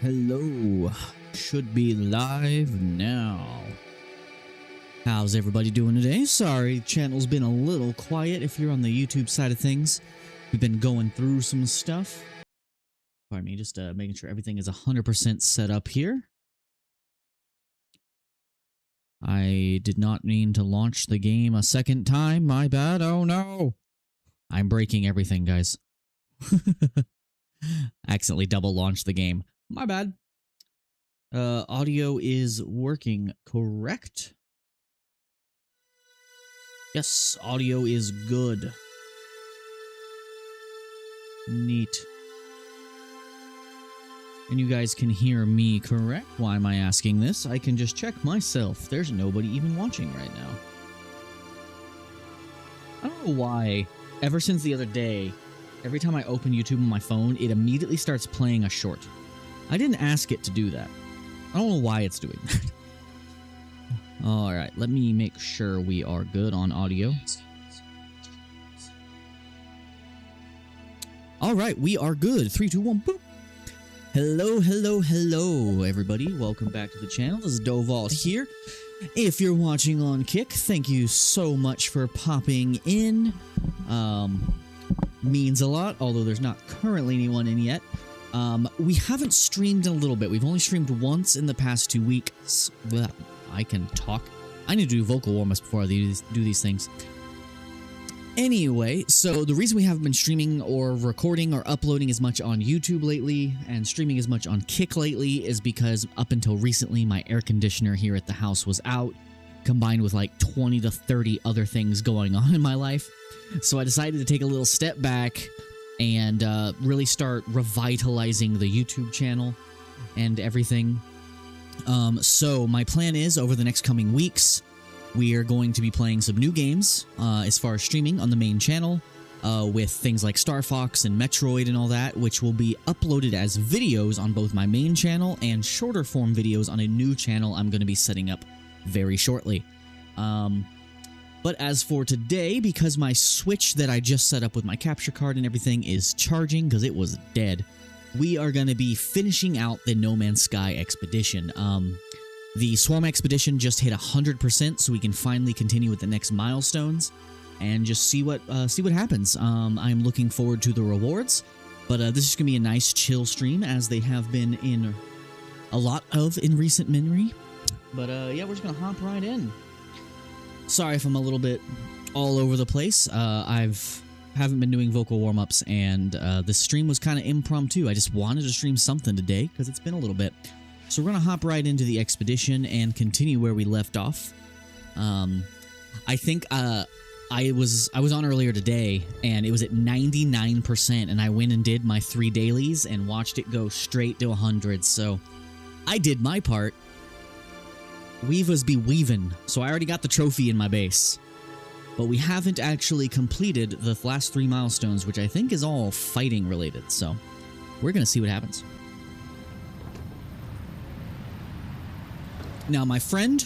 Hello. Should be live now. How's everybody doing today? Sorry, channel's been a little quiet if you're on the YouTube side of things. We've been going through some stuff. Pardon me, just making sure everything is 100% set up here. I did not mean to launch the game a second time. My bad. Oh no. I'm breaking everything, guys. Accidentally double launched the game. My bad. Audio is working, correct? Yes, audio is good. Neat. And you guys can hear me, correct? Why am I asking this? I can just check myself. There's nobody even watching right now. I don't know why. Ever since the other day, every time I open YouTube on my phone, it immediately starts playing a short. I didn't ask it to do that. I don't know why it's doing that. Alright, let me make sure we are good on audio. Alright, we are good. 3, 2, 1, boop. Hello, hello, hello, everybody. Welcome back to the channel. This is Dovalt here. If you're watching on Kick, thank you so much for popping in. Means a lot, although there's not currently anyone in yet. We haven't streamed in a little bit. We've only streamed once in the past 2 weeks. Blah, I can talk. I need to do vocal warm-ups before I do these things. Anyway, so the reason we haven't been streaming or recording or uploading as much on YouTube lately and streaming as much on Kick lately is because up until recently my air conditioner here at the house was out, combined with like 20 to 30 other things going on in my life. So I decided to take a little step back and really start revitalizing the YouTube channel and everything. So my plan is, over the next coming weeks, we are going to be playing some new games as far as streaming on the main channel with things like Star Fox and Metroid and all that, which will be uploaded as videos on both my main channel and shorter form videos on a new channel I'm going to be setting up very shortly. But as for today, because my Switch that I just set up with my capture card and everything is charging because it was dead, we are going to be finishing out the No Man's Sky expedition. The Swarm expedition just hit 100%, so we can finally continue with the next milestones and just see what happens. I'm looking forward to the rewards, but this is going to be a nice chill stream, as they have been in a lot of in recent memory. But yeah, we're just going to hop right in. Sorry if I'm a little bit all over the place. Haven't been doing vocal warm-ups, and this stream was kind of impromptu. I just wanted to stream something today because it's been a little bit. So we're going to hop right into the expedition and continue where we left off. I think I was on earlier today, and it was at 99%, and I went and did my 3 dailies and watched it go straight to 100. So I did my part. Weavers be weaving, so I already got the trophy in my base. But we haven't actually completed the last 3 milestones, which I think is all fighting related. So we're going to see what happens. Now, my friend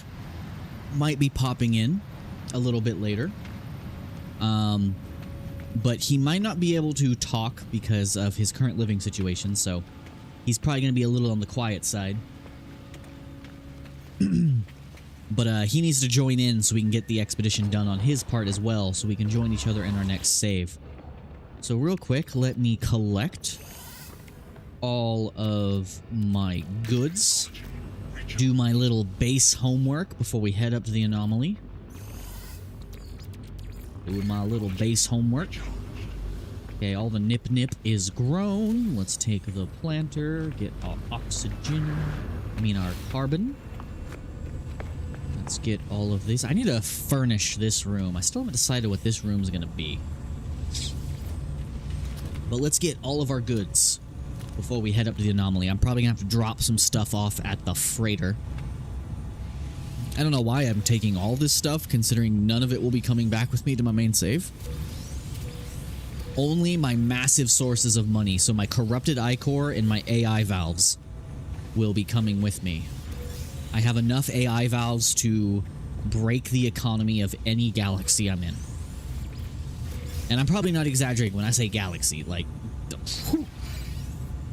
might be popping in a little bit later, but he might not be able to talk because of his current living situation, so he's probably going to be a little on the quiet side. But he needs to join in so we can get the expedition done on his part as well, so we can join each other in our next save. So real quick, let me collect all of my goods. Do my little base homework before we head up to the anomaly. Do my little base homework. Okay, all the nip is grown. Let's take the planter, get our oxygen, our carbon. Let's get all of this. I need to furnish this room. I still haven't decided what this room's gonna be. But let's get all of our goods before we head up to the anomaly. I'm probably gonna have to drop some stuff off at the freighter. I don't know why I'm taking all this stuff, considering none of it will be coming back with me to my main save. Only my massive sources of money, so my corrupted iCore and my AI valves, will be coming with me. I have enough AI valves to break the economy of any galaxy I'm in. And I'm probably not exaggerating when I say galaxy, like...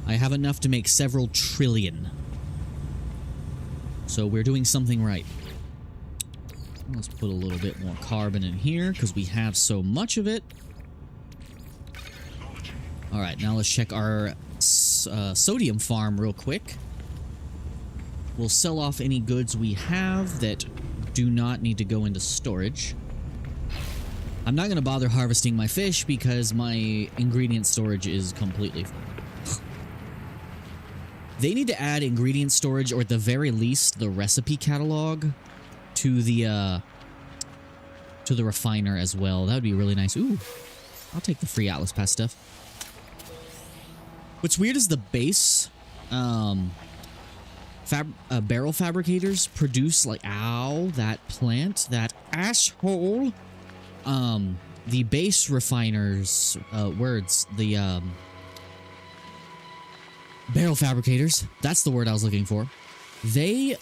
I have enough to make several trillion. So we're doing something right. Let's put a little bit more carbon in here because we have so much of it. Alright, now let's check our sodium farm real quick. We'll sell off any goods we have that do not need to go into storage. I'm not going to bother harvesting my fish because my ingredient storage is completely full. They need to add ingredient storage, or at the very least, the recipe catalog to the refiner as well. That would be really nice. Ooh, I'll take the free Atlas Pass stuff. What's weird is the base barrel fabricators produce like, ow, that plant, that asshole. The base refiners, barrel fabricators, that's the word I was looking for. They,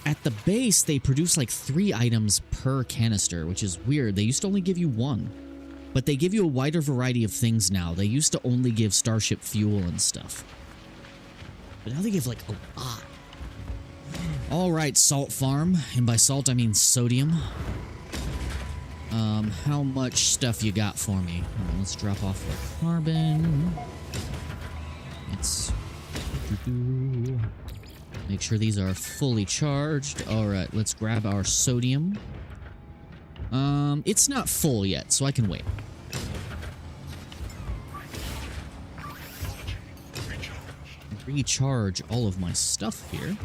at the base, they produce like 3 items per canister, which is weird. They used to only give you 1, but they give you a wider variety of things now. They used to only give starship fuel and stuff, but now they give like a lot. All right, salt farm, and by salt I mean sodium. How much stuff you got for me? Let's drop off the carbon. Let's make sure these are fully charged. All right, let's grab our sodium. It's not full yet, so I can wait. Recharge all of my stuff here.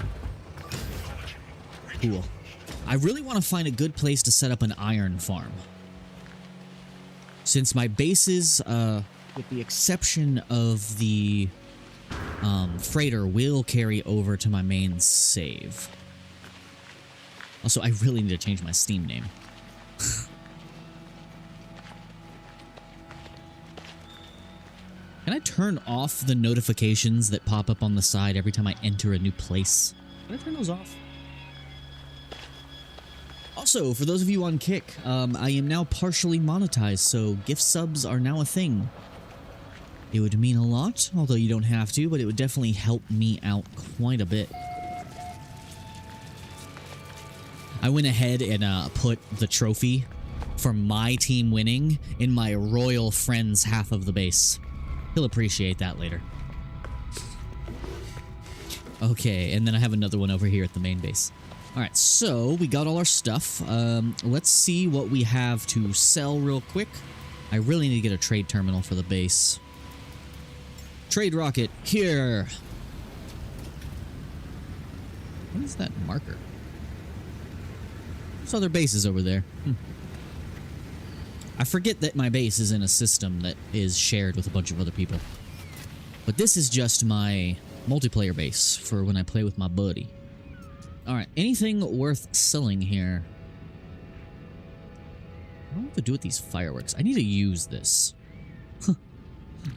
Cool. I really want to find a good place to set up an iron farm. Since my bases, with the exception of the freighter, will carry over to my main save. Also, I really need to change my Steam name. Can I turn off the notifications that pop up on the side every time I enter a new place? Can I turn those off? Also, for those of you on Kick, I am now partially monetized, so gift subs are now a thing. It would mean a lot, although you don't have to, but it would definitely help me out quite a bit. I went ahead and put the trophy for my team winning in my royal friend's half of the base. He'll appreciate that later. Okay, and then I have another one over here at the main base. Alright, so we got all our stuff. Let's see what we have to sell real quick. I really need to get a trade terminal for the base. Trade rocket, here! What is that marker? There's other bases over there. I forget that my base is in a system that is shared with a bunch of other people. But this is just my multiplayer base for when I play with my buddy. Alright, anything worth selling here? I don't know what to do with these fireworks. I need to use this.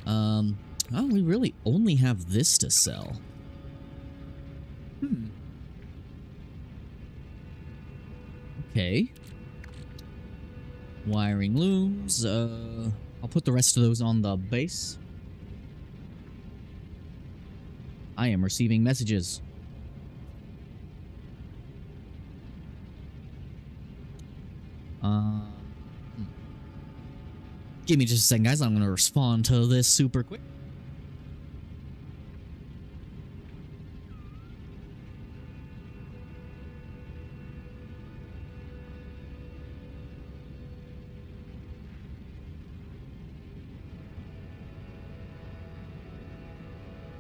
Oh, we really only have this to sell. Okay. Wiring looms. I'll put the rest of those on the base. I am receiving messages. Give me just a second, guys. I'm going to respond to this super quick.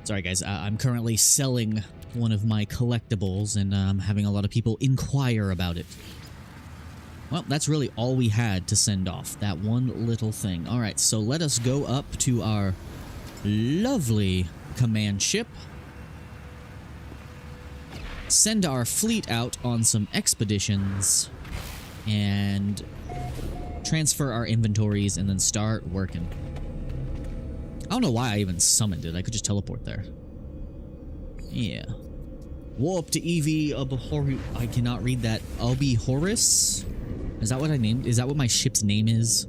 Sorry, guys. I'm currently selling one of my collectibles, and I'm having a lot of people inquire about it. Well, that's really all we had to send off. That one little thing. All right, so let us go up to our lovely command ship. Send our fleet out on some expeditions. And transfer our inventories and then start working. I don't know why I even summoned it. I could just teleport there. Yeah. Warp to EV Abhorru. I cannot read that. Abhorrus? Is that what I named? Is that what my ship's name is?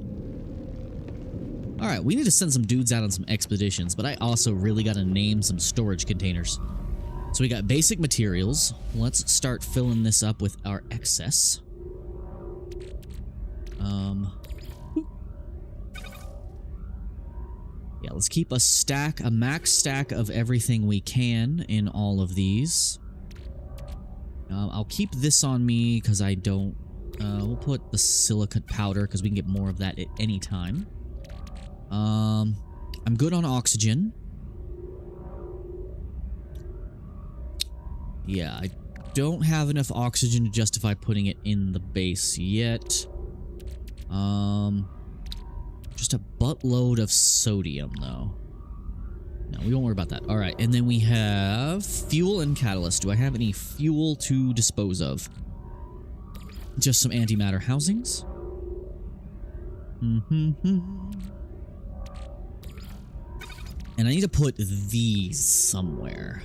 All right, we need to send some dudes out on some expeditions, but I also really got to name some storage containers. So we got basic materials. Let's start filling this up with our excess. Yeah, let's keep a max stack of everything we can in all of these. I'll keep this on me because I don't. We'll put the silicate powder because we can get more of that at any time. I'm good on oxygen. Yeah, I don't have enough oxygen to justify putting it in the base yet. Just a buttload of sodium, though. No, we won't worry about that. All right, and then we have fuel and catalyst. Do I have any fuel to dispose of? Just some antimatter housings. And I need to put these somewhere.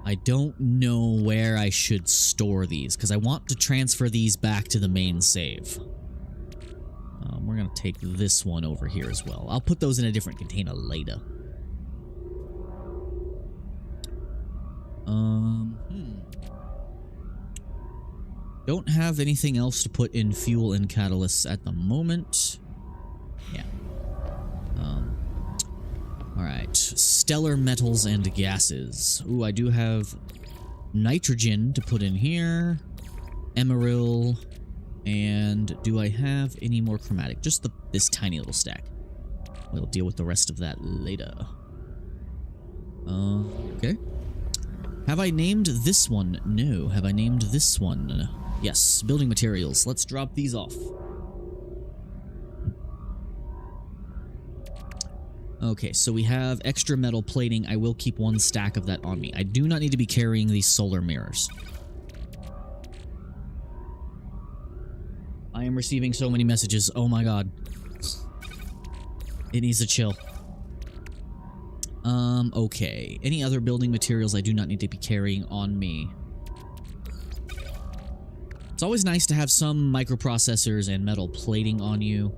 I don't know where I should store these, because I want to transfer these back to the main save. We're going to take this one over here as well. I'll put those in a different container later. Don't have anything else to put in fuel and catalysts at the moment. Yeah. Alright. Stellar metals and gases. Ooh, I do have nitrogen to put in here. Emeril. And do I have any more chromatic? Just this tiny little stack. We'll deal with the rest of that later. Okay. Have I named this one? No. Have I named this one? Yes. Building materials. Let's drop these off. Okay, so we have extra metal plating. I will keep one stack of that on me. I do not need to be carrying these solar mirrors. I am receiving so many messages. Oh my god. It needs to chill. Okay. Any other building materials I do not need to be carrying on me? It's always nice to have some microprocessors and metal plating on you.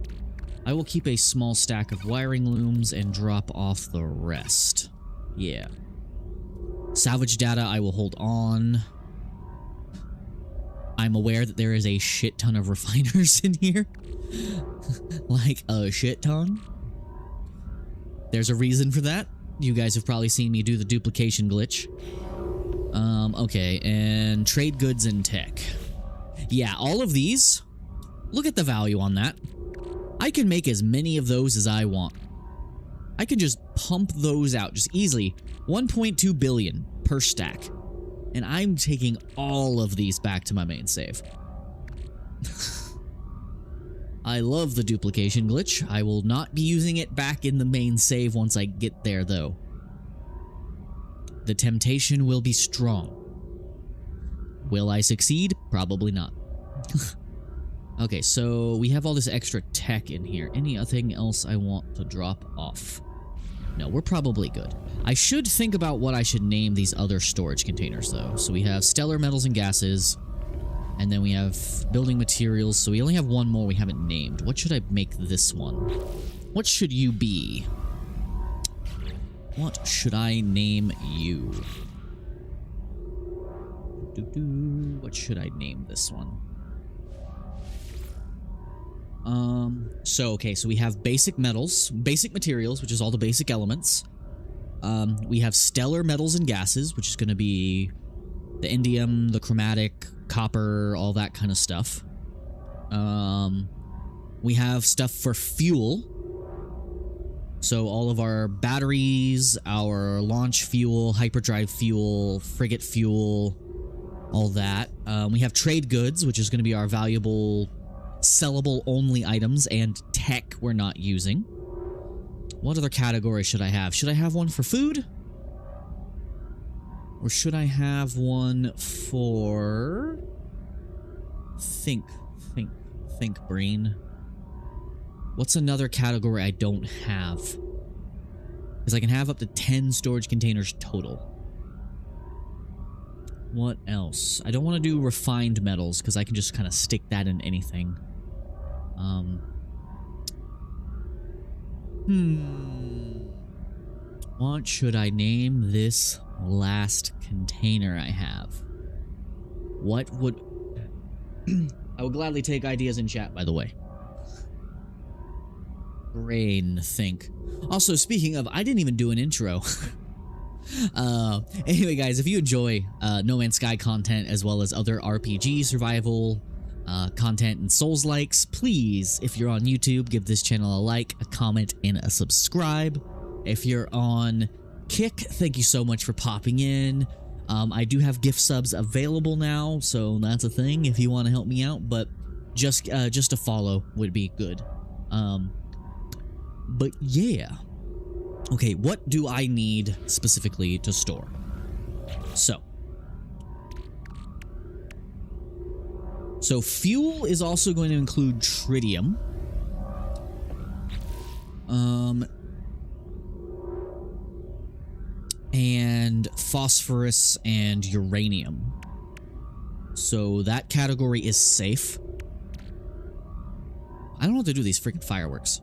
I will keep a small stack of wiring looms and drop off the rest. Yeah. Salvage data I will hold on. I'm aware that there is a shit ton of refiners in here. Like, a shit ton. There's a reason for that. You guys have probably seen me do the duplication glitch. Okay, and trade goods and tech. Yeah, all of these, look at the value on that. I can make as many of those as I want. I can just pump those out just easily. 1.2 billion per stack. And I'm taking all of these back to my main save. I love the duplication glitch. I will not be using it back in the main save once I get there, though. The temptation will be strong. Will I succeed? Probably not. Okay, so we have all this extra tech in here. Anything else I want to drop off? No, we're probably good. I should think about what I should name these other storage containers, though. So we have stellar metals and gases, and then we have building materials. So we only have one more we haven't named. What should I make this one? What should you be? What should I name you? What should I name this one? Okay, so we have basic metals, basic materials, which is all the basic elements. We have stellar metals and gases, which is going to be the indium, the chromatic, copper, all that kind of stuff. We have stuff for fuel. So all of our batteries, our launch fuel, hyperdrive fuel, frigate fuel, all that. We have trade goods, which is going to be our valuable, sellable only items, and tech we're not using. What other category should I have? Should I have one for food? Or should I have one for... Think, brain. What's another category I don't have? Because I can have up to 10 storage containers total. What else? I don't want to do refined metals, because I can just kind of stick that in anything. What should I name this last container I have? What would... I would gladly take ideas in chat, by the way. Brain think. Also, speaking of, I didn't even do an intro. Anyway, guys, if you enjoy No Man's Sky content as well as other RPG survival content and Souls likes, please, if you're on YouTube, give this channel a like, a comment, and a subscribe. If you're on Kick, thank you so much for popping in. I do have gift subs available now, so that's a thing if you want to help me out, but just a follow would be good. But yeah. Okay, what do I need specifically to store? So fuel is also going to include tritium. And phosphorus and uranium. So that category is safe. I don't know what to do with these freaking fireworks.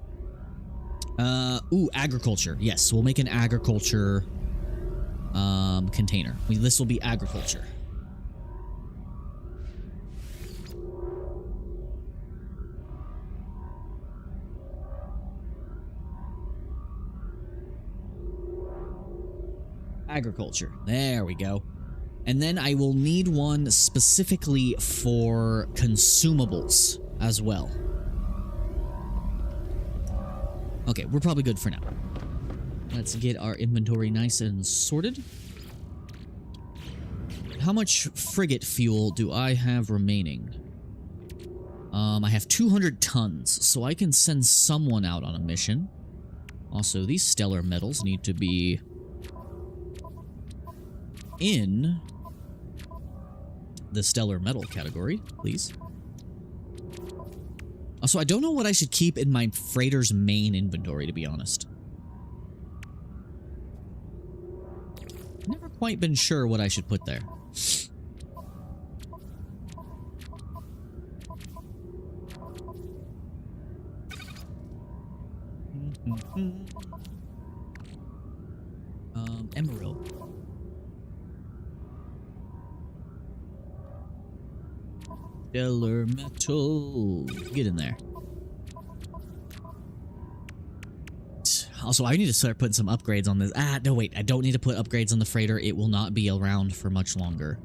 Ooh, agriculture. Yes, we'll make an agriculture container. This will be agriculture. Agriculture. There we go. And then I will need one specifically for consumables as well. Okay, we're probably good for now. Let's get our inventory nice and sorted. How much frigate fuel do I have remaining? I have 200 tons, so I can send someone out on a mission. Also, these stellar metals need to be in the stellar metal category, please. Also, I don't know what I should keep in my freighter's main inventory, to be honest. Never quite been sure what I should put there. Emerald. Stellar metal. Get in there. Also, I need to start putting some upgrades on this. No, wait. I don't need to put upgrades on the freighter. It will not be around for much longer.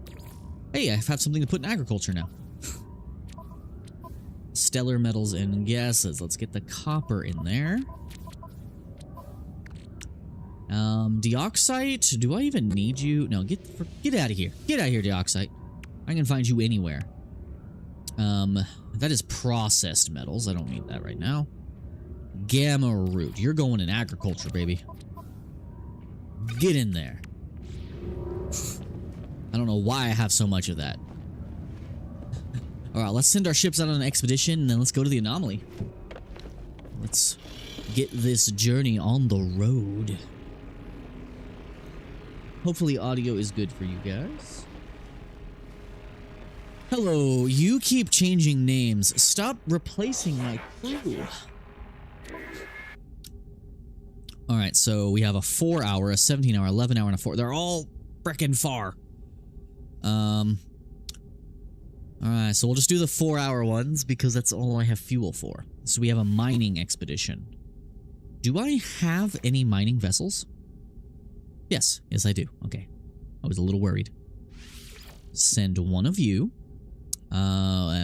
Hey, I have something to put in agriculture now. Stellar metals and gases. Let's get the copper in there. Dioxite. Do I even need you? No, get out of here. Get out of here, Dioxite. I can find you anywhere. That is processed metals. I don't need that right now. Gamma root. You're going in agriculture, baby. Get in there. I don't know why I have so much of that. Alright, let's send our ships out on an expedition and then let's go to the anomaly. Let's get this journey on the road. Hopefully audio is good for you guys. Hello, you keep changing names. Stop replacing my crew. Alright, so we have a 4-hour, a 17-hour, 11-hour, and a 4. They're all frickin' far. Alright, so we'll just do the 4-hour ones because that's all I have fuel for. So we have a mining expedition. Do I have any mining vessels? Yes, I do. Okay. I was a little worried. Send one of you.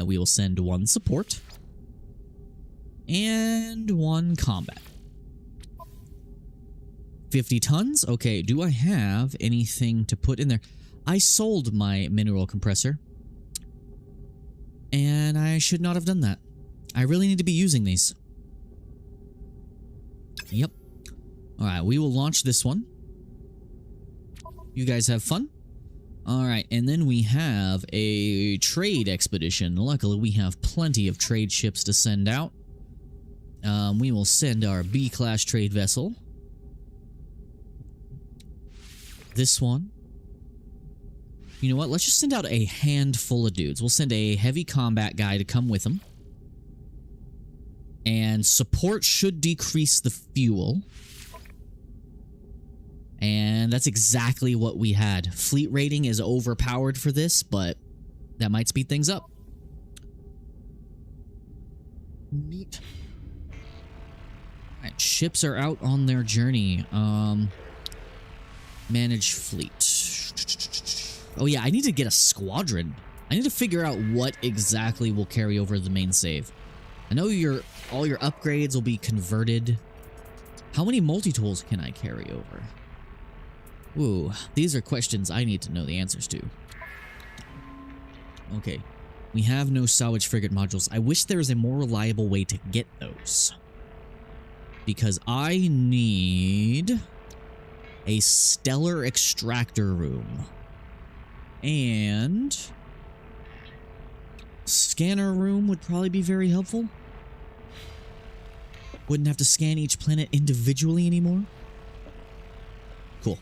We will send one support. And one combat. 50 tons? Okay, do I have anything to put in there? I sold my mineral compressor. And I should not have done that. I really need to be using these. Yep. Alright, we will launch this one. You guys have fun. Alright, and then we have a trade expedition. Luckily, we have plenty of trade ships to send out. We will send our B-class trade vessel. This one. You know what? Let's just send out a handful of dudes. We'll send a heavy combat guy to come with them. And support should decrease the fuel. And that's exactly what we had. Fleet rating is overpowered for this, but that might speed things up. Neat. Alright, ships are out on their journey. Manage fleet. Oh yeah, I need to get a squadron. I need to figure out what exactly will carry over the main save. I know all your upgrades will be converted. How many multi-tools can I carry over? Ooh, these are questions I need to know the answers to. Okay, we have no salvage frigate modules. I wish there was a more reliable way to get those. Because I need a stellar extractor room. And scanner room would probably be very helpful. Wouldn't have to scan each planet individually anymore. Cool.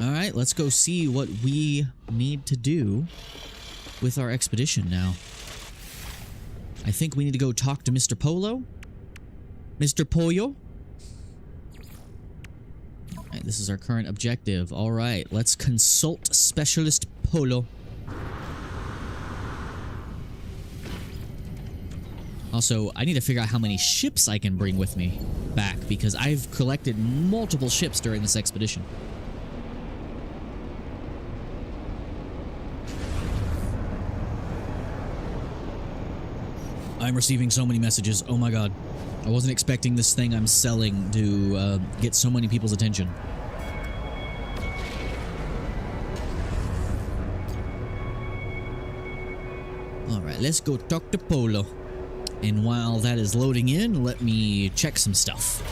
All right, let's go see what we need to do with our expedition now. I think we need to go talk to Mr. Polo. Mr. Pollo. All right, this is our current objective. All right, let's consult Specialist Polo. Also, I need to figure out how many ships I can bring with me back, because I've collected multiple ships during this expedition. I'm receiving so many messages. Oh my god. I wasn't expecting this thing I'm selling to get so many people's attention. Alright, let's go talk to Polo. And while that is loading in, let me check some stuff.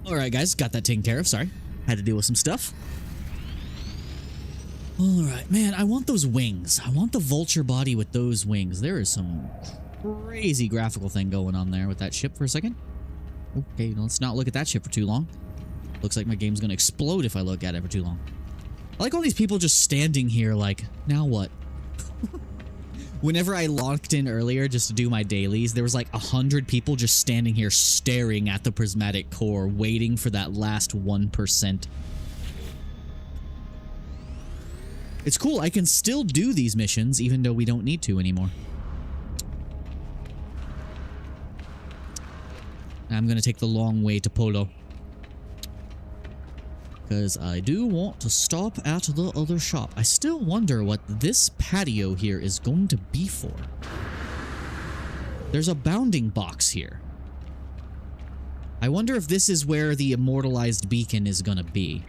Alright guys, got that taken care of, sorry. Had to deal with some stuff. Alright, man, I want those wings. I want the vulture body with those wings. There is some crazy graphical thing going on there with that ship for a second. Okay, let's not look at that ship for too long. Looks like my game's gonna explode if I look at it for too long. I like all these people just standing here like, now what? Whenever I logged in earlier just to do my dailies, there was like 100 people just standing here staring at the prismatic core, waiting for that last 1%. It's cool, I can still do these missions even though we don't need to anymore. I'm gonna take the long way to Polo, because I do want to stop at the other shop. I still wonder what this patio here is going to be for. There's a bounding box here. I wonder if this is where the immortalized beacon is going to be.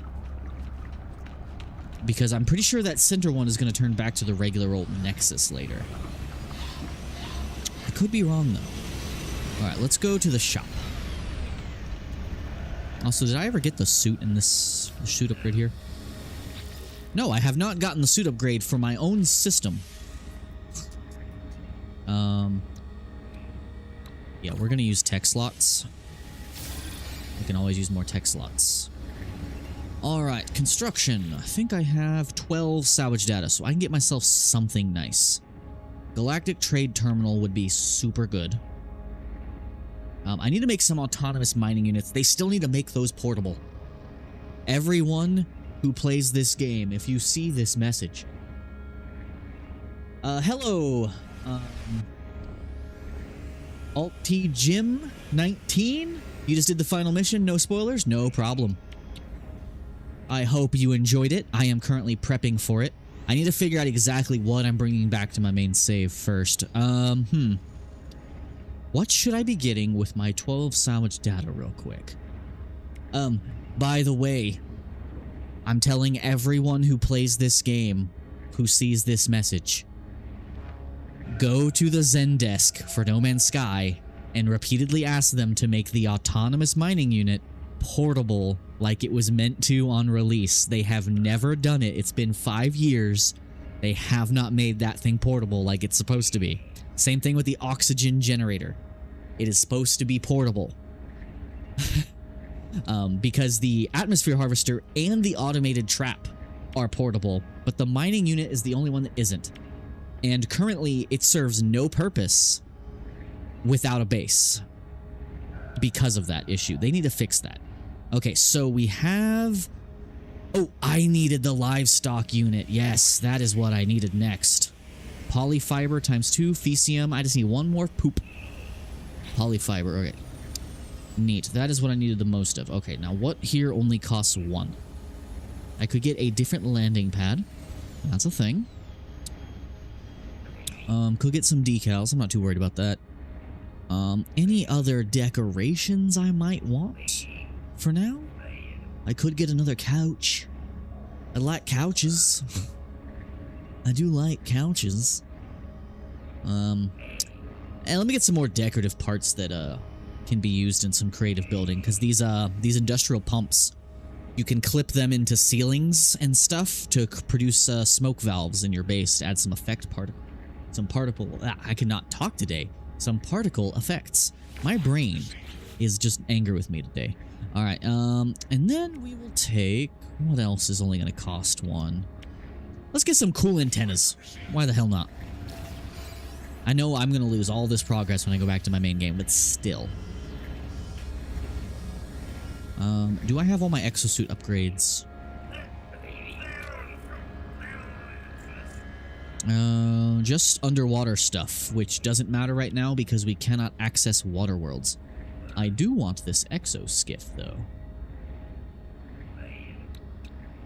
Because I'm pretty sure that center one is going to turn back to the regular old Nexus later. I could be wrong though. Alright, let's go to the shop. Also, did I ever get the suit in this suit upgrade here? No, I have not gotten the suit upgrade for my own system. Yeah, we're gonna use tech slots. I can always use more tech slots. Alright, construction. I think I have 12 salvage data, so I can get myself something nice. Galactic Trade Terminal would be super good. I need to make some autonomous mining units. They still need to make those portable. Everyone who plays this game, if you see this message. Hello. Alt-T Jim 19? You just did the final mission? No spoilers? No problem. I hope you enjoyed it. I am currently prepping for it. I need to figure out exactly what I'm bringing back to my main save first. What should I be getting with my 12 salvage data real quick? By the way, I'm telling everyone who plays this game, who sees this message, go to the Zendesk for No Man's Sky and repeatedly ask them to make the autonomous mining unit portable like it was meant to on release. They have never done it. It's been 5 years. They have not made that thing portable like it's supposed to be. Same thing with the oxygen generator. It is supposed to be portable. Because the atmosphere harvester and the automated trap are portable, but the mining unit is the only one that isn't. And currently, it serves no purpose without a base because of that issue. They need to fix that. Okay, so we have... Oh, I needed the livestock unit. Yes, that is what I needed next. Polyfiber times 2, Fecium. I just need one more poop. Polyfiber, okay. Neat. That is what I needed the most of. Okay, now what here only costs 1? I could get a different landing pad. That's a thing. Could get some decals. I'm not too worried about that. Any other decorations I might want for now? I could get another couch. I like couches. I do like couches. And let me get some more decorative parts that can be used in some creative building, because these industrial pumps, you can clip them into ceilings and stuff to produce smoke valves in your base to add some effect particle. I cannot talk today. Some particle effects. My brain is just angry with me today. All right, and then we will take, what else is only going to cost 1? Let's get some cool antennas. Why the hell not? I know I'm going to lose all this progress when I go back to my main game, but still. Do I have all my exosuit upgrades? Just underwater stuff, which doesn't matter right now because we cannot access water worlds. I do want this exoskiff, though.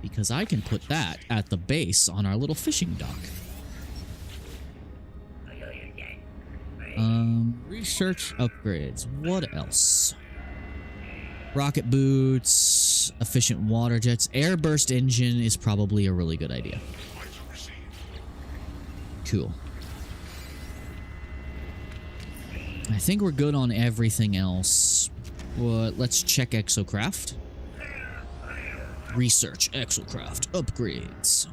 Because I can put that at the base on our little fishing dock. Research upgrades. What else? Rocket boots, efficient water jets. Airburst engine is probably a really good idea. Cool. I think we're good on everything else. But let's check Exocraft. Research, Exocraft, upgrades.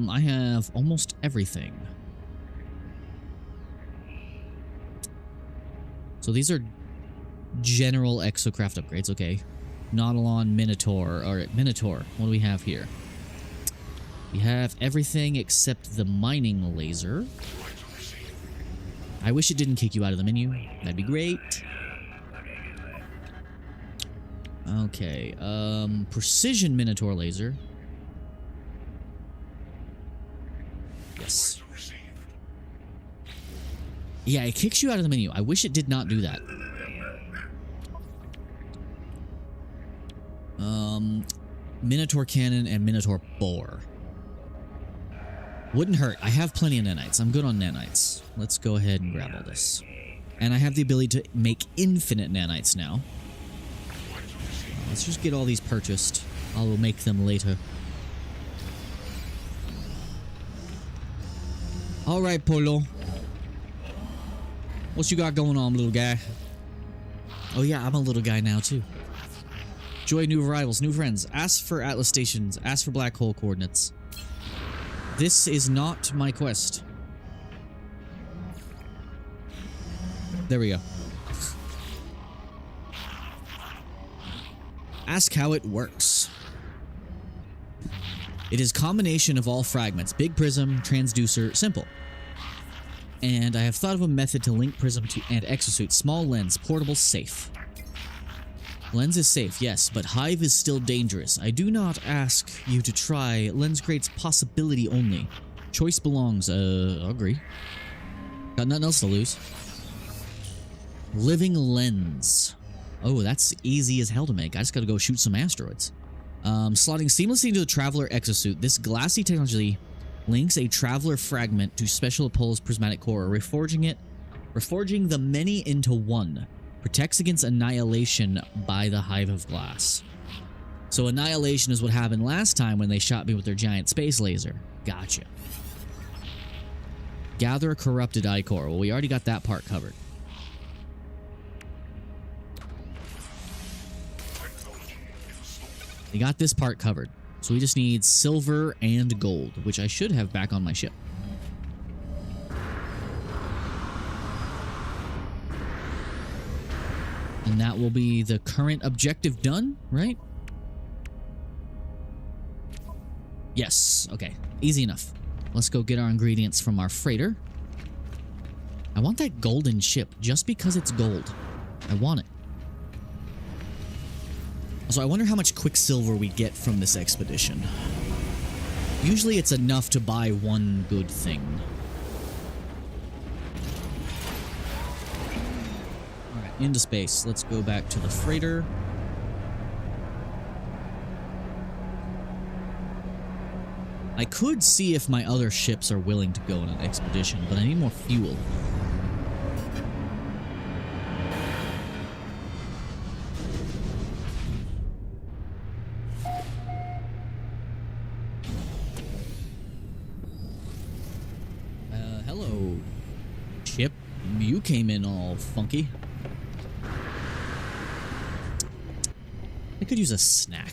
I have almost everything. So these are general Exocraft upgrades, okay. Nautilon, Minotaur. Alright, Minotaur. What do we have here? We have everything except the mining laser. I wish it didn't kick you out of the menu. That'd be great. Okay, precision Minotaur laser. Yes. Yeah, it kicks you out of the menu. I wish it did not do that. Minotaur cannon and Minotaur boar. Wouldn't hurt. I have plenty of nanites. I'm good on nanites. Let's go ahead and grab all this. And I have the ability to make infinite nanites now. Let's just get all these purchased. I will make them later. Alright, Polo. What you got going on, little guy? Oh yeah, I'm a little guy now, too. Joy new arrivals, new friends. Ask for Atlas stations. Ask for black hole coordinates. This is not my quest. There we go. Ask how it works. It is combination of all fragments. Big prism, transducer, simple. And I have thought of a method to link prism to and exosuit. Small lens, portable, safe. Lens is safe, yes, but Hive is still dangerous. I do not ask you to try. Lens creates possibility only. Choice belongs, I'll agree. Got nothing else to lose. Living lens. Oh, that's easy as hell to make. I just gotta go shoot some asteroids. Slotting seamlessly into the Traveler exosuit. This glassy technology links a Traveler fragment to Special Apollo's prismatic core, reforging the many into one. Protects against annihilation by the Hive of Glass. So annihilation is what happened last time when they shot me with their giant space laser. Gotcha. Gather a corrupted ichor. Well, we already got that part covered. We got this part covered. So we just need silver and gold, which I should have back on my ship. And that will be the current objective done, right? Yes. Okay. Easy enough. Let's go get our ingredients from our freighter. I want that golden ship just because it's gold. I want it. So I wonder how much quicksilver we get from this expedition. Usually it's enough to buy one good thing. Alright, into space. Let's go back to the freighter. I could see if my other ships are willing to go on an expedition, but I need more fuel. Hello, ship. You came in all funky. I could use a snack.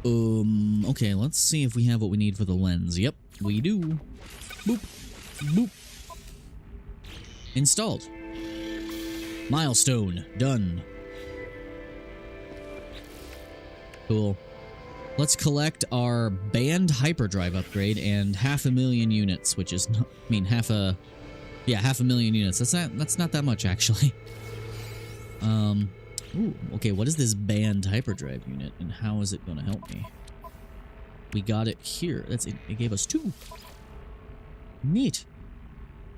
Okay, let's see if we have what we need for the lens. Yep, we do. Boop. Boop. Installed. Milestone. Done. Cool. Let's collect our banned hyperdrive upgrade and 500,000 units, which is, I mean, half a million units. That's not that much, actually. Ooh, okay, what is this banned hyperdrive unit, and how is it going to help me? We got it here. That's it. It gave us 2. Neat.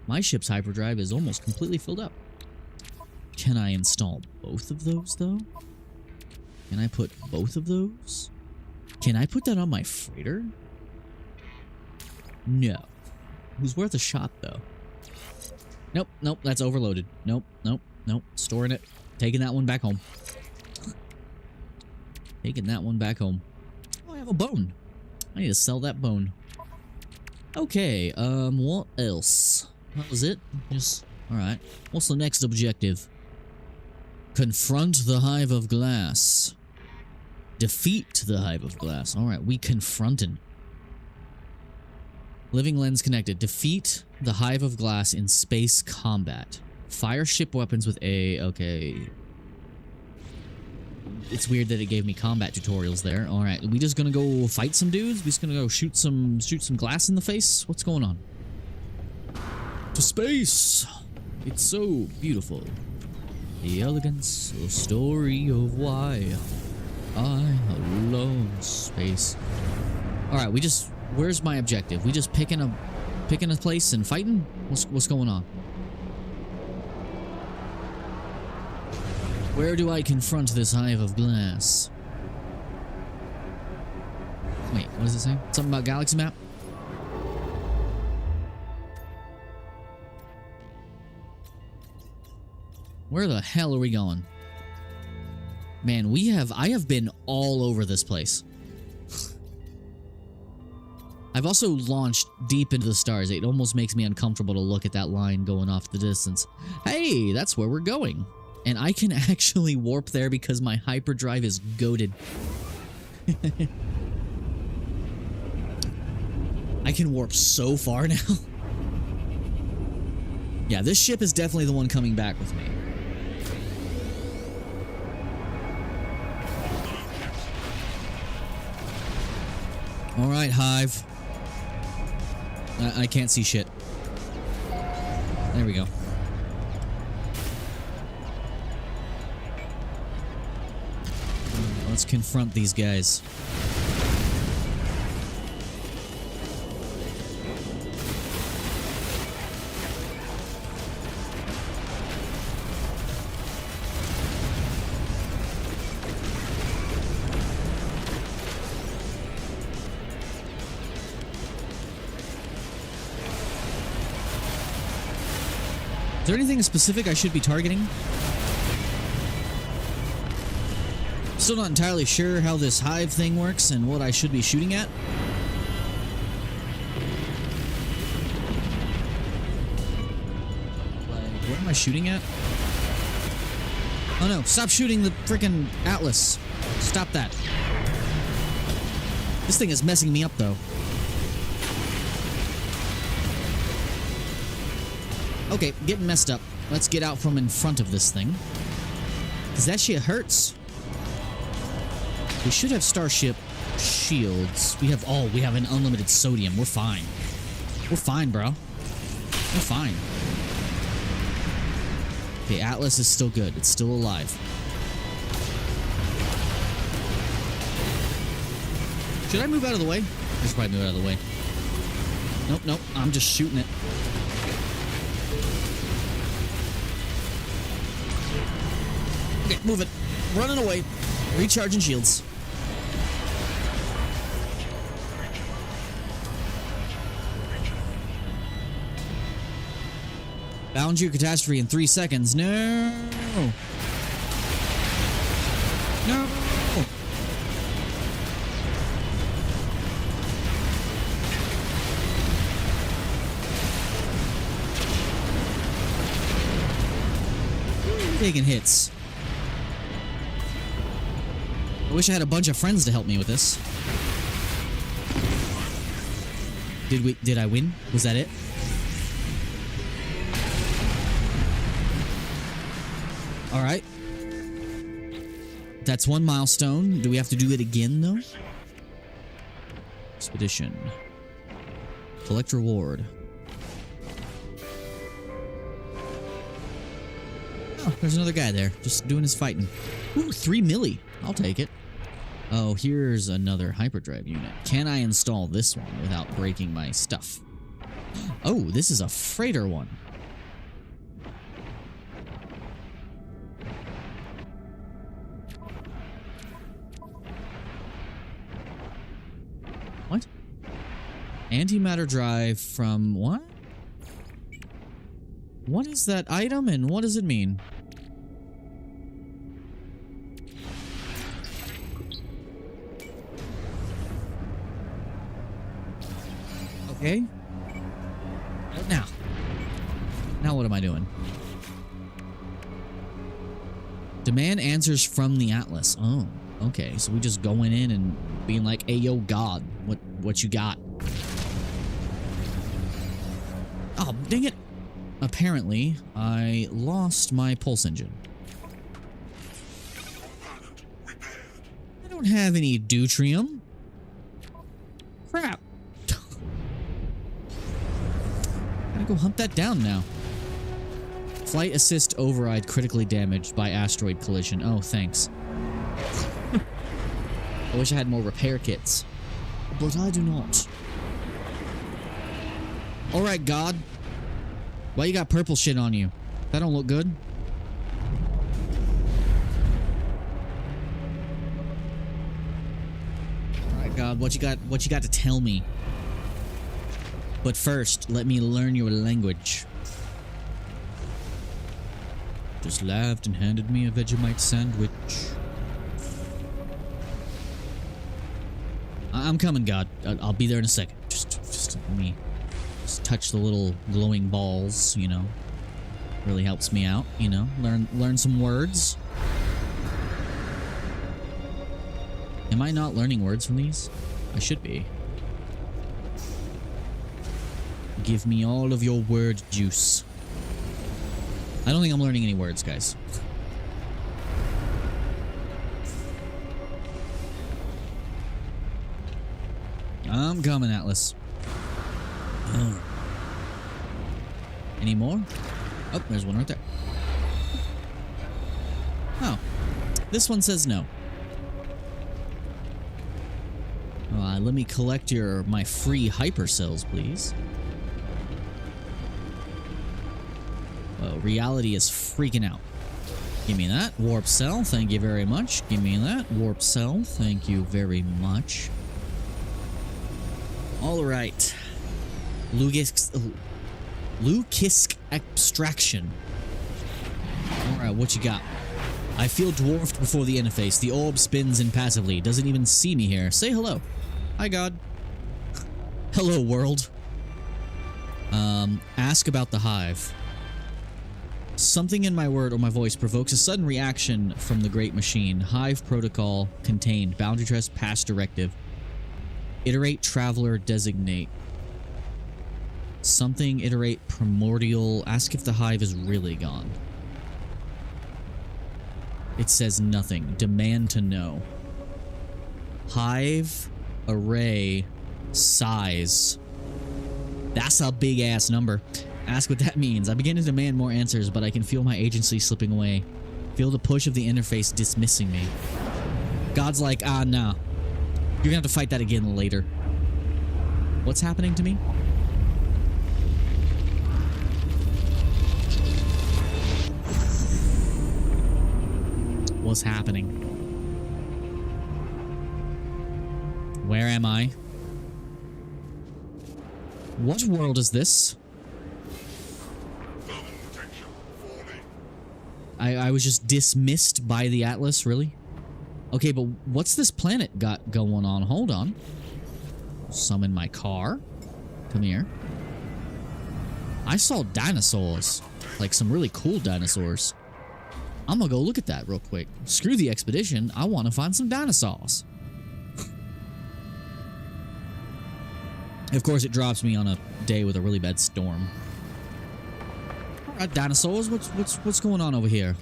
My ship's hyperdrive is almost completely filled up. Can I install both of those, though? Can I put both of those? Can I put that on my freighter? No. It was worth a shot, though. Nope, nope, that's overloaded. Nope, nope, nope. Storing it. Taking that one back home. Taking that one back home. Oh, I have a bone. I need to sell that bone. Okay, what else? That was it? Just, alright. What's the next objective? Confront the Hive of Glass. Defeat the Hive of Glass. Alright, we confronting. Living lens connected. Defeat the Hive of Glass in space combat. Fire ship weapons with A. Okay. It's weird that it gave me combat tutorials there. Alright, we just gonna go fight some dudes? We just gonna go shoot some glass in the face? What's going on? To space! It's so beautiful. The elegance, the story of why I love space. Alright, we just... Where's my objective? We just picking a place and fighting? What's going on? Where do I confront this Hive of Glass? Wait, what does it say? Something about galaxy map? Where the hell are we going? Man, I have been all over this place. I've also launched deep into the stars. It almost makes me uncomfortable to look at that line going off the distance. Hey, that's where we're going. And I can actually warp there because my hyperdrive is goated. I can warp so far now. Yeah, this ship is definitely the one coming back with me. Alright, Hive. I can't see shit. There we go. Let's confront these guys. Is there anything specific I should be targeting? Still not entirely sure how this hive thing works and what I should be shooting at. Like, what am I shooting at? Oh no, stop shooting the frickin' Atlas. Stop that. This thing is messing me up though. Okay, getting messed up. Let's get out from in front of this thing. Because that shit hurts. We should have starship shields. We have an unlimited sodium. We're fine. We're fine, bro. We're fine. Okay, Atlas is still good. It's still alive. Should I move out of the way? I should probably move out of the way. Nope, nope. I'm just shooting it. Okay, move it. Running away. Recharging shields. Bound your catastrophe in 3 seconds. No. No. Taking hits. I wish I had a bunch of friends to help me with this. Did I win? Was that it? All right. That's one milestone. Do we have to do it again, though? Expedition. Collect reward. Oh, there's another guy there, just doing his fighting. Ooh, 3 milli. I'll take it. Oh, here's another hyperdrive unit. Can I install this one without breaking my stuff? Oh, this is a freighter one. What? Antimatter drive from what? What is that item and what does it mean? Okay. What now? Now what am I doing? Demand answers from the Atlas. Oh, okay. So we just going in and being like, "Hey, yo, God, what you got?" Oh, dang it! Apparently, I lost my pulse engine. I don't have any deuterium. Crap. Gotta go hunt that down now. Flight assist override critically damaged by asteroid collision. Oh, thanks. I wish I had more repair kits. But I do not. Alright, God. Why you got purple shit on you? That don't look good. Alright, God, what you got to tell me? But first, let me learn your language. Just laughed and handed me a Vegemite sandwich. I'm coming, God. I'll be there in a second. Just let me just touch the little glowing balls, you know. Really helps me out, you know. Learn some words. Am I not learning words from these? I should be. Give me all of your word juice. I don't think I'm learning any words, guys. I'm coming, Atlas. Any more? Oh, there's one right there. Oh. This one says no. Let me collect my free hyper cells, please. Oh, reality is freaking out. Give me that. Warp cell, thank you very much. Give me that. Warp cell, thank you very much. Alright. Lukisk abstraction. Alright, what you got? I feel dwarfed before the interface. The orb spins impassively. Doesn't even see me here. Say hello. Hi, God. Hello, world. Ask about the hive. Something in my word or my voice provokes a sudden reaction from the great machine. Hive protocol contained. Boundary test pass directive. Iterate traveler designate. Something iterate primordial. Ask if the hive is really gone. It says nothing. Demand to know. Hive array size. That's a big ass number. Ask what that means. I begin to demand more answers, but I can feel my agency slipping away. Feel the push of the interface dismissing me. God's like, nah. You're gonna have to fight that again later. What's happening to me? What's happening? Where am I? What world is this? I was just dismissed by the Atlas, really? Okay, but what's this planet got going on? Hold on. Summon my car. Come here. I saw dinosaurs. Like some really cool dinosaurs. I'm gonna go look at that real quick. Screw the expedition. I want to find some dinosaurs. Of course, it drops me on a day with a really bad storm. Alright, dinosaurs, what's going on over here?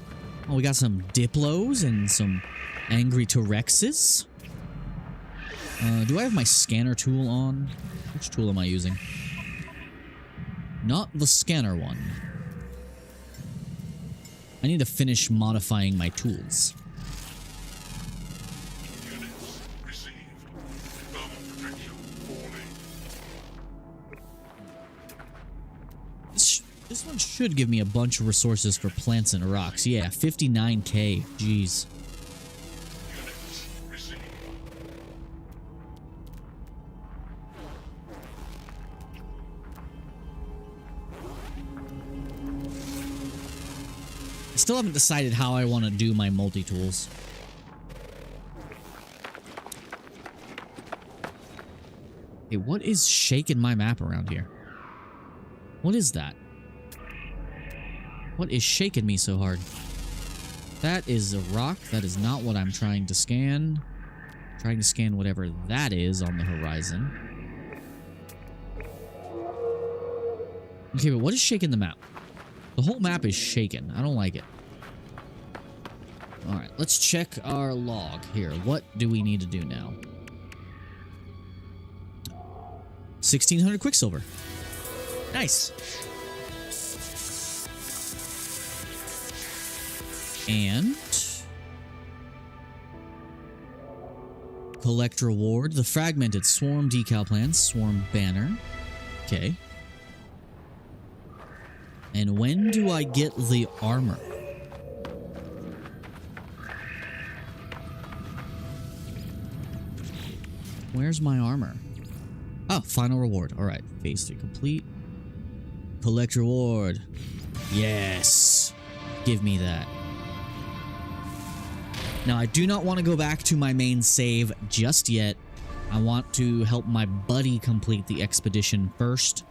Oh, we got some Diplos and some angry T-Rexes. Do I have my scanner tool on? Which tool am I using? Not the scanner one. I need to finish modifying my tools. This one should give me a bunch of resources for plants and rocks. Yeah, 59k. Jeez. I still haven't decided how I want to do my multi-tools. Hey, what is shaking my map around here? What is that? What is shaking me so hard? That is a rock. That is not what I'm trying to scan. I'm trying to scan whatever that is on the horizon. Okay, but what is shaking the map? The whole map is shaken. I don't like it. Alright, let's check our log here. What do we need to do now? 1600 Quicksilver. Nice. And collect reward. The fragmented swarm decal plan, swarm banner. Okay. And when do I get the armor? Where's my armor? Oh, final reward. All right, phase 3 complete. Collect reward. Yes. Give me that. Now, I do not want to go back to my main save just yet. I want to help my buddy complete the expedition first.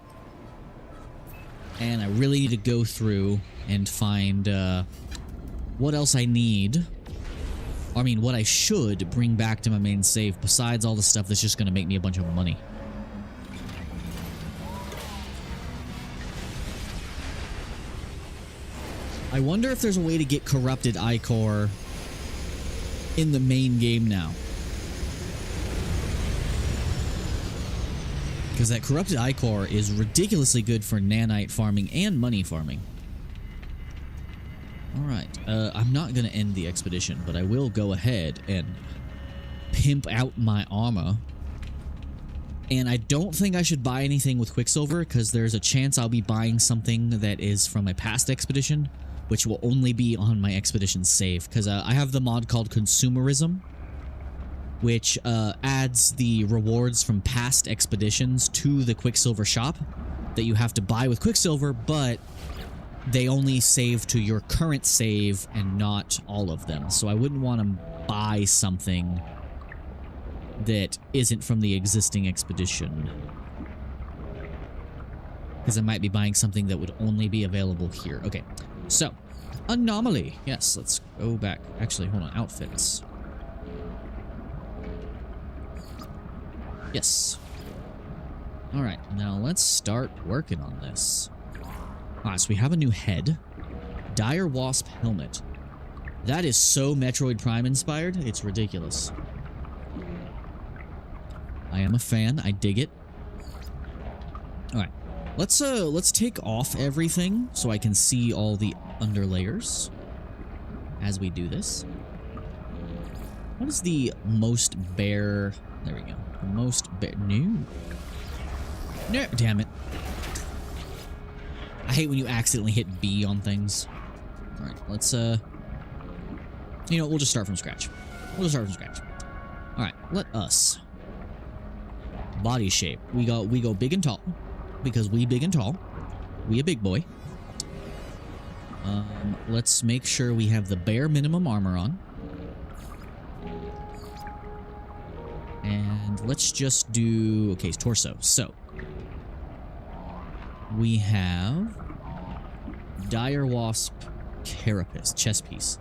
And I really need to go through and find what else I need. I mean, what I should bring back to my main save besides all the stuff that's just going to make me a bunch of money. I wonder if there's a way to get corrupted ichor in the main game now. Because that corrupted ichor is ridiculously good for nanite farming and money farming. Alright, I'm not going to end the expedition, but I will go ahead and pimp out my armor. And I don't think I should buy anything with Quicksilver, because there's a chance I'll be buying something that is from a past expedition, which will only be on my expedition save, because I have the mod called Consumerism, which adds the rewards from past expeditions to the Quicksilver shop that you have to buy with Quicksilver, but they only save to your current save and not all of them. So I wouldn't want to buy something that isn't from the existing expedition, because I might be buying something that would only be available here. Okay, so anomaly. Yes, let's go back. Actually, hold on. Outfits. Yes. All right, now let's start working on this. All right, so we have a new head. Dire Wasp helmet. That is so Metroid Prime inspired. It's ridiculous. I am a fan. I dig it. All right, let's take off everything so I can see all the underlayers as we do this. What is the most bare? There we go. The most bare. No. No. Damn it. I hate when you accidentally hit B on things. All right, let's you know, we'll just start from scratch. We'll just start from scratch. All right, let us. Body shape. We go big and tall, because we big and tall. We a big boy. Let's make sure we have the bare minimum armor on. And let's just do, okay, torso. So we have Dire Wasp carapace, chest piece.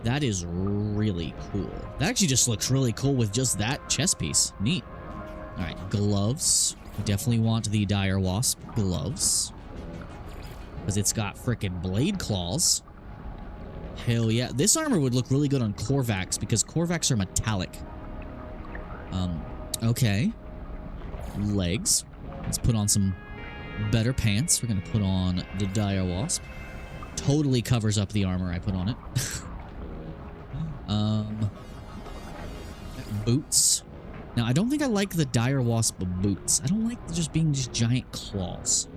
That is really cool. That actually just looks really cool with just that chest piece. Neat. All right, gloves. We definitely want the Dire Wasp gloves, because it's got frickin' blade claws. Hell yeah. This armor would look really good on Corvax, because Corvax are metallic. Okay. Legs. Let's put on some better pants. We're gonna put on the Dire Wasp. Totally covers up the armor I put on it. Boots. Now, I don't think I like the Dire Wasp boots. I don't like just being just giant claws.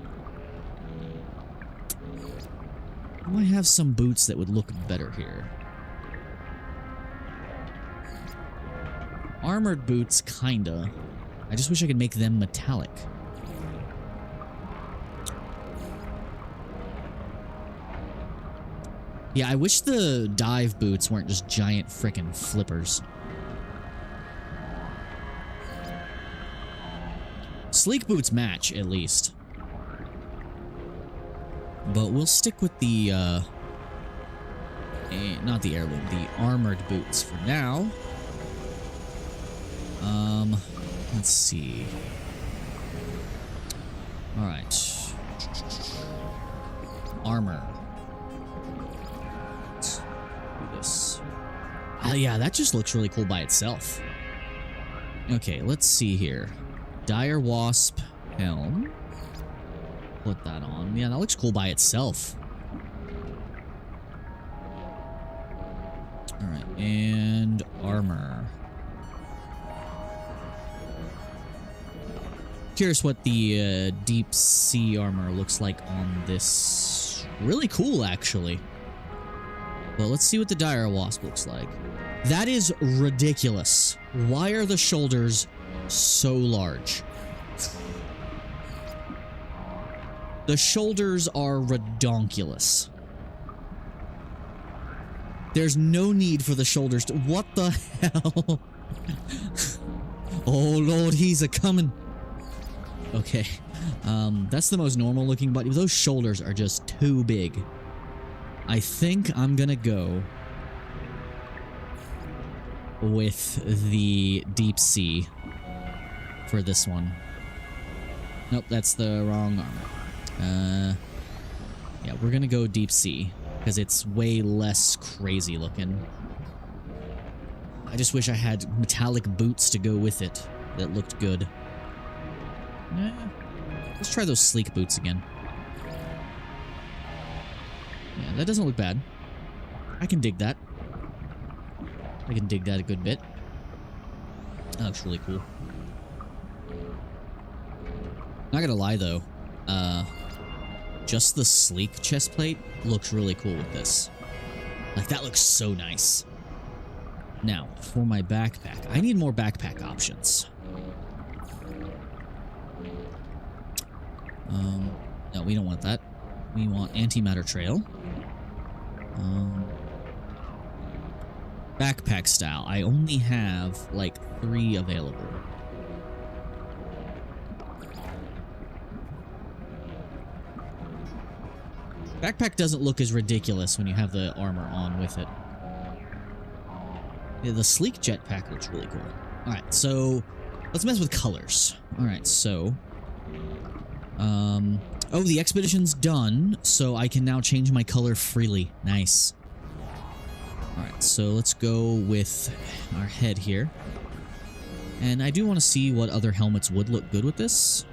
Do I have some boots that would look better here? Armored boots, kinda. I just wish I could make them metallic. Yeah, I wish the dive boots weren't just giant frickin' flippers. Sleek boots match, at least. But we'll stick with the, not the heirloom, the armored boots for now. Let's see. Alright. Armor. Let's do this. Oh yeah, that just looks really cool by itself. Okay, let's see here. Dire Wasp helm. Put that on. Yeah, that looks cool by itself. Alright, and armor. Curious what the deep sea armor looks like on this. Really cool, actually. Well, let's see what the Dire Wasp looks like. That is ridiculous. Why are the shoulders so large? The shoulders are redonkulous. There's no need for the shoulders to... What the hell? Oh, Lord, he's a-coming. Okay. That's the most normal looking body. Those shoulders are just too big. I think I'm gonna go with the deep sea for this one. Nope, that's the wrong armor. Yeah, we're gonna go deep sea because it's way less crazy looking. I just wish I had metallic boots to go with it that looked good. Let's try those sleek boots again. Yeah, that doesn't look bad. I can dig that. I can dig that a good bit. That looks really cool. Not gonna lie though, just the sleek chest plate looks really cool with this. Like, that looks so nice. Now, for my backpack, I need more backpack options. No, we don't want that. We want antimatter trail. Backpack style. I only have like 3 available. Backpack doesn't look as ridiculous when you have the armor on with it. Yeah, the sleek jetpack looks really cool. Alright, so let's mess with colors. Alright, so oh, the expedition's done, so I can now change my color freely. Nice. Alright, so let's go with our head here. And I do want to see what other helmets would look good with this.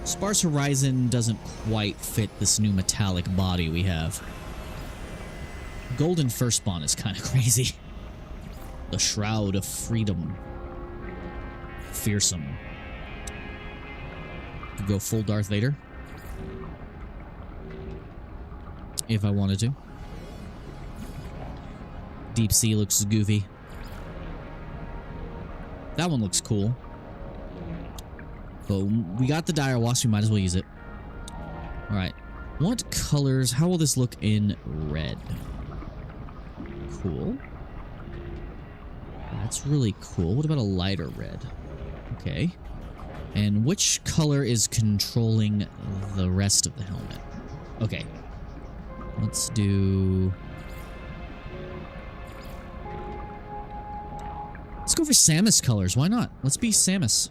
Sparse Horizon doesn't quite fit this new metallic body we have. Golden Firstborn is kind of crazy. The Shroud of Freedom. Fearsome. Could go full Darth Vader. If I wanted to. Deep Sea looks goofy. That one looks cool. But we got the Dire Wasp, we might as well use it. Alright. What colors? How will this look in red? Cool. That's really cool. What about a lighter red? Okay. And which color is controlling the rest of the helmet? Okay. Let's do... Let's go for Samus colors. Why not? Let's be Samus.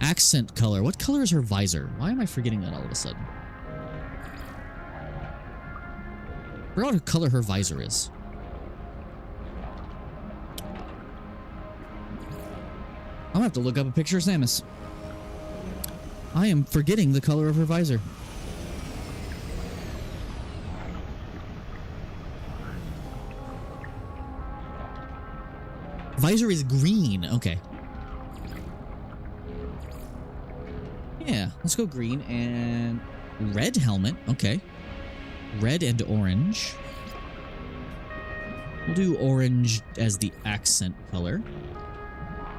Accent color. What color is her visor? Why am I forgetting that all of a sudden? I forgot what color her visor is. I'm gonna have to look up a picture of Samus. I am forgetting the color of her visor. Visor is green. Okay. Yeah, let's go green and red helmet. Okay. Red and orange. We'll do orange as the accent color.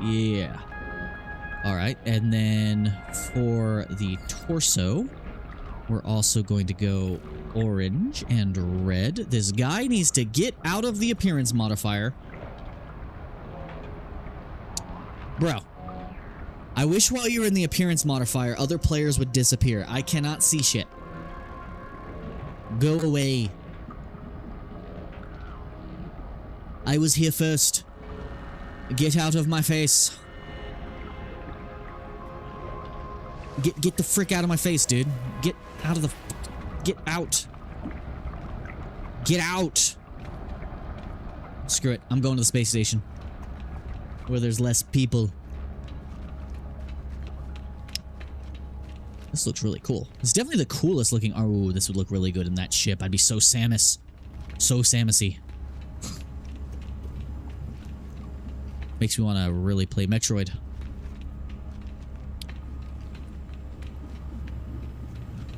Yeah. Alright, and then for the torso, we're also going to go orange and red. This guy needs to get out of the appearance modifier. Bro. I wish while you were in the appearance modifier, other players would disappear. I cannot see shit. Go away. I was here first. Get out of my face. Get the frick out of my face, dude. Get out of the... Get out. Get out. Screw it. I'm going to the space station. Where there's less people. This looks really cool. It's definitely the coolest looking... Oh, this would look really good in that ship. I'd be so Samus. So Samus-y. Makes me want to really play Metroid.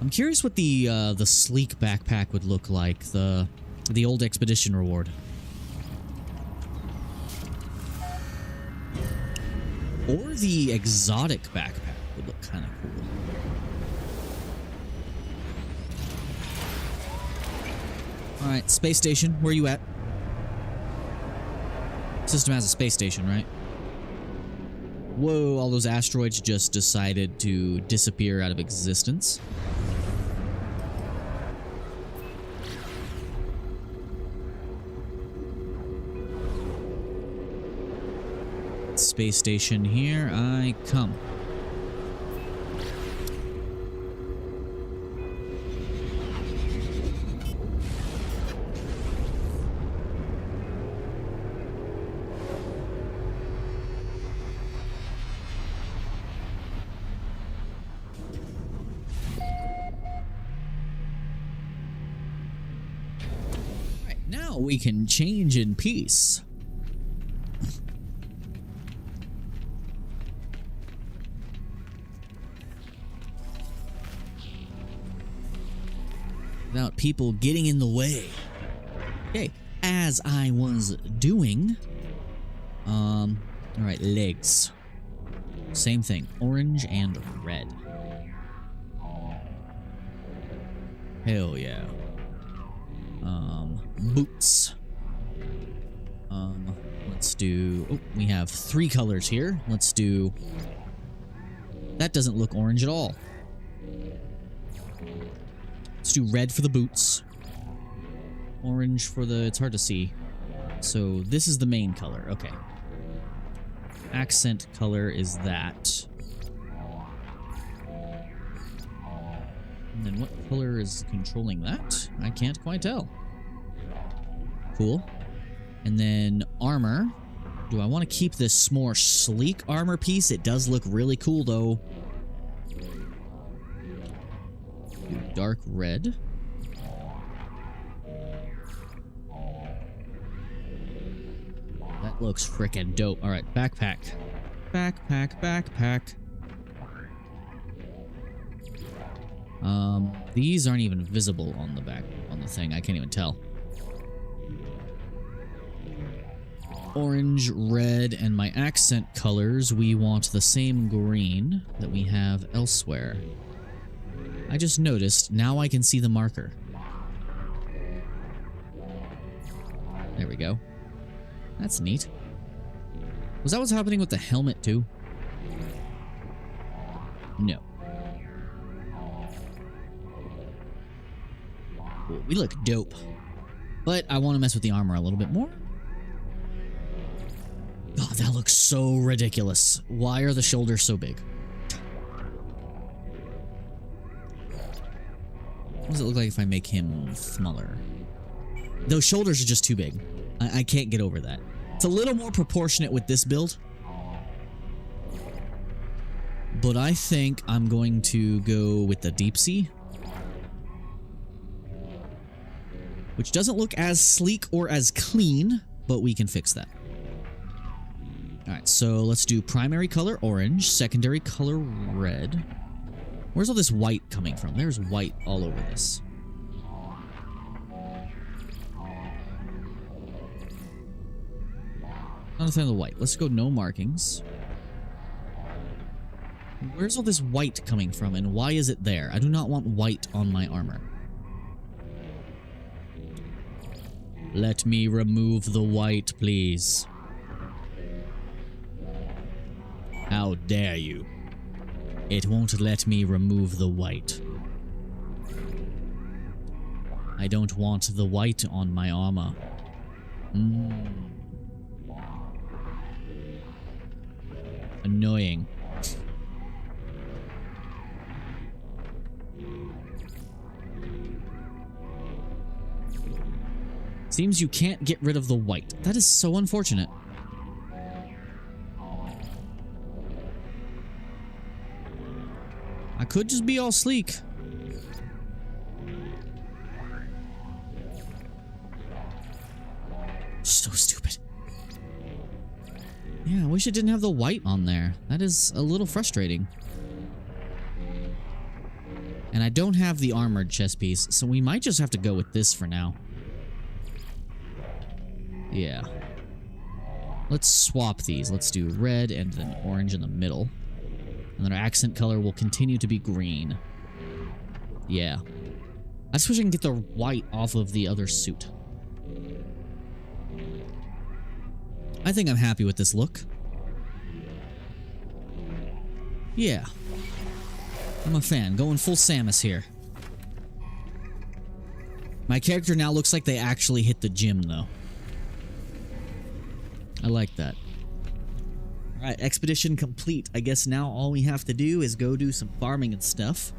I'm curious what the sleek backpack would look like. The old expedition reward. Or the exotic backpack would look kind of cool. Alright, space station. Where are you at? System has a space station, right? Whoa, all those asteroids just decided to disappear out of existence. Space station, here I come. Now we can change in peace. Without people getting in the way. Okay, as I was doing, all right, legs. Same thing, orange and red. Hell yeah. Boots. Let's do, oh, we have 3 colors here. Let's do, that doesn't look orange at all. Let's do red for the boots. Orange for the, it's hard to see. So this is the main color, okay. Accent color is that. And then what color is controlling that? I can't quite tell. Cool. And then armor. Do I want to keep this more sleek armor piece? It does look really cool though. Do dark red. That looks frickin' dope. All right, backpack. Backpack. These aren't even visible on the back, on the thing. I can't even tell. Orange, red, and my accent colors, we want the same green that we have elsewhere. I just noticed, now I can see the marker. There we go. That's neat. Was that what's happening with the helmet too? No. Cool. We look dope. But I want to mess with the armor a little bit more. Oh, that looks so ridiculous. Why are the shoulders so big? What does it look like if I make him smaller? Those shoulders are just too big. I can't get over that. It's a little more proportionate with this build. But I think I'm going to go with the deep sea. Which doesn't look as sleek or as clean, but we can fix that. Alright, so let's do primary color orange, secondary color red. Where's all this white coming from? There's white all over this. Not a fan of the white. Let's go no markings. Where's all this white coming from and why is it there? I do not want white on my armor. Let me remove the white, please. How dare you? It won't let me remove the white. I don't want the white on my armor. Annoying. Seems you can't get rid of the white. That is so unfortunate. I could just be all sleek. So stupid. Yeah, I wish it didn't have the white on there. That is a little frustrating. And I don't have the armored chest piece, so we might just have to go with this for now. Yeah. Let's swap these. Let's do red and then orange in the middle. And then our accent color will continue to be green. Yeah. I just wish I can get the white off of the other suit. I think I'm happy with this look. Yeah. I'm a fan. Going full Samus here. My character now looks like they actually hit the gym, though. I like that. Alright, expedition complete. I guess now all we have to do is go do some farming and stuff.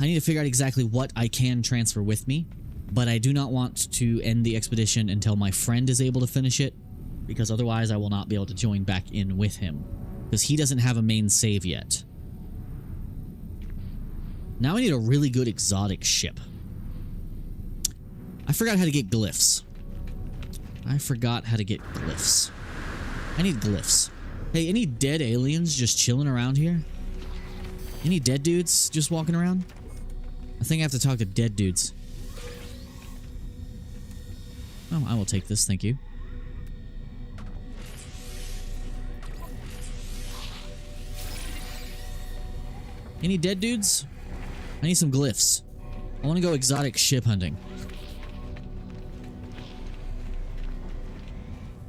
I need to figure out exactly what I can transfer with me, but I do not want to end the expedition until my friend is able to finish it, because otherwise I will not be able to join back in with him, because he doesn't have a main save yet. Now I need a really good exotic ship. I forgot how to get glyphs. I forgot how to get glyphs. I need glyphs. Hey, any dead aliens just chilling around here? Any dead dudes just walking around? I think I have to talk to dead dudes. Oh, I will take this, thank you. Any dead dudes? I need some glyphs. I want to go exotic ship hunting.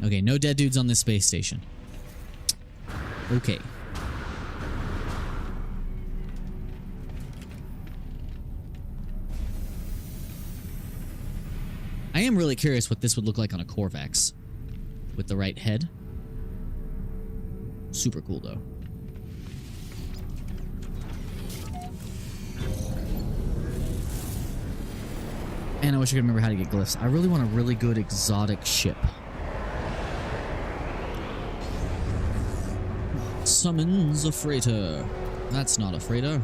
Okay, no dead dudes on this space station. Okay. I am really curious what this would look like on a Corvette with the right head. Super cool, though. And I wish I could remember how to get glyphs. I really want a really good exotic ship. Summons a freighter. That's not a freighter.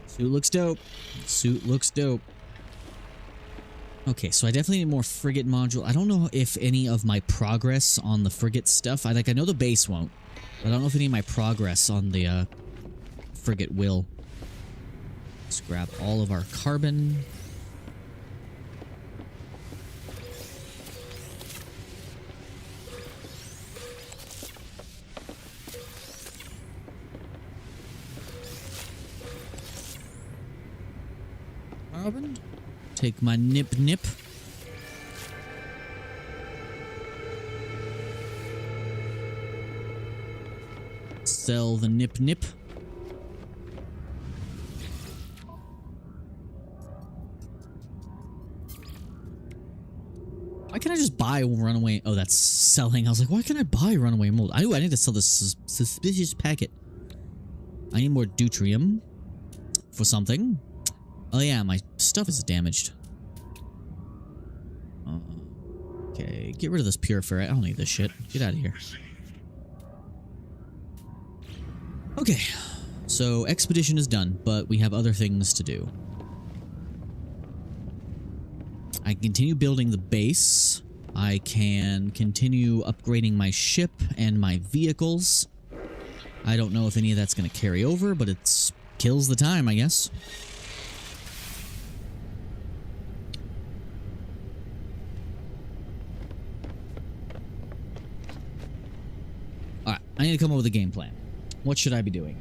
Suit looks dope. Suit looks dope. Okay, so I definitely need more frigate module. I don't know if any of my progress on the frigate stuff... I know the base won't. But I don't know if any of my progress on the frigate will. Let's grab all of our carbon. Carbon. Take my nip. Sell the nip. Why can't I just buy runaway? Oh, that's selling. I was like, why can't I buy runaway mold? I need to sell this suspicious packet. I need more deuterium for something. Oh yeah, my stuff is damaged. Okay, get rid of this pure ferrite. I don't need this shit. Get out of here. Okay, so expedition is done, but we have other things to do. I can continue building the base. I can continue upgrading my ship and my vehicles. I don't know if any of that's going to carry over, but it kills the time, I guess. Alright, I need to come up with a game plan. What should I be doing?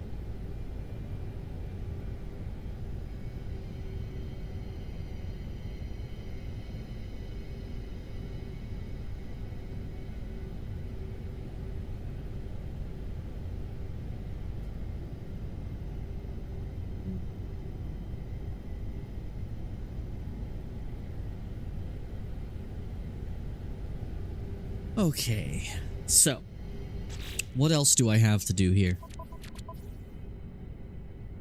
Okay, so what else do I have to do here?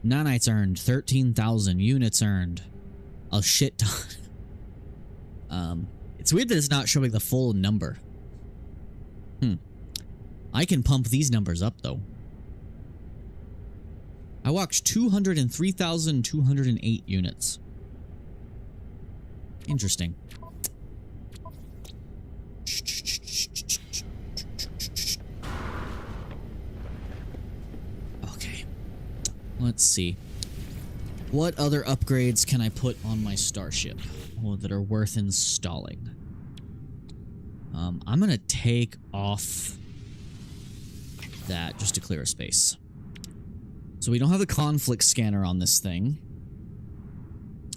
Nanites earned, 13,000 units earned. A shit ton. It's weird that it's not showing the full number. I can pump these numbers up though. I watched 203,208 units. Interesting. Okay. Let's see. What other upgrades can I put on my starship that are worth installing? I'm gonna take off that just to clear a space. So we don't have the conflict scanner on this thing.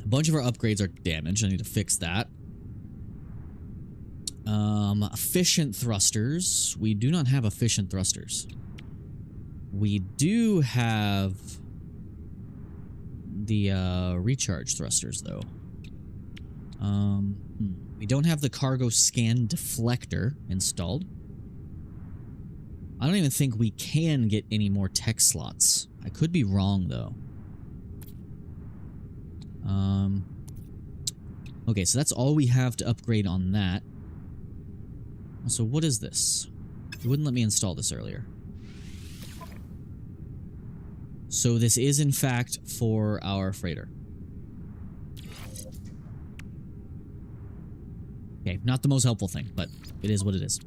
A bunch of our upgrades are damaged. I need to fix that. Efficient thrusters. We do not have efficient thrusters. We do have the recharge thrusters though. We don't have the cargo scan deflector installed. I don't even think we can get any more tech slots. I could be wrong, though. Okay, so that's all we have to upgrade on that. So what is this? It wouldn't let me install this earlier. So this is, in fact, for our freighter. Okay, not the most helpful thing, but it is what it is.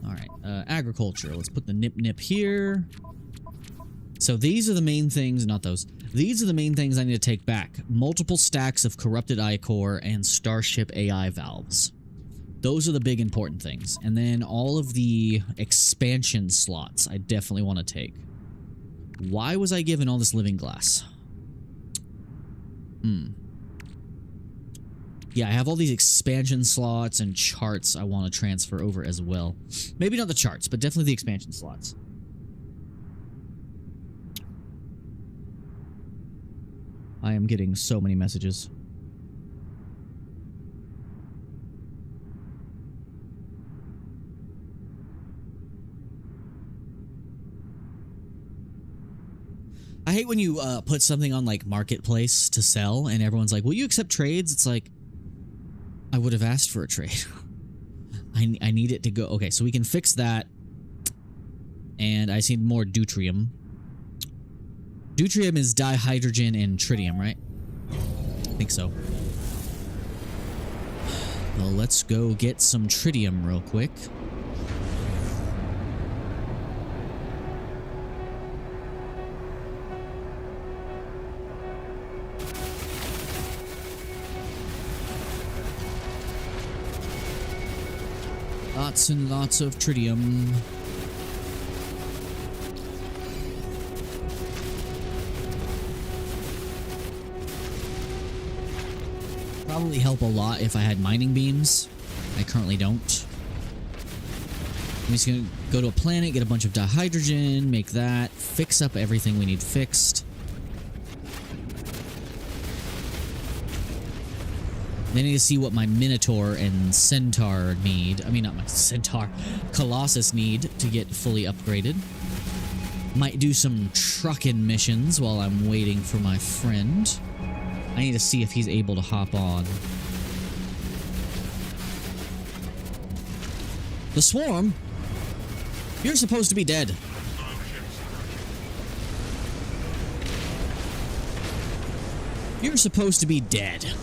Alright, agriculture. Let's put the nip here. So these are the main things, not those. These are the main things I need to take back. Multiple stacks of corrupted ichor and starship AI valves. Those are the big important things. And then all of the expansion slots I definitely want to take. Why was I given all this living glass? Yeah, I have all these expansion slots and charts I want to transfer over as well. Maybe not the charts, but definitely the expansion slots. I am getting so many messages. I hate when you put something on like Marketplace to sell and everyone's like, will you accept trades? It's like, I would have asked for a trade. I need it to go. Okay, so we can fix that. And I see more deuterium. Deuterium is dihydrogen and tritium, right? I think so. Well, let's go get some tritium real quick. Lots and lots of tritium. Probably help a lot if I had mining beams. I currently don't. I'm just gonna go to a planet, get a bunch of dihydrogen, make that, fix up everything we need fixed. Then I need to see what my Minotaur and Centaur need. I mean, not my Centaur. Colossus need to get fully upgraded. Might do some trucking missions while I'm waiting for my friend. I need to see if he's able to hop on. The Swarm? You're supposed to be dead. You're supposed to be dead.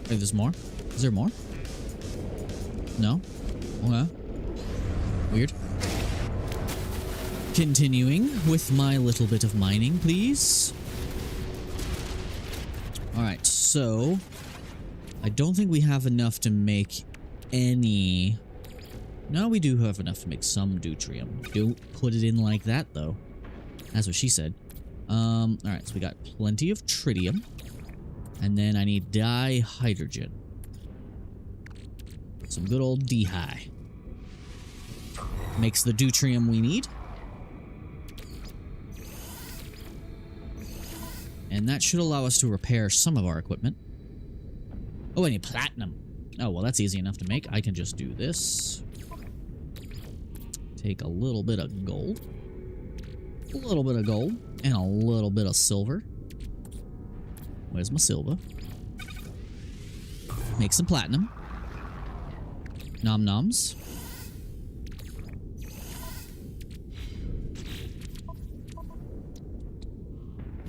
Wait, there's more? Is there more? No? Okay. Weird. Continuing with my little bit of mining, please. Alright, so I don't think we have enough to make any... No, we do have enough to make some deuterium. Don't put it in like that, though. That's what she said. Alright, so we got plenty of tritium. And then I need dihydrogen. Some good old D-high. Makes the deuterium we need. And that should allow us to repair some of our equipment. Oh, I need platinum. Oh, well, that's easy enough to make. I can just do this. Take a little bit of gold. A little bit of gold. And a little bit of silver. Where's my silver? Make some platinum. Nom noms.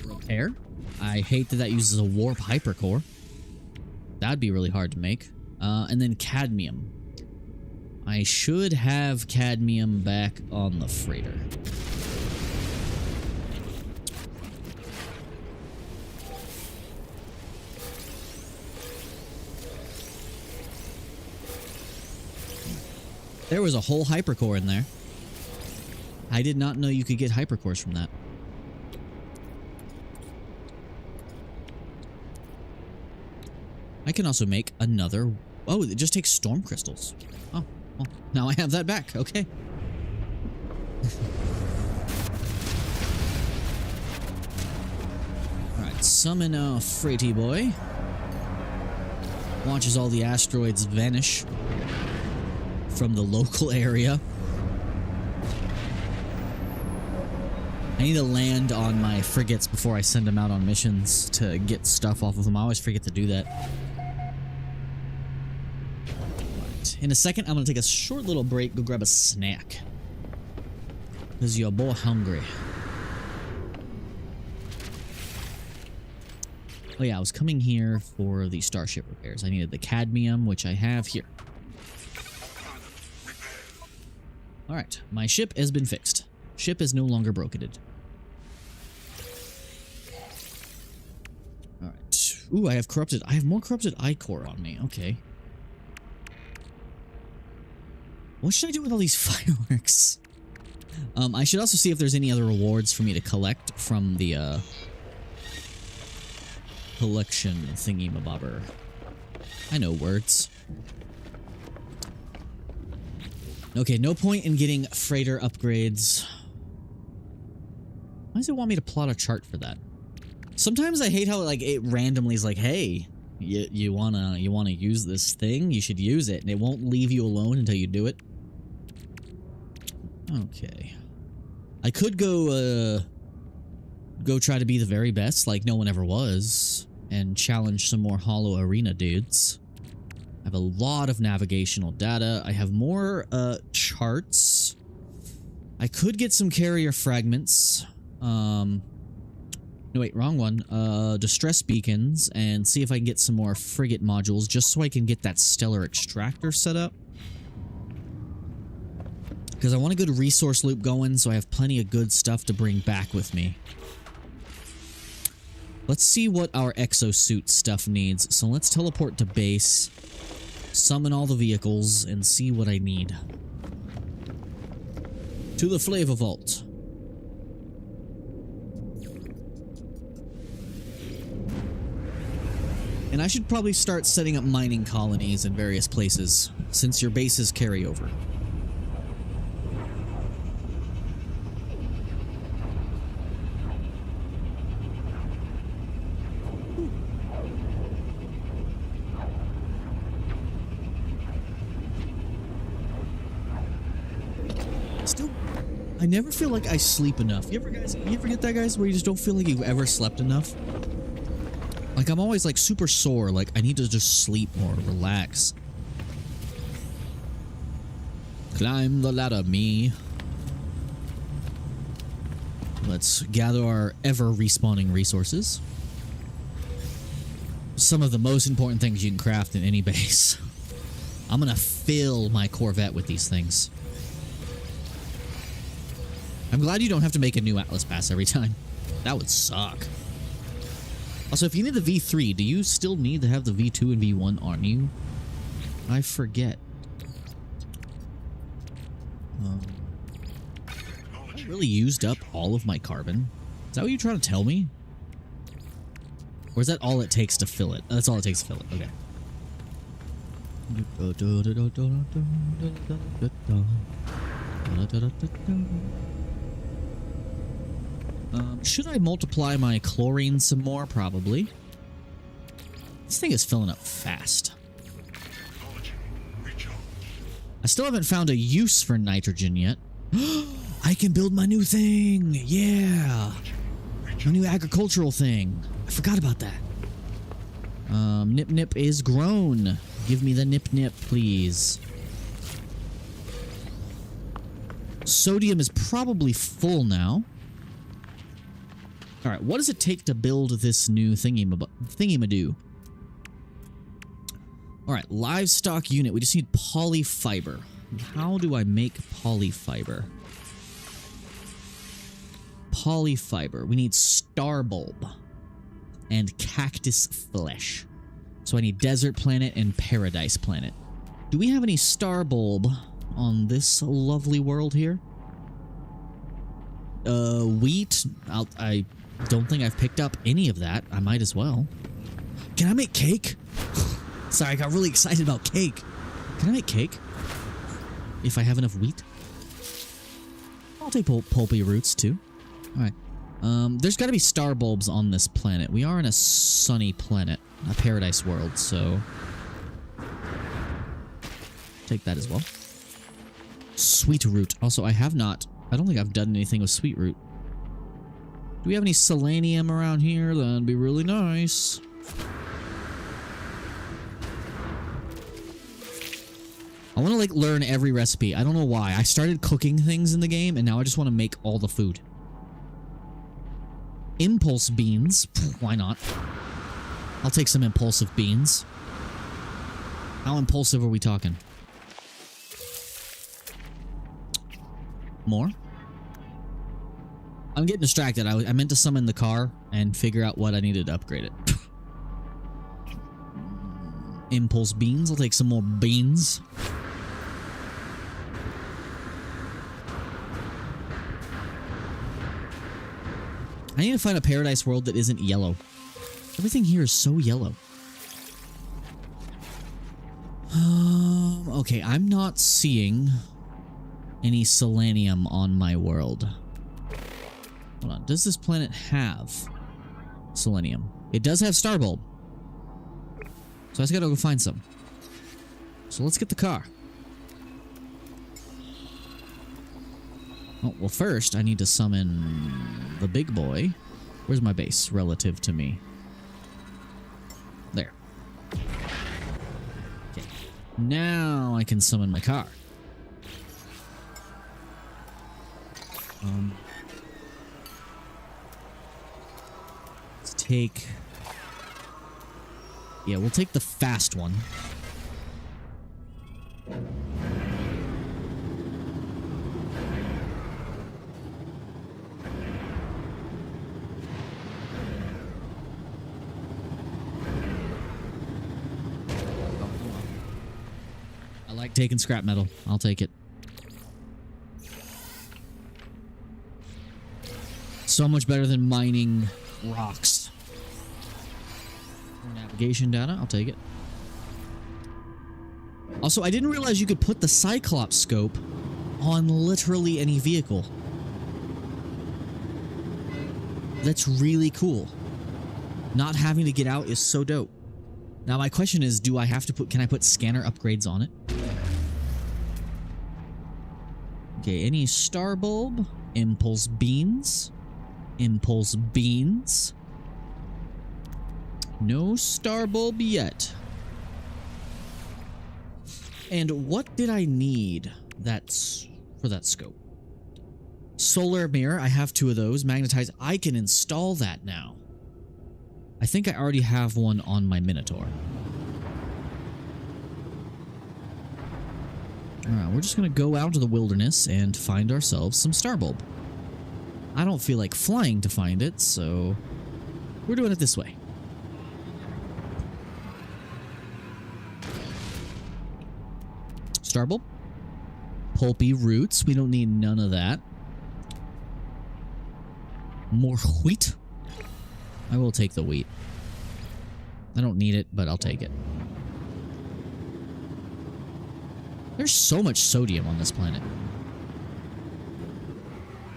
Repair. I hate that that uses a warp hypercore. That'd be really hard to make. And then cadmium. I should have cadmium back on the freighter. There was a whole hypercore in there. I did not know you could get hypercores from that. I can also make another... Oh, it just takes storm crystals. Oh, well, now I have that back. Okay. Alright, summon Freighty Boy. Watches all the asteroids vanish from the local area. I need to land on my frigates before I send them out on missions to get stuff off of them. I always forget to do that. Right. In a second, I'm going to take a short little break, go grab a snack. Because you're boy hungry. Oh yeah, I was coming here for the starship repairs. I needed the cadmium, which I have here. Alright, my ship has been fixed. Ship is no longer broketed. Alright. Ooh, I have more corrupted ichor on me. Okay. What should I do with all these fireworks? I should also see if there's any other rewards for me to collect from the, collection thingy-mabobber. I know words. Okay, no point in getting freighter upgrades. Why does it want me to plot a chart for that? Sometimes I hate how like it randomly is like, hey, you wanna use this thing? You should use it, and it won't leave you alone until you do it. Okay. I could go try to be the very best, like no one ever was, and challenge some more Hollow Arena dudes. I have a lot of navigational data. I have more charts. I could get some carrier fragments. No, wait, wrong one. Distress beacons, and see if I can get some more frigate modules, just so I can get that stellar extractor set up. Because I want a good resource loop going, so I have plenty of good stuff to bring back with me. Let's see what our exosuit stuff needs. So let's teleport to base, summon all the vehicles, and see what I need. To the Flavor Vault. And I should probably start setting up mining colonies in various places, since your bases carry over. I never feel like I sleep enough. You ever get that, guys, where you just don't feel like you've ever slept enough? Like, I'm always, like, super sore. Like, I need to just sleep more, relax. Climb the ladder, me. Let's gather our ever-respawning resources. Some of the most important things you can craft in any base. I'm gonna fill my Corvette with these things. I'm glad you don't have to make a new Atlas pass every time. That would suck. Also, if you need the V3, do you still need to have the V2 and V1 on you? I forget. I really used up all of my carbon. Is that what you're trying to tell me? Or is that all it takes to fill it? That's all it takes to fill it. Okay. Should I multiply my chlorine some more? Probably. This thing is filling up fast. I still haven't found a use for nitrogen yet. I can build my new thing! Yeah! My new agricultural thing. I forgot about that. Nip Nip is grown. Give me the Nip Nip, please. Sodium is probably full now. Alright, what does it take to build this new thingy-madoo? Alright, livestock unit. We just need polyfiber. How do I make polyfiber? Polyfiber. We need star bulb and cactus flesh. So I need desert planet and paradise planet. Do we have any star bulb on this lovely world here? Wheat. I don't think I've picked up any of that. I might as well. Can I make cake? Sorry, I got really excited about cake. Can I make cake? If I have enough wheat? I'll take pulpy roots, too. Alright. There's got to be star bulbs on this planet. We are in a sunny planet. A paradise world, so... take that as well. Sweet root. Also, I don't think I've done anything with sweet root. Do we have any selenium around here? That'd be really nice. I want to, like, learn every recipe. I don't know why. I started cooking things in the game, and now I just want to make all the food. Impulse beans. Why not? I'll take some impulsive beans. How impulsive are we talking? More? I'm getting distracted. I meant to summon the car and figure out what I needed to upgrade it. Impulse beans. I'll take some more beans. I need to find a paradise world that isn't yellow. Everything here is so yellow. Okay, I'm not seeing any selenium on my world. Hold on, does this planet have selenium? It does have star bulb. So I just gotta go find some. So let's get the car. Oh, well, first I need to summon the big boy. Where's my base relative to me? There. Okay. Now I can summon my car. Let's take... yeah, we'll take the fast one. I like taking scrap metal. I'll take it. So much better than mining rocks. Navigation data, I'll take it. Also, I didn't realize you could put the Cyclops scope on literally any vehicle. That's really cool. Not having to get out is so dope. Now my question is, do I have to can I put scanner upgrades on it? Okay, any star bulb, impulse beans, impulse beans. No star bulb yet. And what did I need for that scope? Solar mirror, I have 2 of those. Magnetize, I can install that now. I think I already have one on my Minotaur. Alright, we're just gonna go out to the wilderness and find ourselves some star bulb. I don't feel like flying to find it, so we're doing it this way. Star bulb. Pulpy roots. We don't need none of that. More wheat. I will take the wheat. I don't need it, but I'll take it. There's so much sodium on this planet.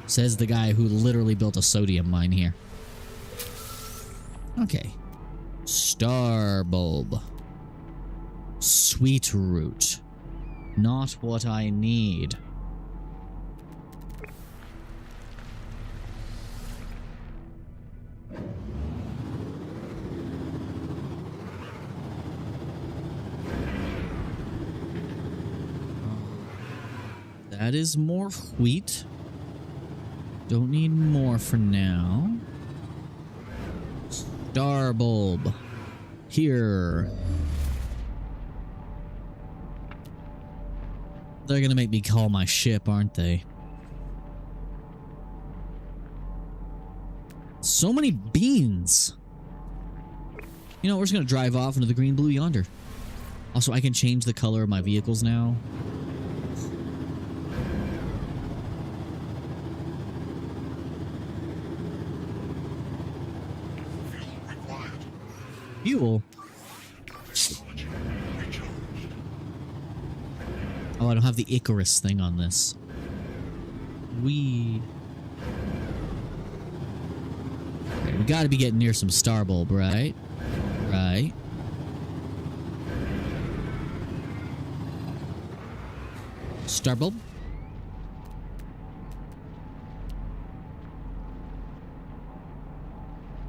Says the guy who literally built a sodium mine here. Okay. Star bulb. Sweet root. Not what I need. That is more wheat. Don't need more for now. Star bulb. Here. They're gonna make me call my ship, aren't they? So many beans. You know, we're just gonna drive off into the green blue yonder. Also, I can change the color of my vehicles now. Fuel. I don't have the Icarus thing on this. We gotta be getting near some starbulb, right? Right. Starbulb.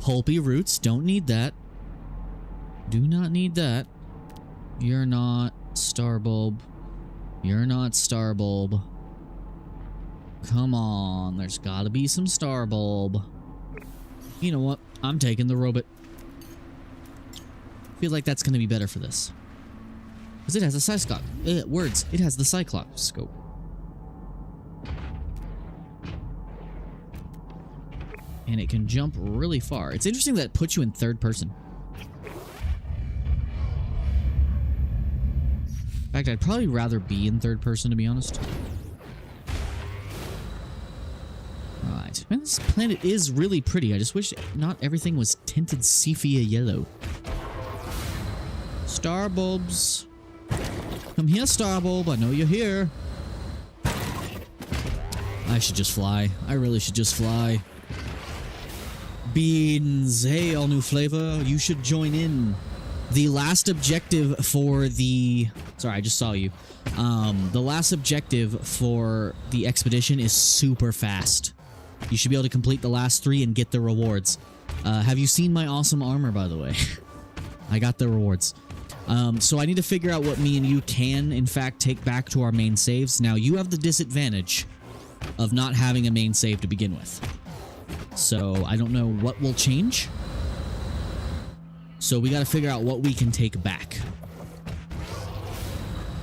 Pulpy roots. Don't need that. Do not need that. You're not starbulb. You're not starbulb. Come on. There's gotta be some starbulb. You know what? I'm taking the robot. Feel like that's gonna be better for this. Because it has a cyclops. Words. It has the cyclops scope. And it can jump really far. It's interesting that it puts you in third person. In fact, I'd probably rather be in third person, to be honest. Alright. Man, this planet is really pretty. I just wish not everything was tinted sepia yellow. Starbulbs. Come here, starbulb. I know you're here. I should just fly. I really should just fly. Beans. Hey, all new flavor. You should join in. The last objective for the... Sorry, I just saw you. The last objective for the expedition is super fast. You should be able to complete the last 3 and get the rewards. Have you seen my awesome armor, by the way? I got the rewards. So I need to figure out what me and you can, in fact, take back to our main saves. Now, you have the disadvantage of not having a main save to begin with. So I don't know what will change. So we got to figure out what we can take back.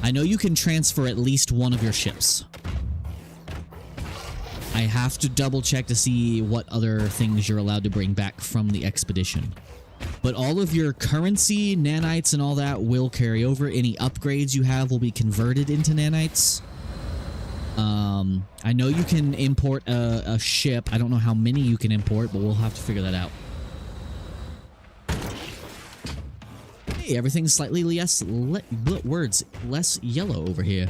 I know you can transfer at least one of your ships. I have to double check to see what other things you're allowed to bring back from the expedition. But all of your currency, nanites, and all that will carry over. Any upgrades you have will be converted into nanites. I know you can import a ship. I don't know how many you can import, but we'll have to figure that out. Hey, everything's slightly less less yellow over here.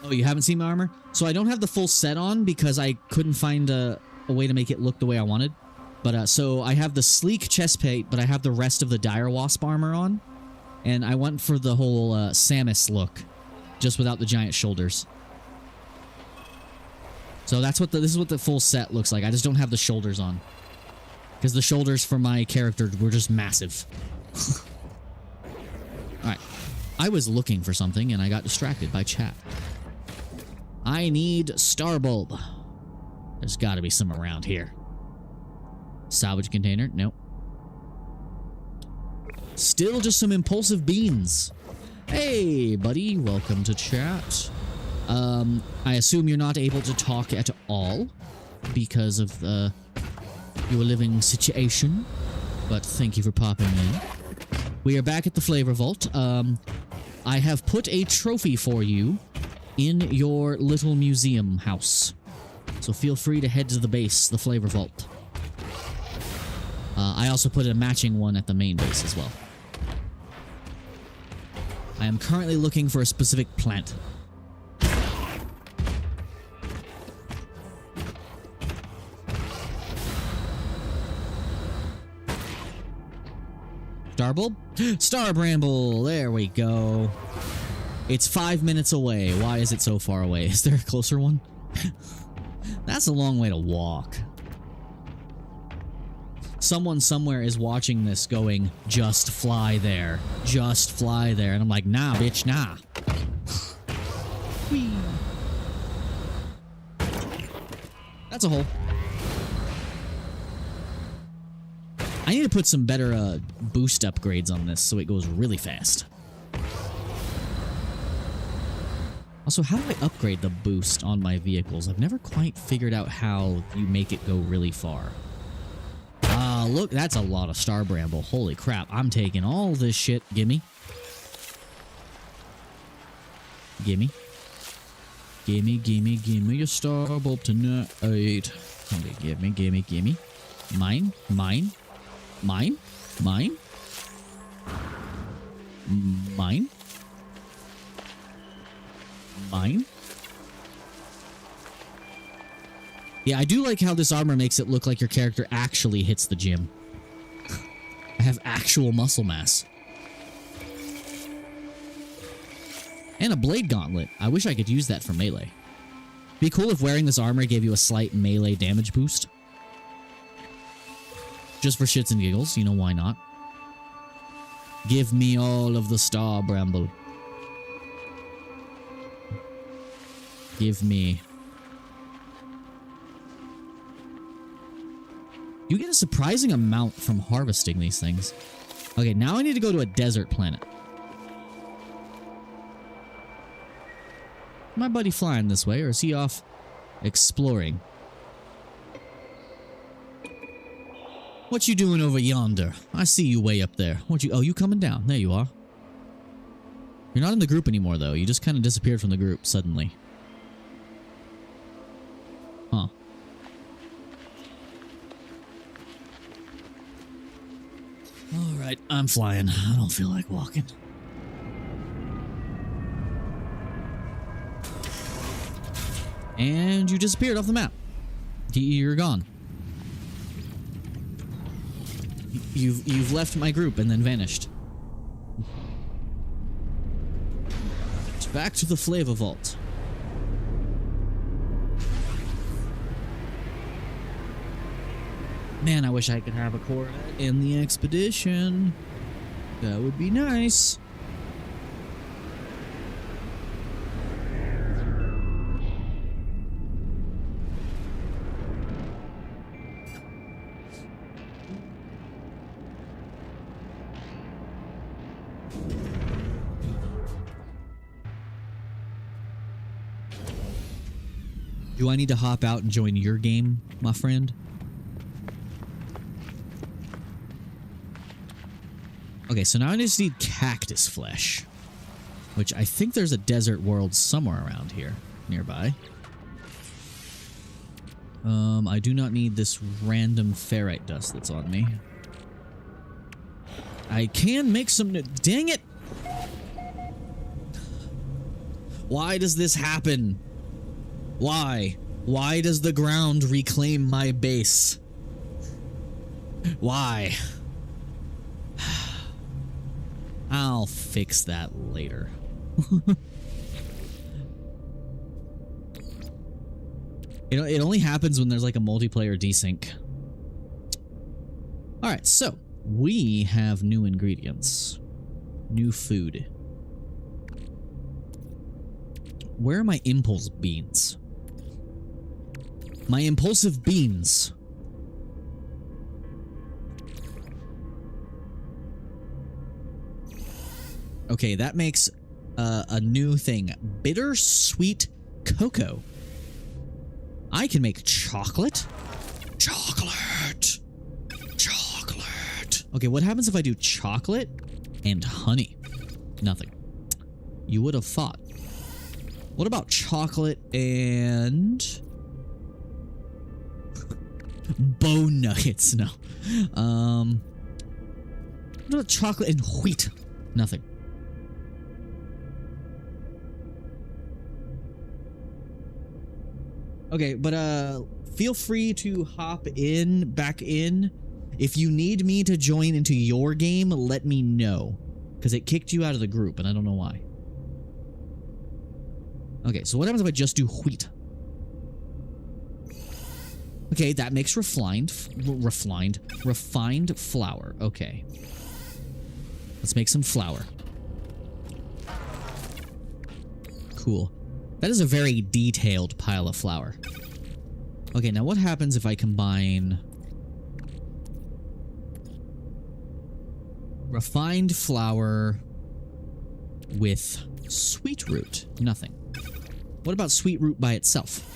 Oh, you haven't seen my armor? So I don't have the full set on because I couldn't find a way to make it look the way I wanted. But so I have the sleek chest plate, but I have the rest of the dire wasp armor on. And I went for the whole Samus look, just without the giant shoulders. So that's what this is what the full set looks like. I just don't have the shoulders on. Because the shoulders for my character were just massive. Alright. I was looking for something and I got distracted by chat. I need starbulb. There's gotta be some around here. Salvage container? Nope. Still just some impulsive beans. Hey, buddy. Welcome to chat. I assume you're not able to talk at all because of your living situation, but thank you for popping in. We are back at the Flavor Vault. I have put a trophy for you in your little museum house, so feel free to head to the base, the Flavor Vault. I also put a matching one at the main base as well. I am currently looking for a specific plant. Starbulb? Star Bramble! There we go. It's 5 minutes away. Why is it so far away? Is there a closer one? That's a long way to walk. Someone somewhere is watching this going, just fly there. Just fly there. And I'm like, nah, bitch, nah. Whee. That's a hole. I need to put some better boost upgrades on this so it goes really fast. Also, how do I upgrade the boost on my vehicles? I've never quite figured out how you make it go really far. Look, that's a lot of Star Bramble. Holy crap, I'm taking all this shit. Gimme. Gimme. Gimme, gimme, gimme your Starbulb tonight. Okay, gimme, gimme, gimme. Mine, mine. Mine? Mine? Mine? Mine? Yeah, I do like how this armor makes it look like your character actually hits the gym. I have actual muscle mass. And a blade gauntlet. I wish I could use that for melee. Be cool if wearing this armor gave you a slight melee damage boost. Just for shits and giggles, you know, why not? Give me all of the star bramble. Give me. You get a surprising amount from harvesting these things. Okay, now I need to go to a desert planet. My buddy flying this way, or is he off exploring? What you doing over yonder? I see you way up there. Oh, you coming down? There you are. You're not in the group anymore, though. You just kind of disappeared from the group suddenly. Huh. Alright, I'm flying. I don't feel like walking. And you disappeared off the map. You're gone. You've left my group and then vanished. Back to the Flavor Vault. Man, I wish I could have a Corvette in the expedition. That would be nice. Do I need to hop out and join your game, my friend? Okay, so now I just need cactus flesh, which I think there's a desert world somewhere around here, nearby. I do not need this random ferrite dust that's on me. I can make some... Dang it! Why does this happen? Why? Why does the ground reclaim my base? Why? I'll fix that later. It only happens when there's like a multiplayer desync. Alright, so we have new ingredients. New food. Where are my impulse beans? My impulsive beans. Okay, that makes a new thing. Bittersweet cocoa. I can make chocolate. Chocolate. Chocolate. Okay, what happens if I do chocolate and honey? Nothing. You would have thought. What about chocolate and... bone nuggets? No. What about chocolate and wheat? Nothing. Okay, but feel free to hop in, back in. If you need me to join into your game, let me know. Because it kicked you out of the group, and I don't know why. Okay, so what happens if I just do wheat? Okay, that makes refined flour. Okay. Let's make some flour. Cool. That is a very detailed pile of flour. Okay, now what happens if I combine refined flour with sweet root? Nothing. What about sweet root by itself?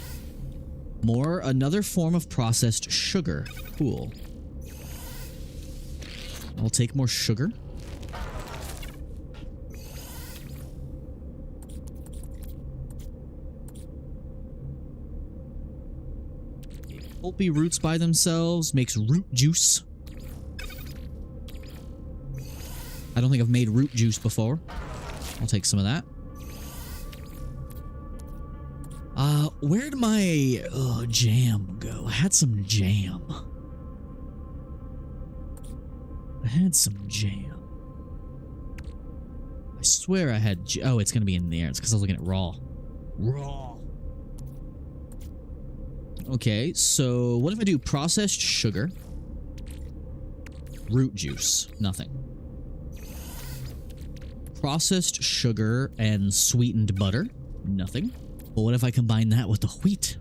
Another form of processed sugar. Cool. I'll take more sugar. Pulpy roots by themselves makes root juice. I don't think I've made root juice before. I'll take some of that. Where'd my jam go? I had some jam. I swear I had... Oh, it's going to be in there. It's because I was looking at raw. Raw. Okay, so what if I do processed sugar? Root juice. Nothing. Processed sugar and sweetened butter? Nothing. But what if I combine that with the wheat?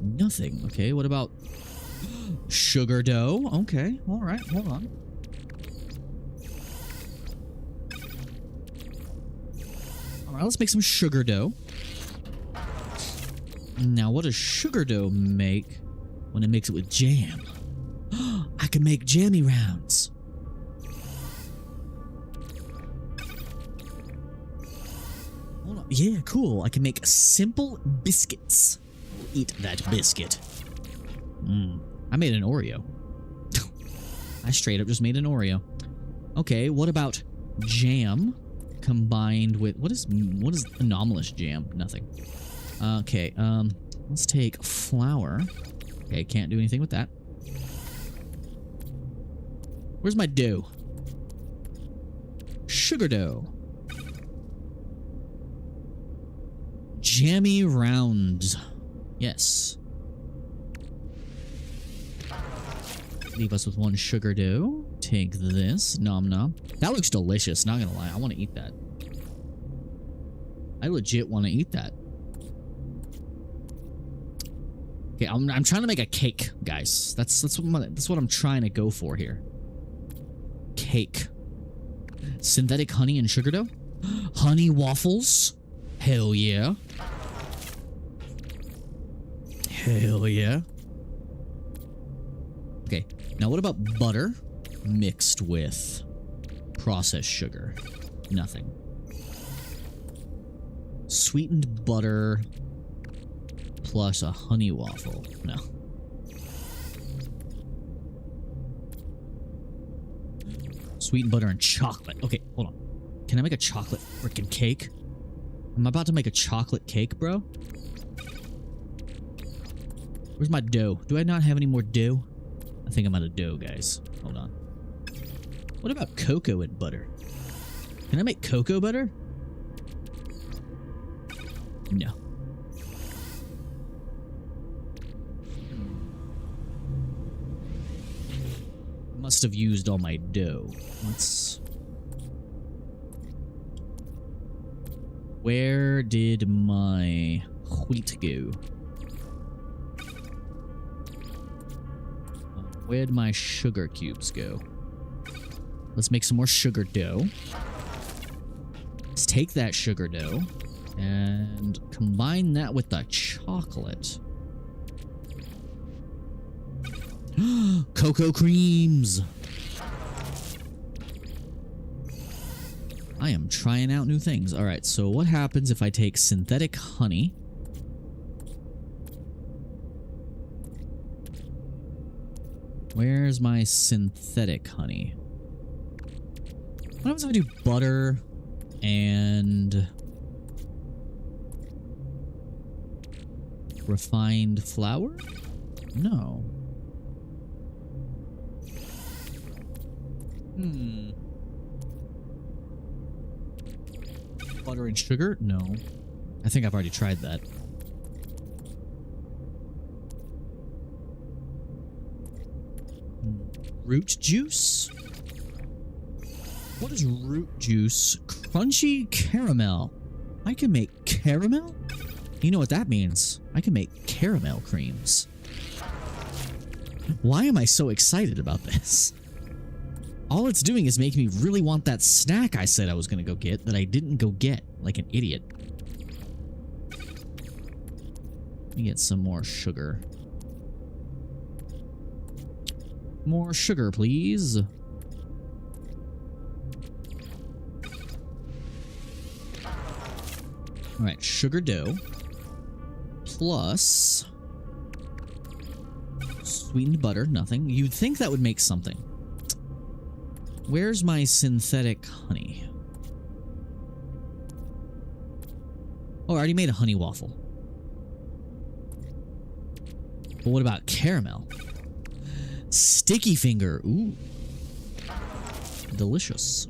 Nothing. Okay, what about sugar dough? Okay, alright, hold on. Alright, let's make some sugar dough. Now, what does sugar dough make when it makes it with jam? I can make jammy rounds. Hold on. Yeah, cool. I can make simple biscuits. I'll eat that biscuit. I made an Oreo. I straight up just made an Oreo. Okay, what about jam combined with... What is anomalous jam? Nothing. Okay, let's take flour. Okay, can't do anything with that. Where's my dough? Sugar dough. Jammy rounds. Yes. Leave us with one sugar dough. Take this. Nom nom. That looks delicious, not gonna lie. I want to eat that. I legit want to eat that. Okay, I'm trying to make a cake, guys. That's what I'm trying to go for here. Cake. Synthetic honey and sugar dough? Honey waffles? Hell yeah. Hell yeah. Okay, now what about butter mixed with processed sugar? Nothing. Sweetened butter plus a honey waffle. No. Sweetened butter and chocolate. Okay, hold on. Can I make a chocolate freaking cake? I'm about to make a chocolate cake, bro. Where's my dough? Do I not have any more dough? I think I'm out of dough, guys. Hold on. What about cocoa and butter? Can I make cocoa butter? No. Must have used all my dough. Where did my wheat go? Where'd my sugar cubes go? Let's make some more sugar dough. Let's take that sugar dough and combine that with the chocolate. Cocoa creams. I am trying out new things. All right, so what happens if I take synthetic honey? Where's my synthetic honey? What happens if I do butter and refined flour? No. Butter and sugar? No. I think I've already tried that. Root juice? What is root juice? Crunchy caramel. I can make caramel? You know what that means. I can make caramel creams. Why am I so excited about this? All it's doing is making me really want that snack I said I was going to go get that I didn't go get, like an idiot. Let me get some more sugar. More sugar, please. Alright, sugar dough. Plus Sweetened butter, nothing. You'd think that would make something. Where's my synthetic honey? Oh, I already made a honey waffle. But what about caramel? Sticky finger. Ooh. Delicious.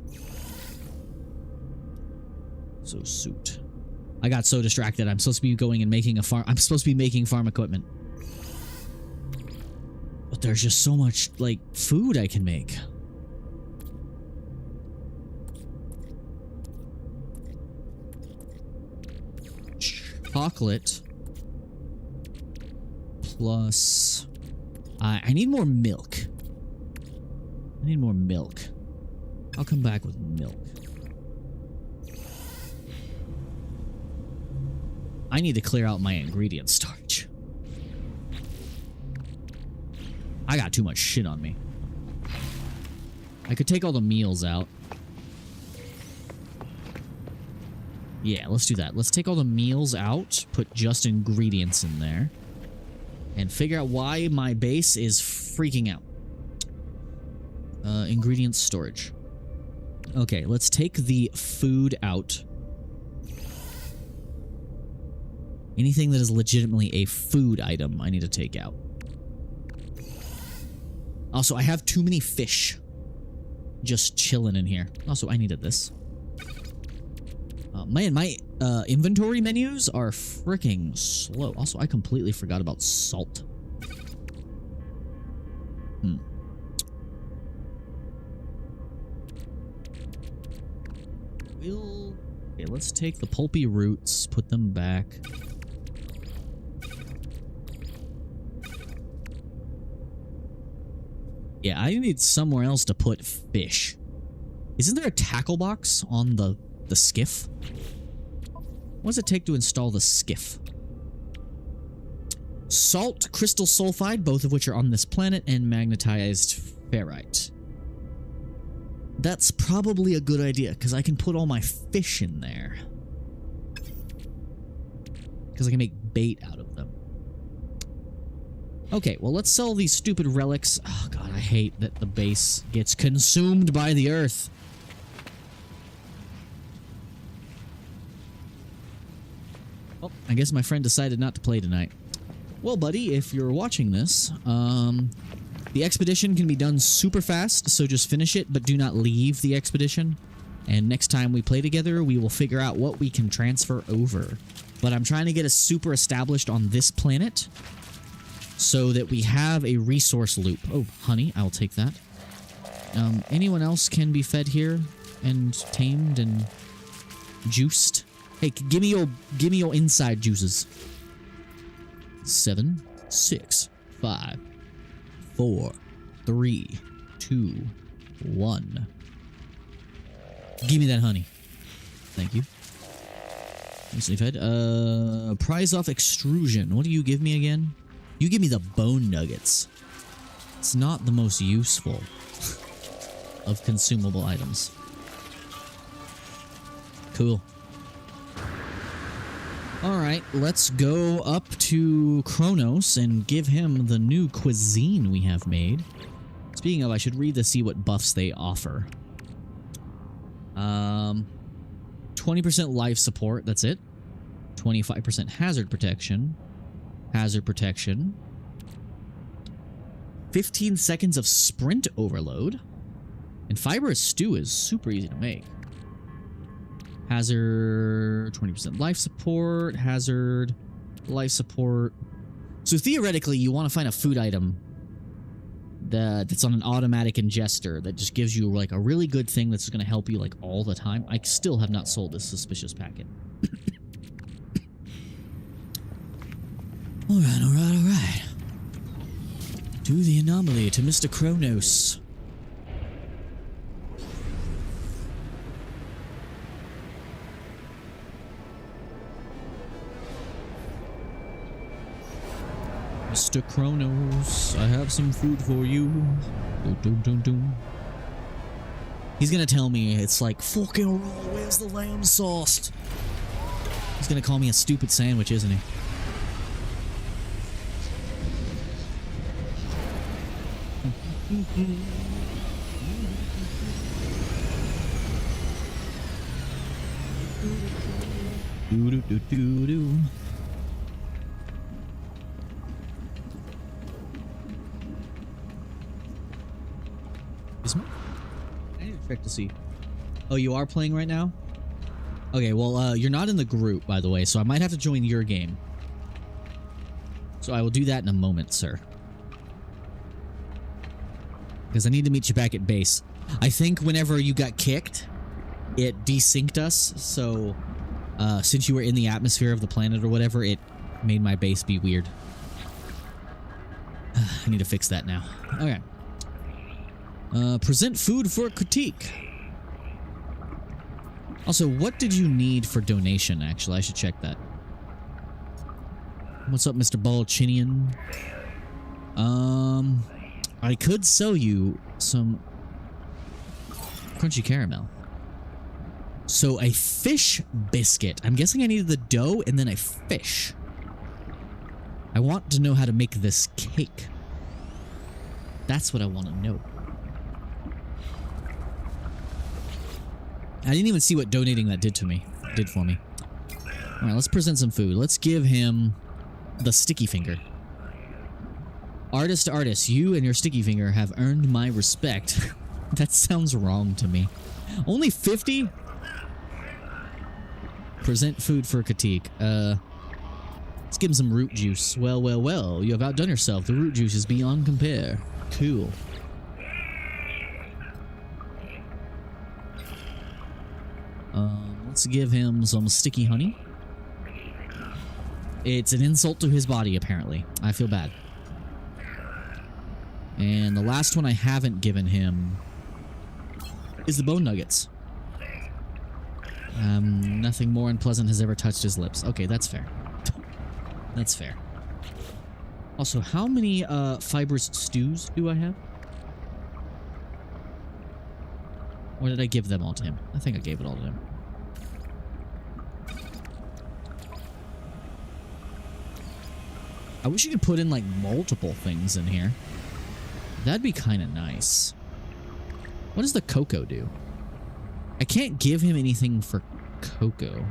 So suit. I got so distracted. I'm supposed to be going and making a farm. I'm supposed to be making farm equipment. But there's just so much, like, food I can make. Chocolate. Plus... I need more milk. I need more milk. I'll come back with milk. I need to clear out my ingredient storage. I got too much shit on me. I could take all the meals out. Yeah, let's do that. Let's take all the meals out, put just ingredients in there, and figure out why my base is freaking out. Ingredient storage. Okay, let's take the food out. Anything that is legitimately a food item, I need to take out. Also, I have too many fish just chilling in here. Also, I needed this. Man, my inventory menus are freaking slow. Also, I completely forgot about salt. Okay, let's take the pulpy roots, put them back. Yeah, I need somewhere else to put fish. Isn't there a tackle box on the skiff? What does it take to install the skiff? Salt, crystal sulfide, both of which are on this planet, and magnetized ferrite. That's probably a good idea, because I can put all my fish in there. Because I can make bait out of them. Okay, well, let's sell these stupid relics. Oh, God, I hate that the base gets consumed by the earth. Well, I guess my friend decided not to play tonight. Well, buddy, if you're watching this, the expedition can be done super fast, so just finish it, but do not leave the expedition. And next time we play together, we will figure out what we can transfer over. But I'm trying to get us super established on this planet so that we have a resource loop. Oh, honey, I'll take that. Anyone else can be fed here and tamed and juiced? Hey, give me your inside juices. 7, 6, 5, 4, 3, 2, 1. Give me that honey. Thank you. Nicely fed. Prize off extrusion. What do you give me again? You give me the bone nuggets. It's not the most useful of consumable items. Cool. Alright, let's go up to Kronos and give him the new cuisine we have made. Speaking of, I should read to see what buffs they offer. 20% life support, that's it. 25% hazard protection. 15 seconds of sprint overload. And fibrous stew is super easy to make. Hazard, 20% life support, hazard, life support. So theoretically, you want to find a food item that's on an automatic ingester that just gives you like a really good thing that's going to help you like all the time. I still have not sold this suspicious packet. Alright. To the anomaly, to Mr. Kronos. Mr. Kronos, I have some food for you. Doom. He's gonna tell me it's like, fucking raw, where's the lamb sauce? He's gonna call me a stupid sandwich, isn't he? Do-do-do-do-do. I need to check to see. Oh, you are playing right now? Okay, well, you're not in the group, by the way, so I might have to join your game. So I will do that in a moment, sir. Because I need to meet you back at base. I think whenever you got kicked, it desynced us, so since you were in the atmosphere of the planet or whatever, it made my base be weird. I need to fix that now. Okay. Present food for critique. Also, what did you need for donation, actually? I should check that. What's up, Mr. Balchinian? I could sell you some crunchy caramel. So, a fish biscuit. I'm guessing I needed the dough and then a fish. I want to know how to make this cake. That's what I want to know. I didn't even see what donating that did for me. Alright, let's present some food. Let's give him the sticky finger. Artist, you and your sticky finger have earned my respect. That sounds wrong to me. Only 50? Present food for critique. Let's give him some root juice. Well, you have outdone yourself. The root juice is beyond compare. Cool. Let's give him some sticky honey. It's an insult to his body, apparently. I feel bad. And the last one I haven't given him is the bone nuggets. Nothing more unpleasant has ever touched his lips. Okay, that's fair. That's fair. Also, how many fibrous stews do I have? Or did I give them all to him? I think I gave it all to him. I wish you could put in, like, multiple things in here. That'd be kind of nice. What does the cocoa do? I can't give him anything for cocoa.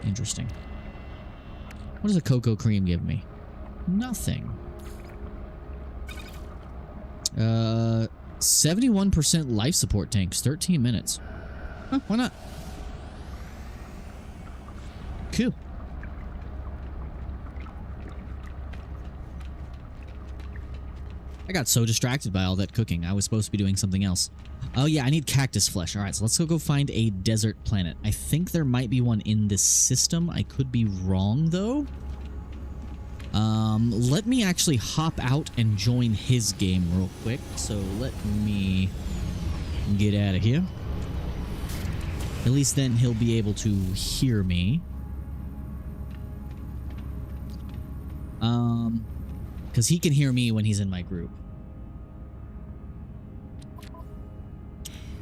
Interesting. What does the cocoa cream give me? Nothing. 71% life support tanks, 13 minutes. Huh, why not? Cool. I got so distracted by all that cooking. I was supposed to be doing something else. Oh yeah, I need cactus flesh. Alright, so let's go find a desert planet. I think there might be one in this system. I could be wrong, though. Let me actually hop out and join his game real quick. So let me get out of here. At least then he'll be able to hear me. Because he can hear me when he's in my group.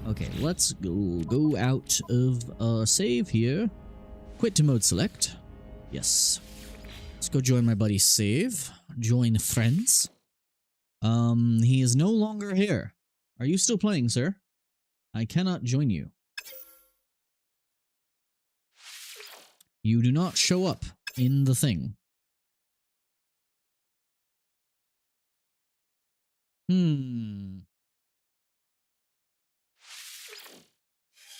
Okay, let's go out of save here. Quit to mode select. Yes. Let's go join my buddy's save. Join friends. He is no longer here. Are you still playing, sir? I cannot join you. You do not show up in the thing.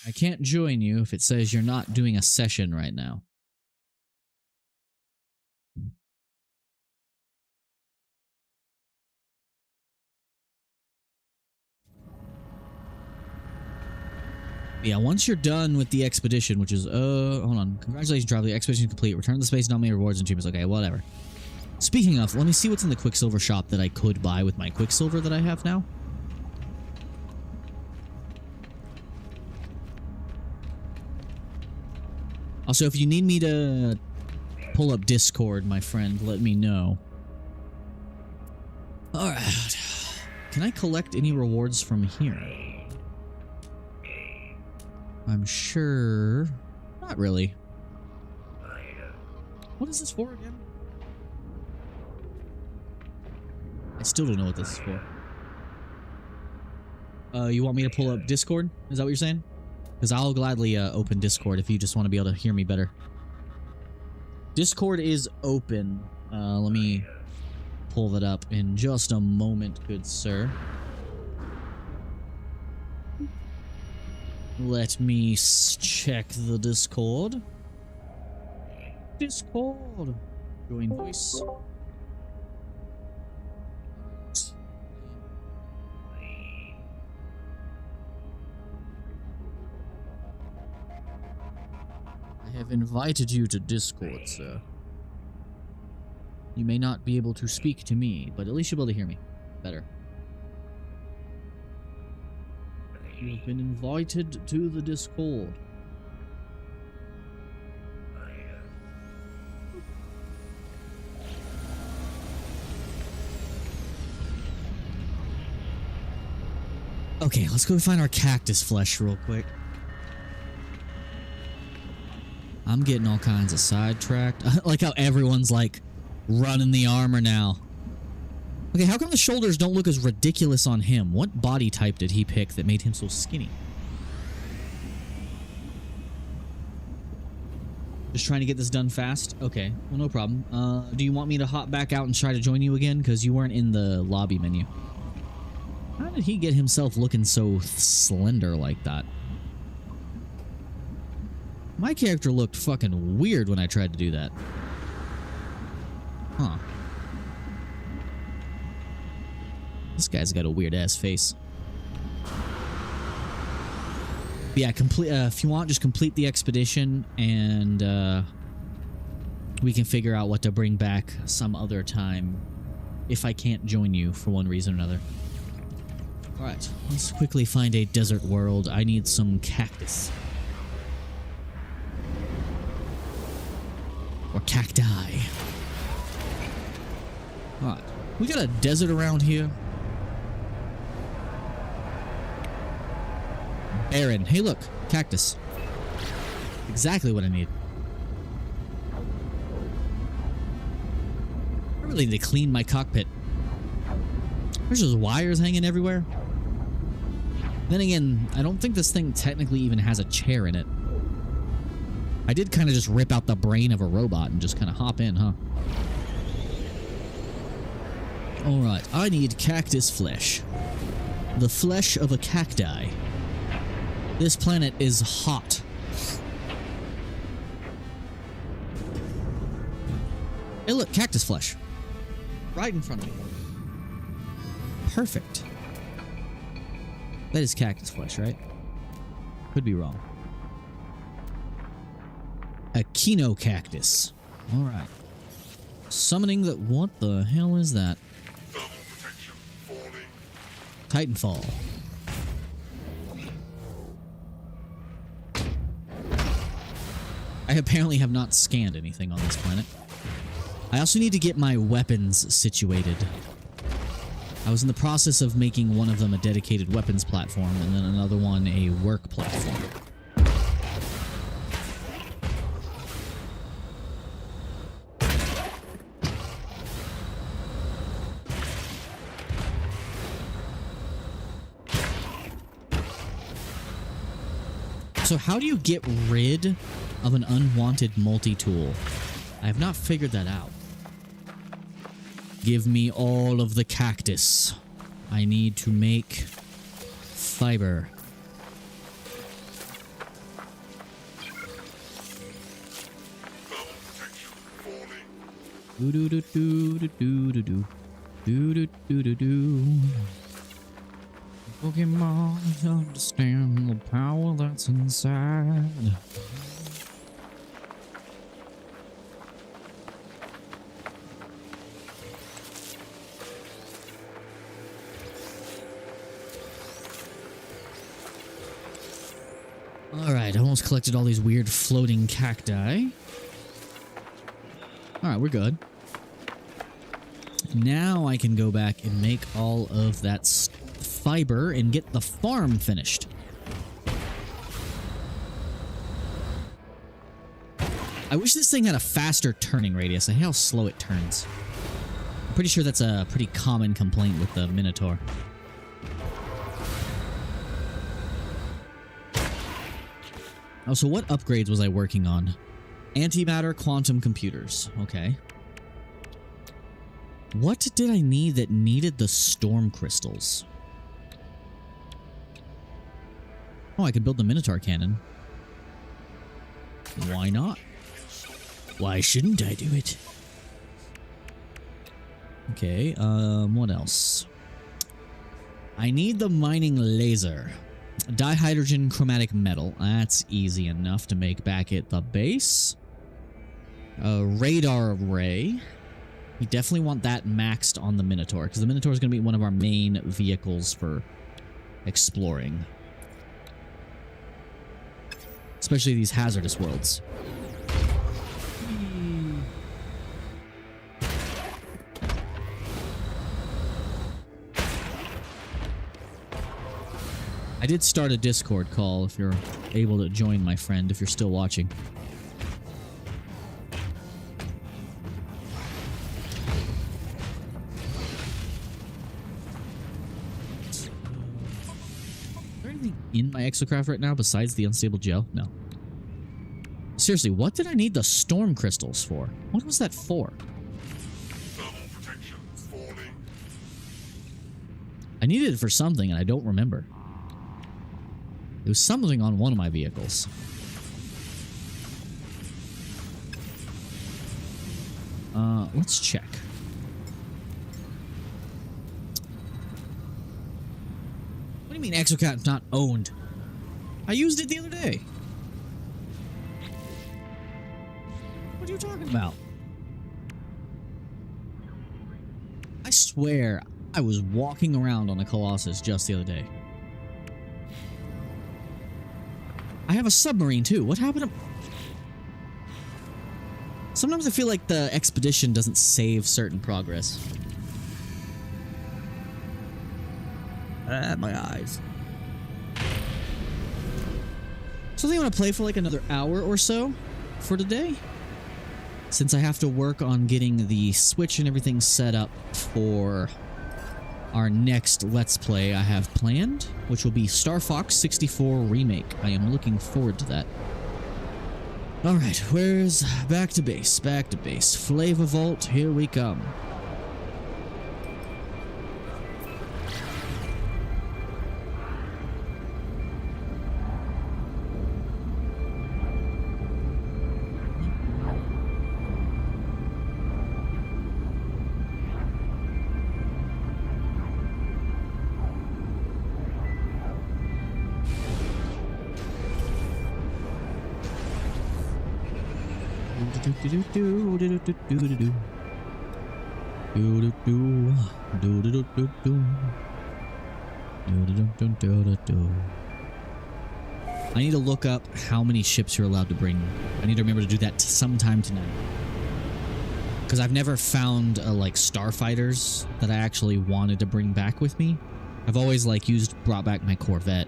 I can't join you if it says you're not doing a session right now. Yeah, once you're done with the expedition, which is, hold on. Congratulations, traveler. The expedition complete. Return to the space, nominate rewards and achievements. Okay, whatever. Speaking of, let me see what's in the Quicksilver shop that I could buy with my Quicksilver that I have now. Also, if you need me to pull up Discord, my friend, let me know. Alright. Can I collect any rewards from here? I'm sure... Not really. What is this for again? I still don't know what this is for. You want me to pull up Discord? Is that what you're saying? Because I'll gladly open Discord if you just want to be able to hear me better. Discord is open. Let me pull that up in just a moment, good sir. Let me check the Discord. Discord. Join voice. I have invited you to Discord, sir. You may not be able to speak to me, but at least you'll be able to hear me better. You have been invited to the Discord. Okay, let's go find our cactus flesh real quick. I'm getting all kinds of sidetracked. I like how everyone's like running the armor now. Okay, how come the shoulders don't look as ridiculous on him? What body type did he pick that made him so skinny? Just trying to get this done fast? Okay, well, no problem. Do you want me to hop back out and try to join you again? Because you weren't in the lobby menu. How did he get himself looking so slender like that? My character looked fucking weird when I tried to do that. Huh. This guy's got a weird-ass face. Yeah, complete. If you want, just complete the expedition, and we can figure out what to bring back some other time if I can't join you for one reason or another. Alright, let's quickly find a desert world. I need some cactus. Or cacti. Alright, we got a desert around here. Barren. Hey, look, cactus. Exactly what I need. I really need to clean my cockpit. There's just wires hanging everywhere. Then again, I don't think this thing technically even has a chair in it. I did kind of just rip out the brain of a robot and just kind of hop in, huh? Alright, I need cactus flesh. The flesh of a cacti. This planet is hot. Hey look, cactus flesh. Right in front of me. Perfect. That is cactus flesh, right? Could be wrong. A Kino cactus. Alright. Summoning the... What the hell is that? Titanfall. I apparently have not scanned anything on this planet. I also need to get my weapons situated. I was in the process of making one of them a dedicated weapons platform and then another one a work platform. So how do you get rid of an unwanted multi-tool? I have not figured that out. Give me all of the cactus. I need to make fiber. Do do do do do do do do do do do do. Pokemon understand the power that's inside. Alright, I almost collected all these weird floating cacti. Alright, we're good. Now I can go back and make all of that fiber and get the farm finished. I wish this thing had a faster turning radius. I hate how slow it turns. I'm pretty sure that's a pretty common complaint with the Minotaur. Oh, so what upgrades was I working on? Antimatter quantum computers. Okay. What did I need that needed the storm crystals? Oh, I could build the Minotaur cannon. Why not? Why shouldn't I do it? Okay, what else? I need the mining laser. Dihydrogen chromatic metal. That's easy enough to make back at the base. Radar array. We definitely want that maxed on the Minotaur, because the Minotaur is going to be one of our main vehicles for exploring. Especially these hazardous worlds. I did start a Discord call if you're able to join, my friend, if you're still watching. Is there anything in my exocraft right now besides the unstable gel? No. Seriously, what did I need the storm crystals for? What was that for? I needed it for something and I don't remember. It was something on one of my vehicles. Let's check. What do you mean exocraft not owned? I used it the other day. What are you talking about? I swear I was walking around on a Colossus just the other day. I have a submarine too. What happened to... Sometimes I feel like the expedition doesn't save certain progress. My eyes. So I think I want to play for like another hour or so for today. Since I have to work on getting the Switch and everything set up for our next Let's Play I have planned, which will be Star Fox 64 Remake. I am looking forward to that. Alright, where's... Back to base, back to base. Flavor Vault, here we come. I need to look up how many ships you're allowed to bring. I need to remember to do that sometime tonight. Because I've never found like starfighters that I actually wanted to bring back with me. I've always like brought back my Corvette.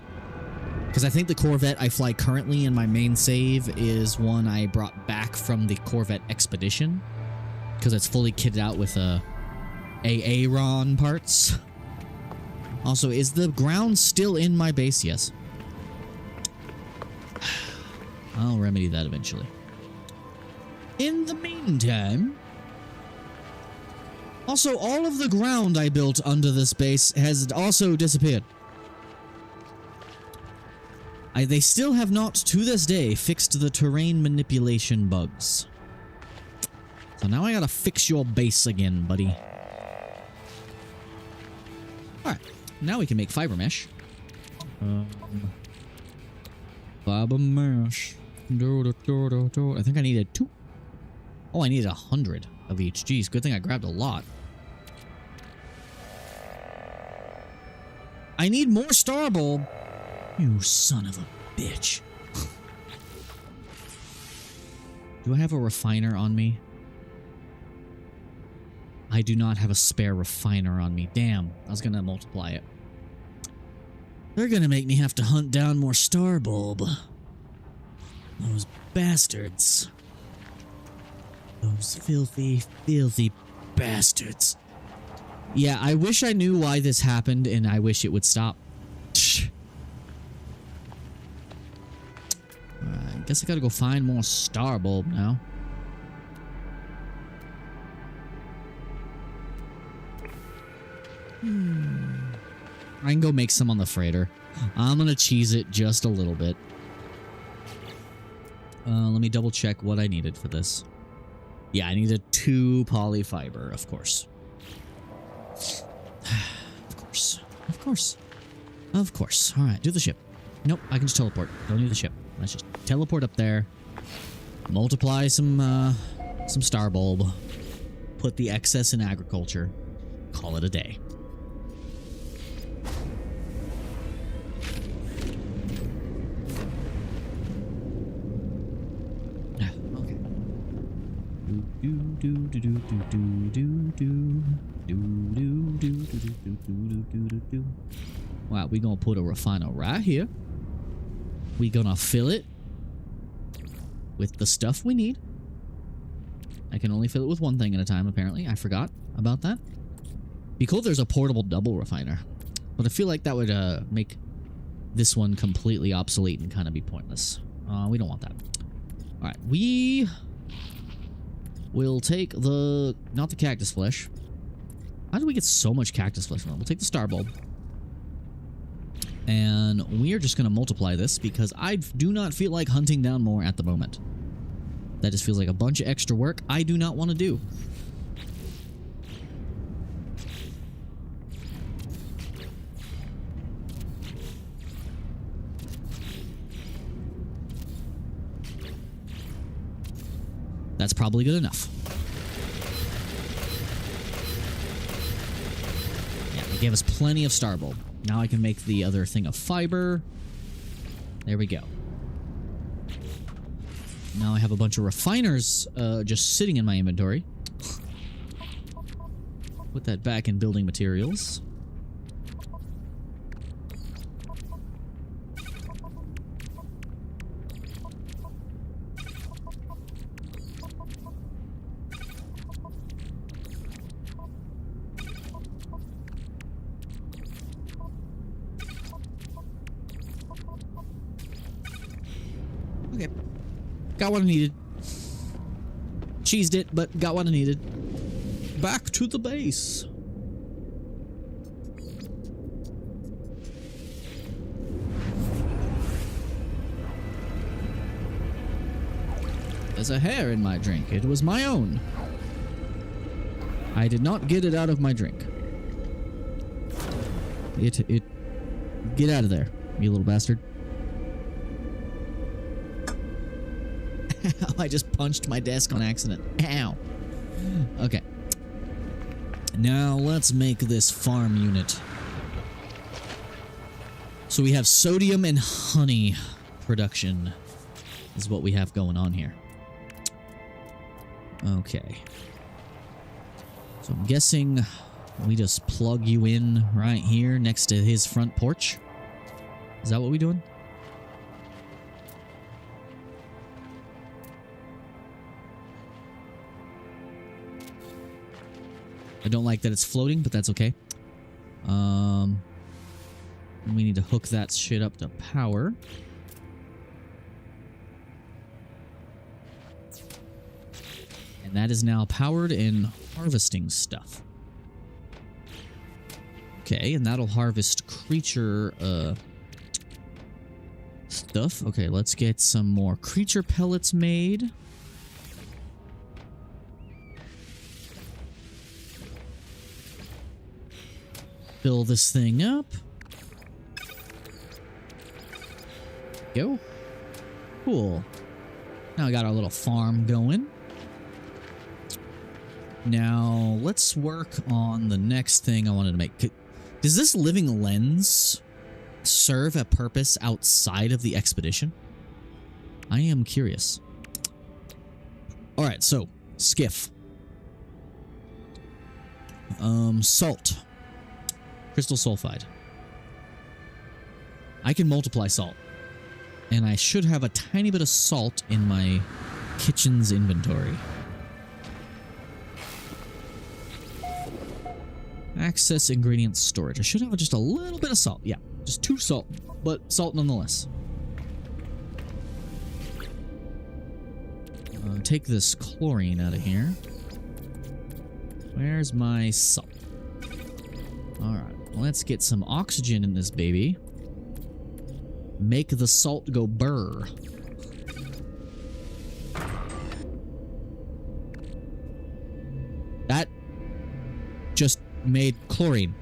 Because I think the Corvette I fly currently in my main save is one I brought back from the Corvette Expedition. Because it's fully kitted out with Aaron parts. Also, is the ground still in my base? Yes. I'll remedy that eventually. In the meantime... Also, all of the ground I built under this base has also disappeared. They still have not, to this day, fixed the terrain manipulation bugs. So now I gotta fix your base again, buddy. Alright, now we can make fiber mesh. Fiber mesh. I think I needed 2. Oh, I needed 100 of each. Jeez, good thing I grabbed a lot. I need more star bulb. You son of a bitch. Do I have a refiner on me? I do not have a spare refiner on me. Damn, I was gonna multiply it. They're gonna make me have to hunt down more star bulb. Those bastards. Those filthy, filthy bastards. Yeah, I wish I knew why this happened and I wish it would stop. Alright. Guess I gotta go find more star bulb now. I can go make some on the freighter. I'm gonna cheese it just a little bit. Let me double check what I needed for this. Yeah, I needed 2 polyfiber, of course. Of course. Of course. Of course. Alright, do the ship. Nope, I can just teleport. Don't need the ship. Let's just teleport up there. Multiply some star bulb. Put the excess in agriculture. Call it a day. Wow, we gonna put a refiner right here. We gonna fill it with the stuff we need. I can only fill it with one thing at a time, apparently. I forgot about that. Be cool if there's a portable double refiner, but I feel like that would make this one completely obsolete and kind of be pointless. We don't want that. All right, we will take the, not the cactus flesh. How do we get so much cactus flesh from it? We'll take the star bulb. And we are just going to multiply this because I do not feel like hunting down more at the moment. That just feels like a bunch of extra work I do not want to do. That's probably good enough. Yeah, they gave us plenty of star bulb. Now I can make the other thing of fiber. There we go. Now I have a bunch of refiners just sitting in my inventory. Put that back in building materials. Okay. Got what I needed. Cheesed it, but got what I needed. Back to the base. There's a hair in my drink. It was my own. I did not get it out of my drink. Get out of there, you little bastard. I just punched my desk on accident. Ow. Okay. Now let's make this farm unit. So we have sodium and honey production is what we have going on here. Okay. So I'm guessing we just plug you in right here next to his front porch. Is that what we're doing? I don't like that it's floating, but that's okay. We need to hook that shit up to power. And that is now powered and harvesting stuff. Okay, and that'll harvest creature stuff. Okay, let's get some more creature pellets made. Fill this thing up. Go. Cool. Now we got our little farm going. Now let's work on the next thing I wanted to make. Does this living lens serve a purpose outside of the expedition? I am curious. All right, so skiff. Salt. Crystal sulfide. I can multiply salt. And I should have a tiny bit of salt in my kitchen's inventory. Access ingredients storage. I should have just a little bit of salt. Yeah, just 2 salt, but salt nonetheless. take this chlorine out of here. Where's my salt? Alright, let's get some oxygen in this baby. Make the salt go burr. That just made chlorine,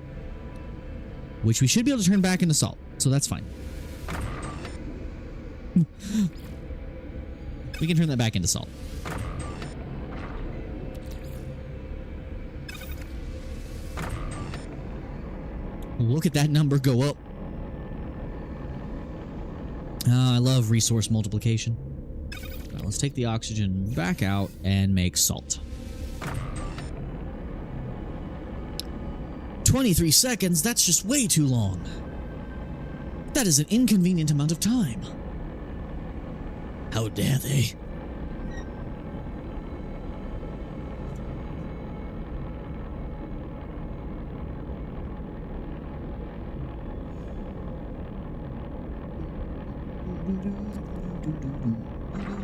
which we should be able to turn back into salt, so that's fine. We can turn that back into salt. Look at that number go up. I love resource multiplication. Now let's take the oxygen back out and make salt. 23 seconds, that's just way too long. That is an inconvenient amount of time. How dare they?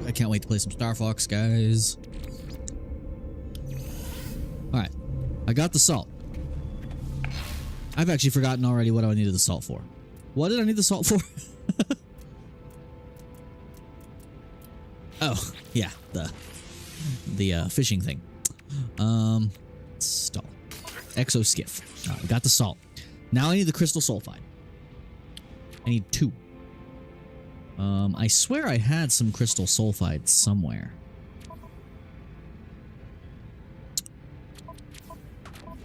I can't wait to play some Star Fox, guys. Alright, I got the salt. I've actually forgotten already what I needed the salt for. What did I need the salt for? Oh, yeah, the fishing thing. Stall. Exo skiff. Alright, got the salt. Now I need the crystal sulfide. I need 2. I swear I had some crystal sulfide somewhere.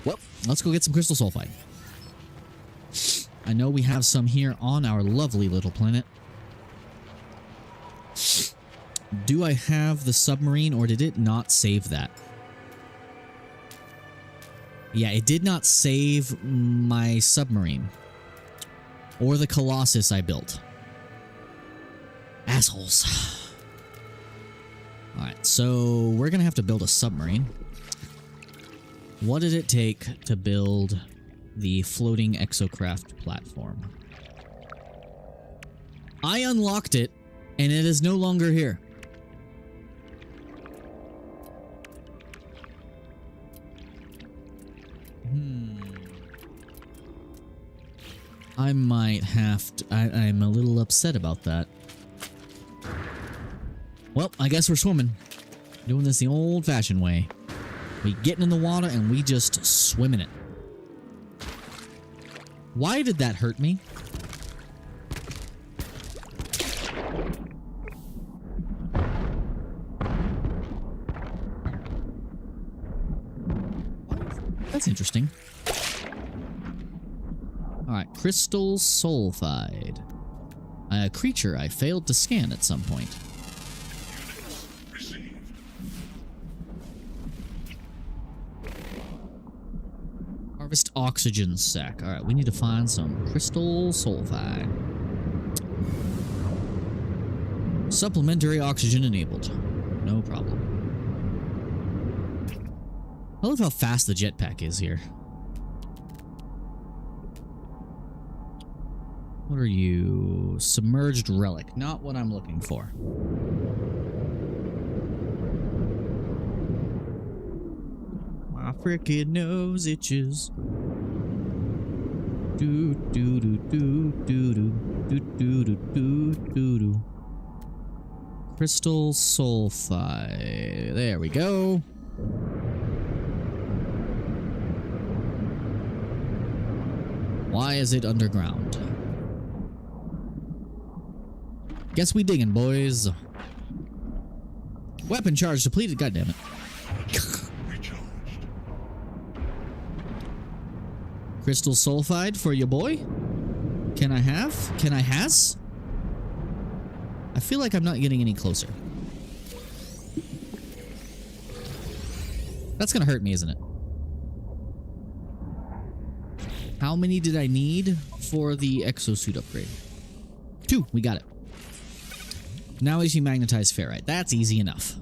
Well, let's go get some crystal sulfide. I know we have some here on our lovely little planet. Do I have the submarine, or did it not save that? Yeah, it did not save my submarine. Or the Colossus I built. Assholes. Alright, so we're gonna have to build a submarine. What did it take to build the floating exocraft platform? I unlocked it, and it is no longer here. I might have to... I'm a little upset about that. Well, I guess we're swimming. Doing this the old-fashioned way. We get in the water and we just swim in it. Why did that hurt me? That's interesting. Alright, crystal sulfide. A creature I failed to scan at some point. Harvest oxygen sac. Alright, we need to find some crystal sulfide. Supplementary oxygen enabled. No problem. I love how fast the jetpack is here. What are you? Submerged relic. Not what I'm looking for. My frickin' nose itches. Do do do do do do do do do do do do. Crystal sulfide. There we go. Why is it underground? Guess we digging, boys. Weapon charge depleted. God damn it. Crystal sulfide for your boy. Can I have? Can I has? I feel like I'm not getting any closer. That's gonna hurt me, isn't it? How many did I need for the exosuit upgrade? 2. We got it. Now we see magnetized ferrite. That's easy enough.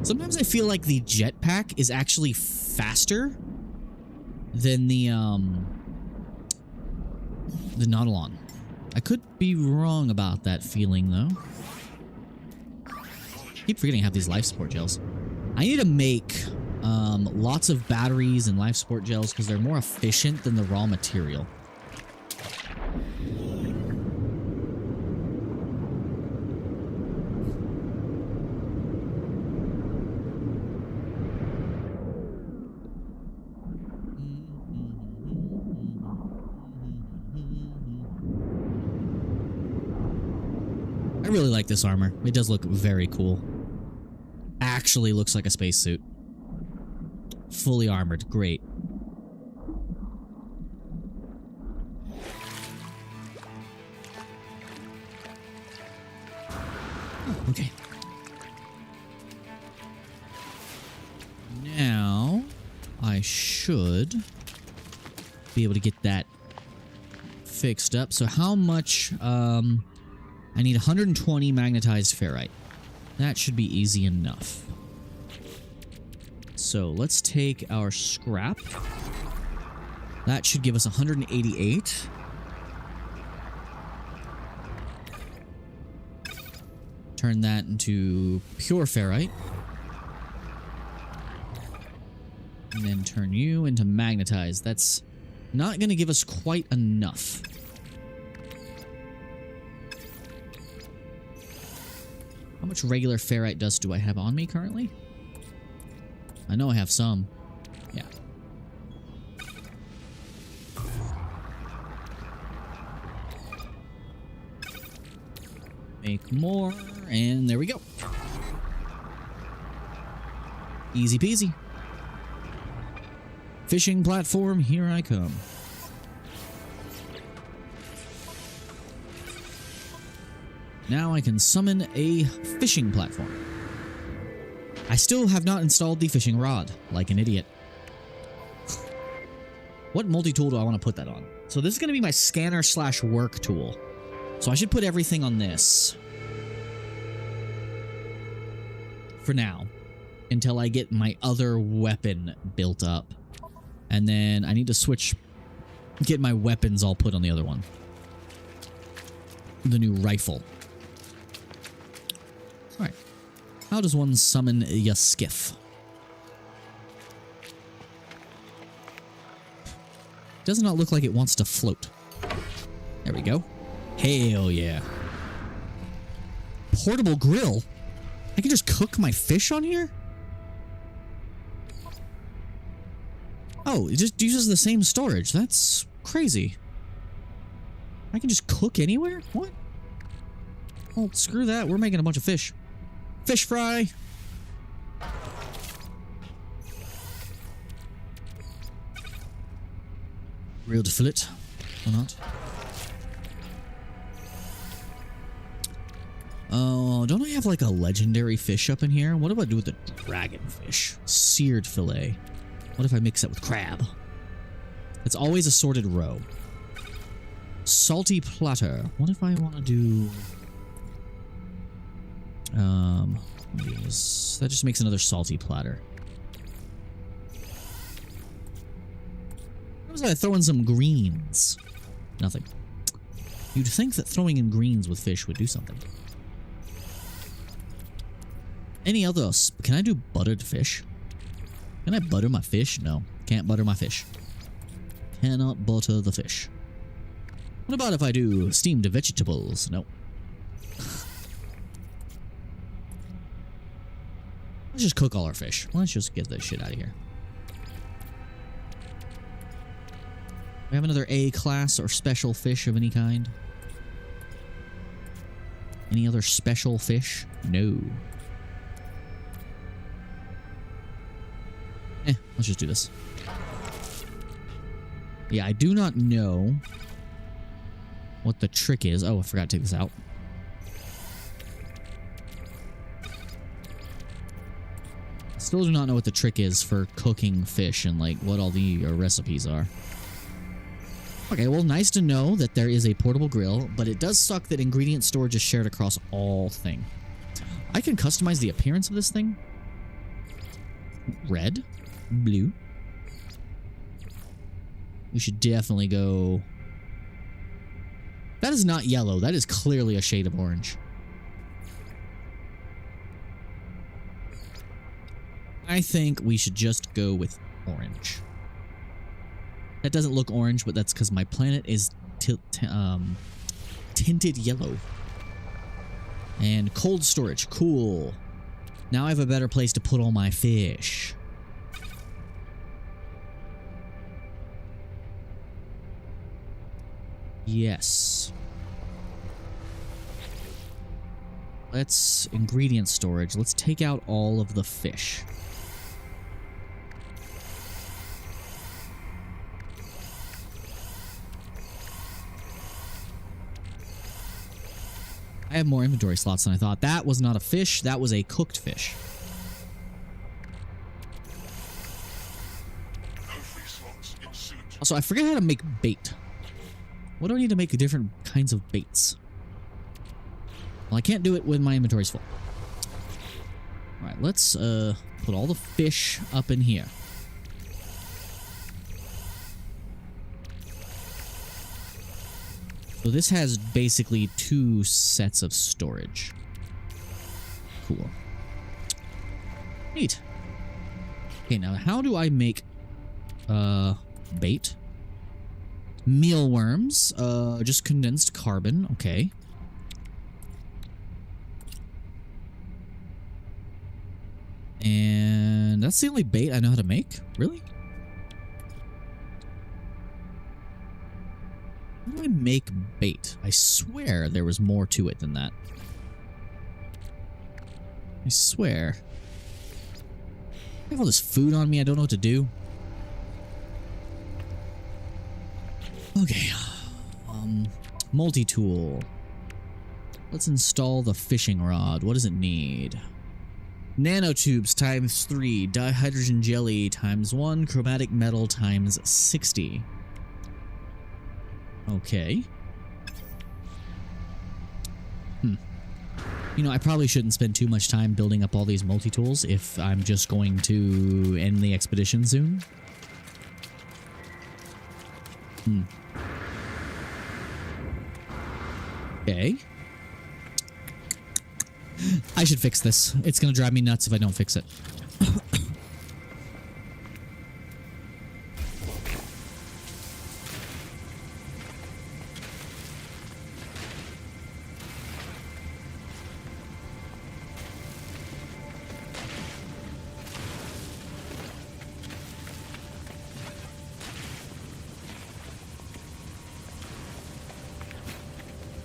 Sometimes I feel like the jetpack is actually faster than the Nautilon. I could be wrong about that feeling, though. I keep forgetting I have these life support gels. I need to make lots of batteries and life support gels because they're more efficient than the raw material. I really like this armor. It does look very cool. Actually looks like a spacesuit. Fully armored. Great. Oh, okay. Now, I should be able to get that fixed up. So how much, I need 120 magnetized ferrite. That should be easy enough. So let's take our scrap. That should give us 188. Turn that into pure ferrite. And then turn you into magnetized. That's not going to give us quite enough. How much regular ferrite dust do I have on me currently? I know I have some. Yeah. Make more, and there we go. Easy peasy. Fishing platform, here I come. Now I can summon a fishing platform. I still have not installed the fishing rod, like an idiot. What multi-tool do I want to put that on? So this is going to be my scanner/work tool. So I should put everything on this. For now. Until I get my other weapon built up. And then I need to switch... Get my weapons all put on the other one. The new rifle. Alright. How does one summon a skiff? Does not look like it wants to float. There we go. Hell yeah. Portable grill? I can just cook my fish on here? Oh, it just uses the same storage. That's crazy. I can just cook anywhere? What? Well, screw that. We're making a bunch of fish. Fish fry! Grilled fillet. Or not. Oh, don't I have like a legendary fish up in here? What do I do with the dragonfish? Seared fillet. What if I mix that with crab? It's always a sorted row. Salty platter. What if I want to do... that just makes another salty platter. What was I throw in some greens? Nothing. You'd think that throwing in greens with fish would do something. Any others? Can I do buttered fish? Can I butter my fish? No. Can't butter my fish. Cannot butter the fish. What about if I do steamed vegetables? No. Let's just cook all our fish. Let's just get this shit out of here. We have another A-class or special fish of any kind? Any other special fish? No. Let's just do this. Yeah, I do not know what the trick is. Oh, I forgot to take this out. Still do not know what the trick is for cooking fish and like what all the recipes are. Okay, well, nice to know that there is a portable grill, but it does suck that ingredient storage is shared across all thing. I can customize the appearance of this thing. Red? Blue? We should definitely go... That is not yellow. That is clearly a shade of orange. I think we should just go with orange. That doesn't look orange, but that's because my planet is tinted yellow. And cold storage. Cool. Now I have a better place to put all my fish. Yes. Let's ingredient storage. Let's take out all of the fish. I have more inventory slots than I thought. That was not a fish. That was a cooked fish. Also, I forget how to make bait. What do I need to make different kinds of baits? Well, I can't do it when my inventory's full. Alright, let's put all the fish up in here. So this has basically 2 sets of storage. Cool. Neat. Okay, now how do I make bait? Mealworms, just condensed carbon, okay. And that's the only bait I know how to make? Really? How do I make bait? I swear there was more to it than that. I swear. I have all this food on me, I don't know what to do. Okay. Multi-tool. Let's install the fishing rod. What does it need? Nanotubes times 3, dihydrogen jelly times 1, chromatic metal times 60. Okay. You know, I probably shouldn't spend too much time building up all these multi-tools if I'm just going to end the expedition soon. Okay. I should fix this. It's gonna drive me nuts if I don't fix it.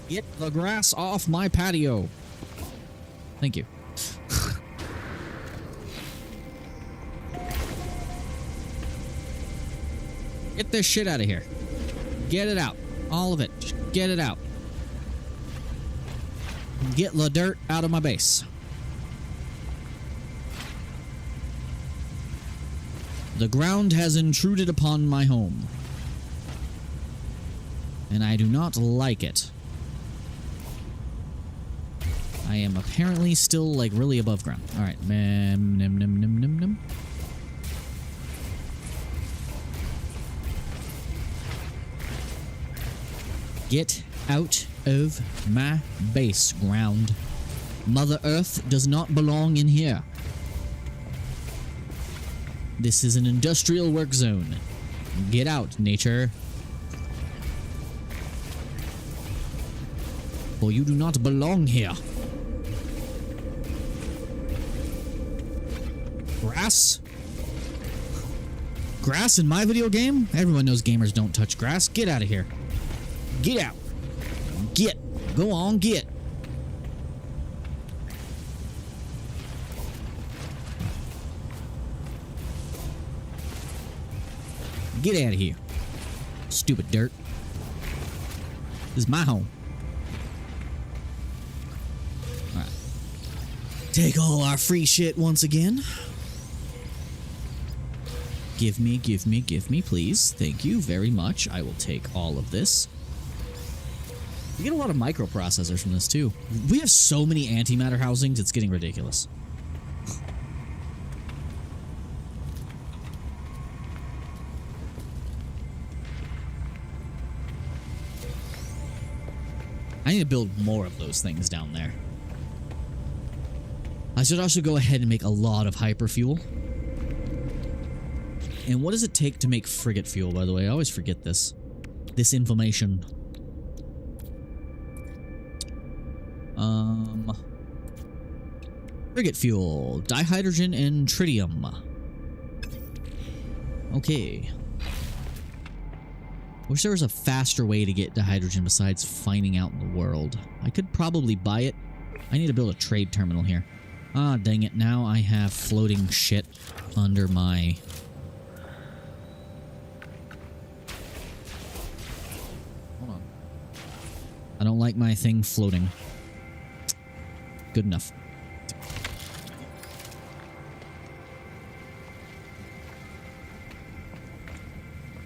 Get the grass off my patio. Thank you. Get this shit out of here. Get it out. All of it. Just get it out. Get the dirt out of my base. The ground has intruded upon my home. And I do not like it. I am apparently still, like, really above ground. Alright. Get out of my base, ground. Mother Earth does not belong in here. This is an industrial work zone. Get out, nature. For you do not belong here. Grass? Grass in my video game? Everyone knows gamers don't touch grass. Get out of here. Get out. Get. Go on, get. Get out of here. Stupid dirt. This is my home. Alright. Take all our free shit once again. Give me, please. Thank you very much. I will take all of this. We get a lot of microprocessors from this, too. We have so many antimatter housings, it's getting ridiculous. I need to build more of those things down there. I should also go ahead and make a lot of hyperfuel. And what does it take to make frigate fuel, by the way? I always forget this. This information. Frigate fuel. Dihydrogen and tritium. Okay. Wish there was a faster way to get dihydrogen besides finding out in the world. I could probably buy it. I need to build a trade terminal here. Ah, dang it. Now I have floating shit under my... Hold on. I don't like my thing floating. Good enough.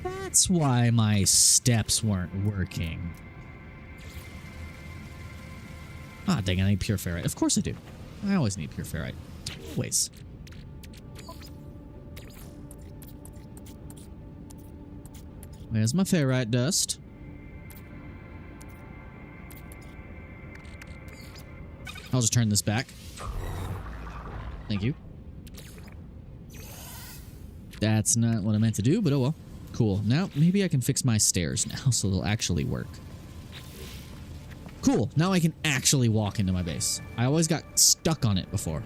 That's why my steps weren't working. Ah, dang it, I need pure ferrite. Of course I do. I always need pure ferrite. Always. Where's my ferrite dust? I'll just turn this back. Thank you. That's not what I meant to do, but oh well. Cool. Now, maybe I can fix my stairs now so they'll actually work. Cool. Now I can actually walk into my base. I always got stuck on it before.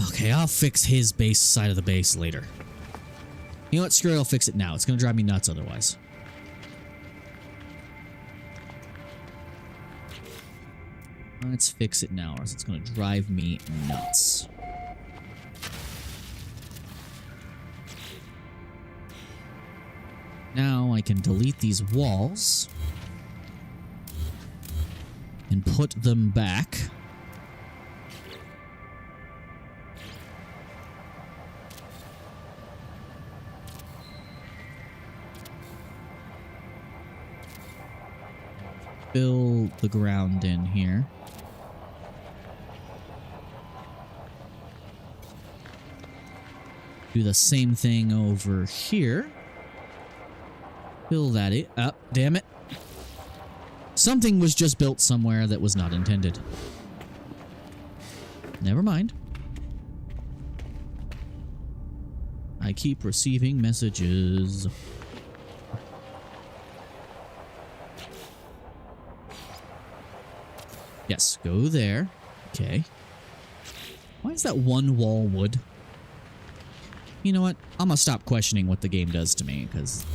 Okay, I'll fix his base side of the base later. You know what? Screw it. I'll fix it now. It's going to drive me nuts otherwise. Let's fix it now, or else it's going to drive me nuts. Now I can delete these walls and put them back. Fill the ground in here. Do the same thing over here. Fill that up. Damn it. Something was just built somewhere that was not intended. Never mind. I keep receiving messages. Yes, go there. Okay. Why is that one wall wood? You know what? I'm gonna stop questioning what the game does to me, because...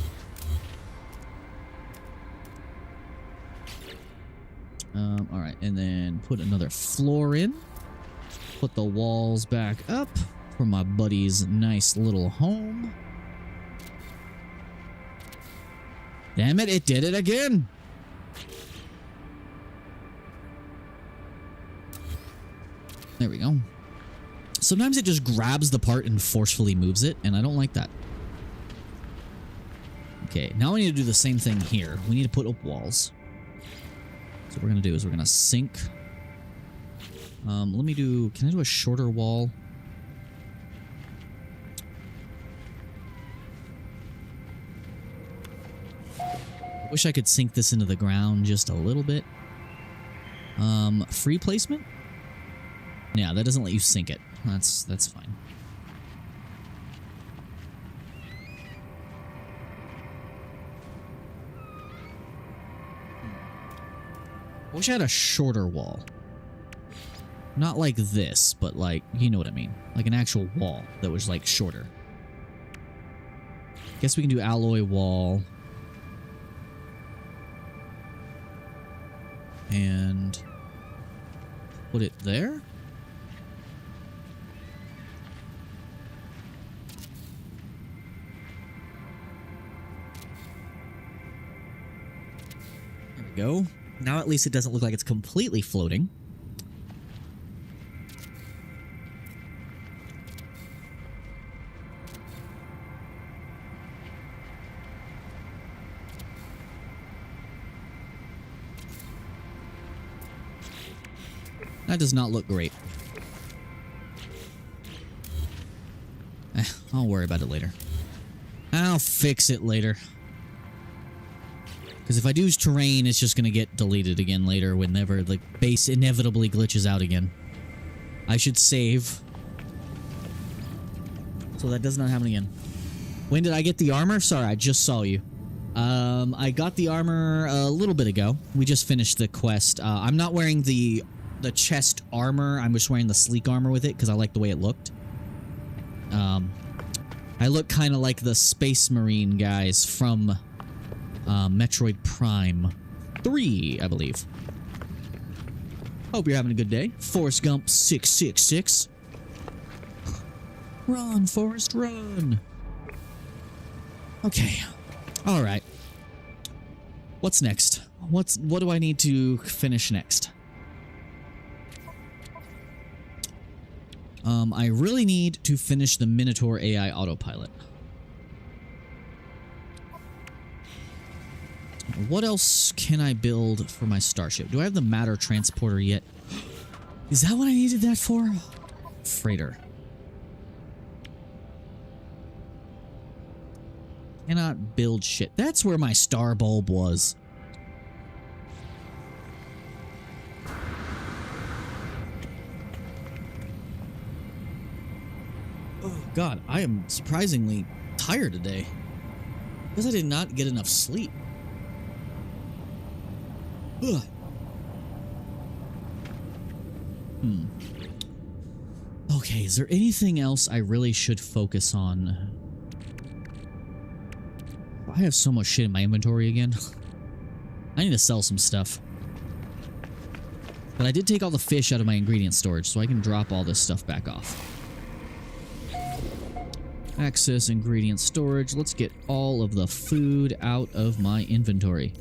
Alright, and then put another floor in. Put the walls back up for my buddy's nice little home. Damn it, it did it again! There we go. Sometimes it just grabs the part and forcefully moves it, and I don't like that. Okay, now we need to do the same thing here. We need to put up walls. So what we're going to do is we're going to sink. Let me do... Can I do a shorter wall? I wish I could sink this into the ground just a little bit. Free placement? Yeah, that doesn't let you sink it. That's fine. I wish I had a shorter wall. Not like this, but like, you know what I mean. Like an actual wall that was like shorter. Guess we can do alloy wall. And put it there. There we go. Now at least it doesn't look like it's completely floating. That does not look great. I'll worry about it later. I'll fix it later. Because if I do terrain, it's just going to get deleted again later whenever the base inevitably glitches out again. I should save. So that does not happen again. When did I get the armor? Sorry, I just saw you. I got the armor a little bit ago. We just finished the quest. I'm not wearing the chest armor. I'm just wearing the sleek armor with it because I like the way it looked. I look kind of like the Space Marine guys from Metroid Prime 3, I believe. Hope you're having a good day. Forrest Gump 666. Run, Forrest, run. Okay. All right. What's next? What do I need to finish next? I really need to finish the Minotaur AI autopilot. What else can I build for my starship? Do I have the matter transporter yet? Is that what I needed that for? Freighter. Cannot build shit. That's where my star bulb was. Oh God, I am surprisingly tired today. Because I did not get enough sleep. Ugh. Okay, is there anything else I really should focus on? I have so much shit in my inventory again. I need to sell some stuff. But I did take all the fish out of my ingredient storage, so I can drop all this stuff back off. Access ingredient storage. Let's get all of the food out of my inventory.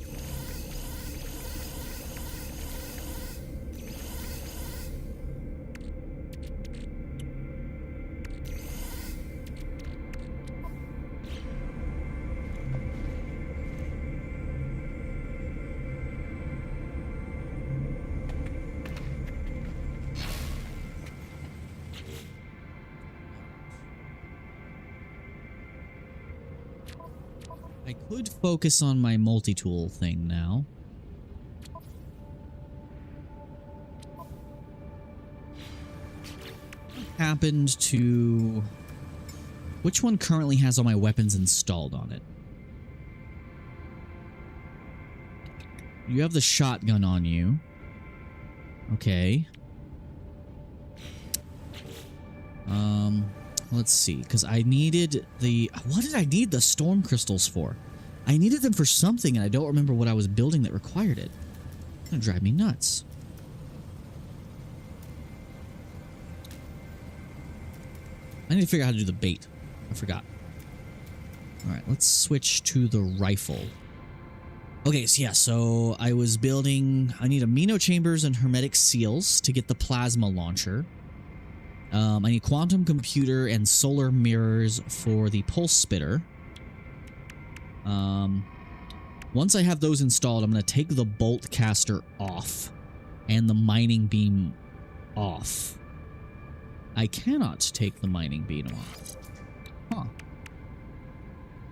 I could focus on my multi-tool thing now. What happened to... Which one currently has all my weapons installed on it? You have the shotgun on you. Okay. Let's see, because I needed the... What did I need the storm crystals for? I needed them for something, and I don't remember what I was building that required it. It's gonna drive me nuts. I need to figure out how to do the bait. I forgot. Alright, let's switch to the rifle. Okay, so yeah, so I was building... I need amino chambers and hermetic seals to get the plasma launcher. I need quantum computer and solar mirrors for the pulse spitter. Once I have those installed, I'm going to take the bolt caster off and the mining beam off. I cannot take the mining beam off. Huh.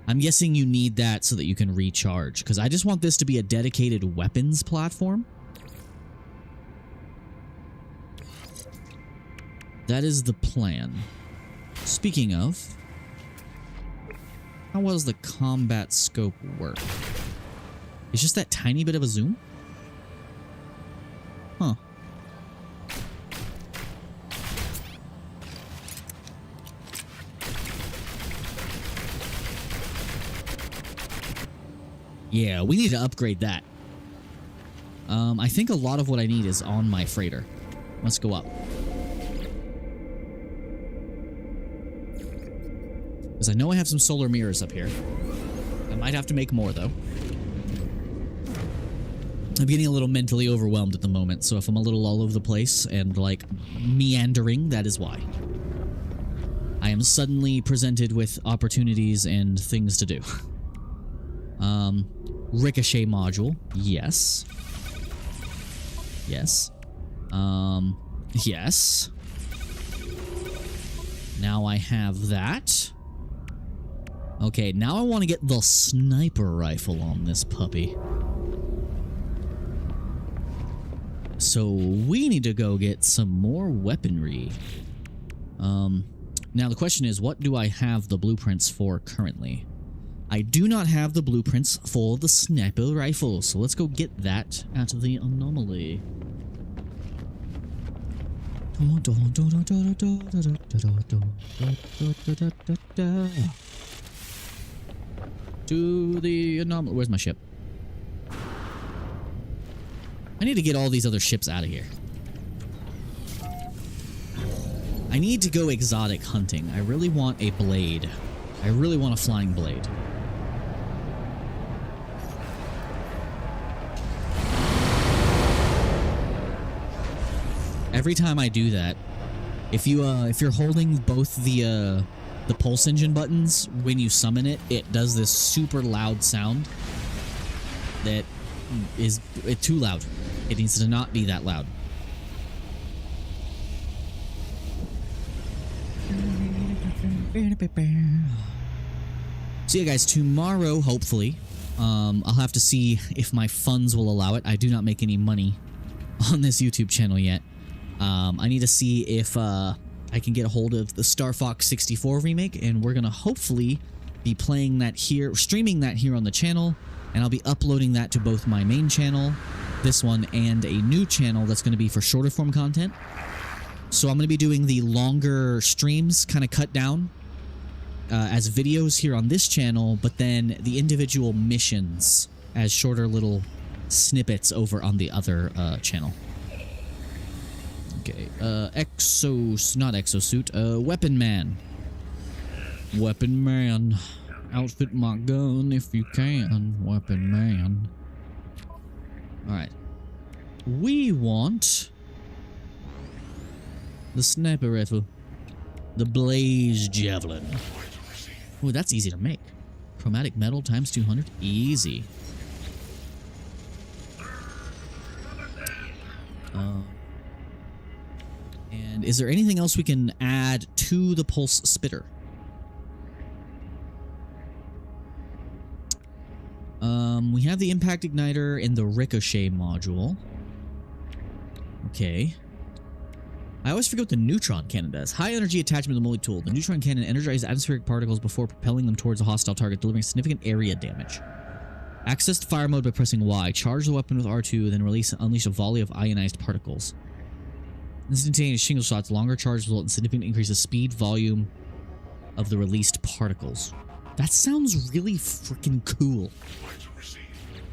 I'm guessing you need that so that you can recharge, because I just want this to be a dedicated weapons platform. That is the plan. Speaking of, how well does the combat scope work? It's just that tiny bit of a zoom? Huh. Yeah, we need to upgrade that. I think a lot of what I need is on my freighter. Let's go up. Because I know I have some solar mirrors up here. I might have to make more, though. I'm getting a little mentally overwhelmed at the moment, so if I'm a little all over the place and, like, meandering, that is why. I am suddenly presented with opportunities and things to do. Ricochet module. Yes. Yes. Yes. Now I have that. Okay, now I want to get the sniper rifle on this puppy. So we need to go get some more weaponry. Now the question is, what do I have the blueprints for currently? I do not have the blueprints for the sniper rifle, so let's go get that out of the anomaly. To the anomaly. Where's my ship? I need to get all these other ships out of here. I need to go exotic hunting. I really want a blade. I really want a flying blade. Every time I do that, if you're holding both the pulse engine buttons when you summon it, it does this super loud sound that is too loud. It needs to not be that loud. So yeah, guys, tomorrow, hopefully, I'll have to see if my funds will allow it. I do not make any money on this YouTube channel yet. I need to see if I can get a hold of the Star Fox 64 remake, and we're gonna hopefully be playing that here, streaming that here on the channel, and I'll be uploading that to both my main channel, this one, and a new channel that's gonna be for shorter form content. So I'm gonna be doing the longer streams, kind of cut down as videos here on this channel, but then the individual missions as shorter little snippets over on the other channel. Okay, not exosuit, weapon man. Weapon man. Outfit my gun if you can, weapon man. Alright. We want the sniper rifle. The blaze javelin. Oh, that's easy to make. Chromatic metal times 200. Easy. And is there anything else we can add to the pulse spitter? We have the impact igniter and the ricochet module. Okay. I always forget what the neutron cannon does. High energy attachment to the multi-tool. The neutron cannon energizes atmospheric particles before propelling them towards a hostile target, delivering significant area damage. Access to fire mode by pressing Y. Charge the weapon with R2, then unleash a volley of ionized particles. Instantaneous shingle shots. Longer charge result in significant increase of speed, volume of the released particles. That sounds really freaking cool.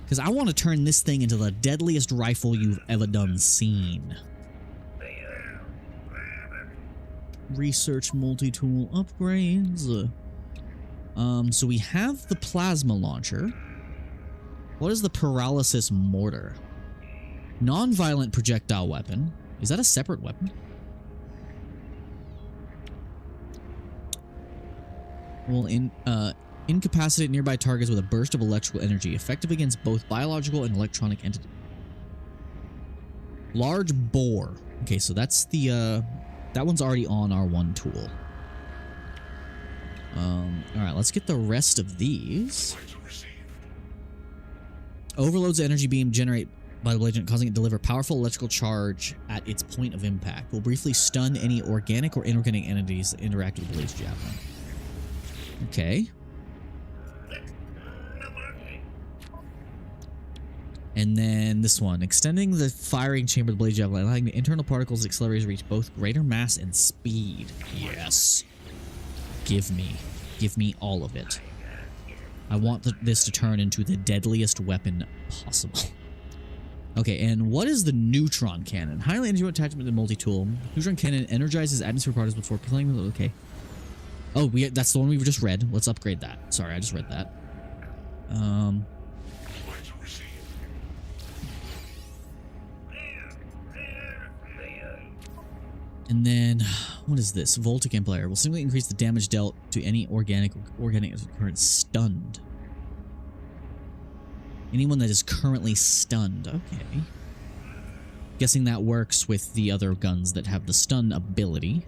Because I want to turn this thing into the deadliest rifle you've ever done seen. Research multi-tool upgrades. So we have the plasma launcher. What is the paralysis mortar? Non-violent projectile weapon. Is that a separate weapon? Will incapacitate nearby targets with a burst of electrical energy, effective against both biological and electronic entities. Large bore. Okay, so that's the that one's already on our one tool. Alright, let's get the rest of these. Overloads the energy beam generate by the blade, causing it to deliver powerful electrical charge at its point of impact. Will briefly stun any organic or inorganic entities that interact with the blade's javelin. Okay. And then this one, extending the firing chamber of the blade javelin, allowing the internal particles accelerators to reach both greater mass and speed. Yes. Give me all of it. I want this to turn into the deadliest weapon possible. Okay, and what is the neutron cannon? Highly energy attachment to multi-tool. Neutron cannon energizes atmosphere particles before propelling them. Okay. Oh, that's the one we just read. Let's upgrade that. Sorry, I just read that. And then, what is this? Voltic amplifier will significantly increase the damage dealt to any organic current stunned. Anyone that is currently stunned. Okay. Guessing that works with the other guns that have the stun ability.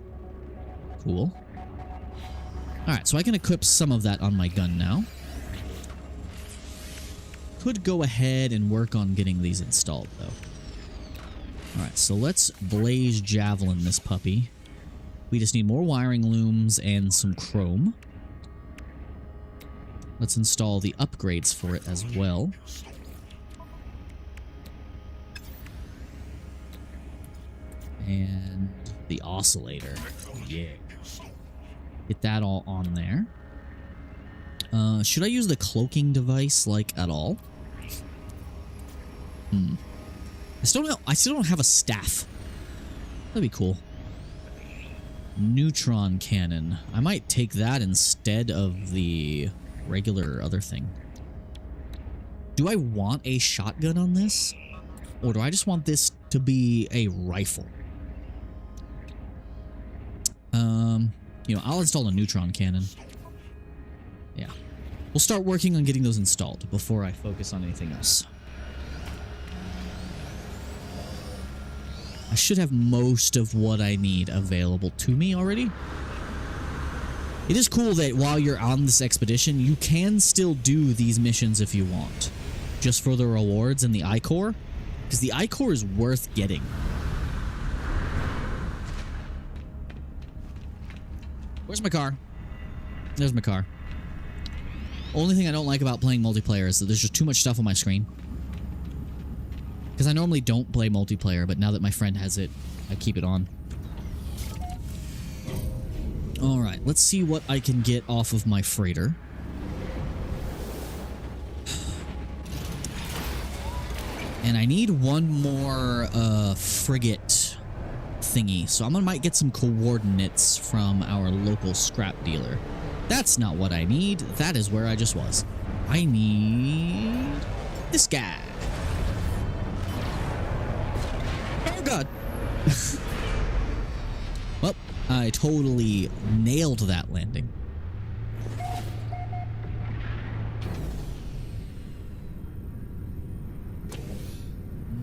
Cool. Alright, so I can equip some of that on my gun now. Could go ahead and work on getting these installed, though. Alright, so let's blaze javelin this puppy. We just need more wiring looms and some chrome. Let's install the upgrades for it as well. And the oscillator. Yeah. Get that all on there. Should I use the cloaking device, like, at all? I still don't have a staff. That'd be cool. Neutron cannon. I might take that instead of the regular other thing. Do I want a shotgun on this? Or do I just want this to be a rifle? You know, I'll install a neutron cannon. Yeah. We'll start working on getting those installed before I focus on anything else. I should have most of what I need available to me already. It is cool that while you're on this expedition, you can still do these missions if you want. Just for the rewards and the I-Core. Because the I-Core is worth getting. Where's my car? There's my car. Only thing I don't like about playing multiplayer is that there's just too much stuff on my screen. Because I normally don't play multiplayer, but now that my friend has it, I keep it on. Alright, let's see what I can get off of my freighter. And I need one more frigate thingy, so I might get some coordinates from our local scrap dealer. That's not what I need. That is where I just was. I need this guy. Oh god. Well, I totally nailed that landing.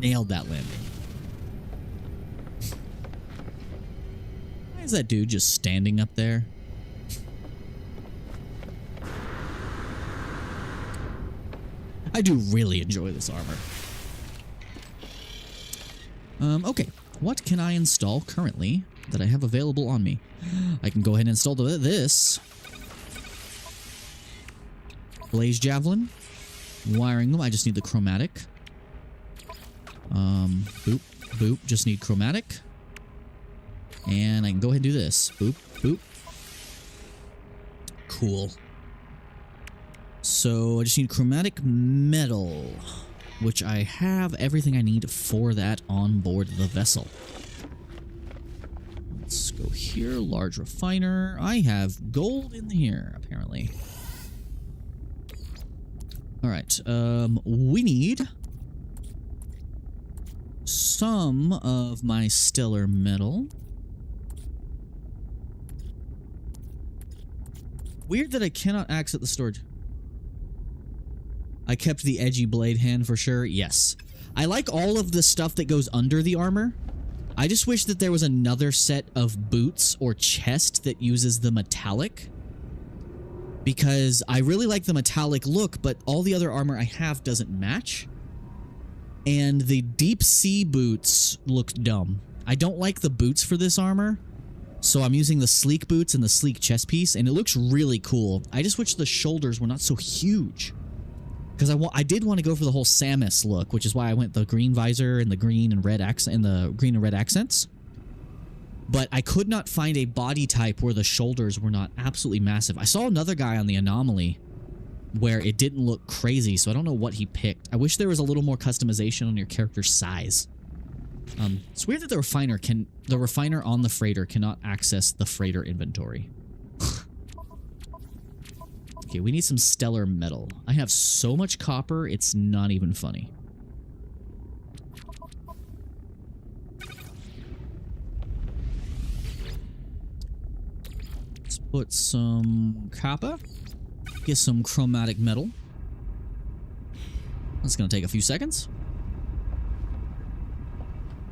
Nailed that landing. Why is that dude just standing up there? I do really enjoy this armor. Okay. What can I install currently that I have available on me? I can go ahead and install this. Blaze javelin. Wiring them. I just need the chromatic. Boop, boop. Just need chromatic. And I can go ahead and do this. Boop, boop. Cool. So I just need chromatic metal, which I have everything I need for that on board the vessel. Let's go here. Large refiner. I have gold in here, apparently. Alright, we need some of my stellar metal. Weird that I cannot access the storage. I kept the edgy blade hand for sure. Yes. I like all of the stuff that goes under the armor. I just wish that there was another set of boots or chest that uses the metallic. Because I really like the metallic look, but all the other armor I have doesn't match. And the deep sea boots look dumb. I don't like the boots for this armor. So I'm using the sleek boots and the sleek chest piece, and it looks really cool. I just wish the shoulders were not so huge. Because I did want to go for the whole Samus look, which is why I went the green visor and the green and red accents. But I could not find a body type where the shoulders were not absolutely massive. I saw another guy on the Anomaly where it didn't look crazy, so I don't know what he picked. I wish there was a little more customization on your character's size. It's weird that the refiner on the freighter cannot access the freighter inventory. Okay, we need some stellar metal. I have so much copper, it's not even funny. Let's put some copper. Get some chromatic metal. That's gonna take a few seconds.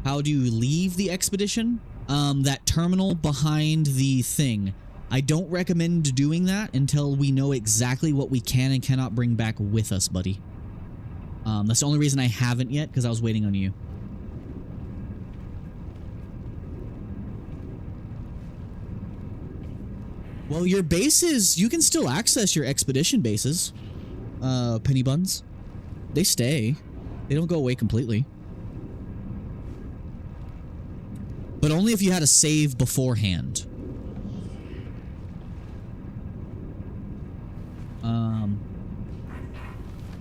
How do you leave the expedition? That terminal behind the thing. I don't recommend doing that until we know exactly what we can and cannot bring back with us, buddy. That's the only reason I haven't yet, because I was waiting on you. Well, your bases, you can still access your expedition bases, Penny Buns. They stay. They don't go away completely. But only if you had a save beforehand.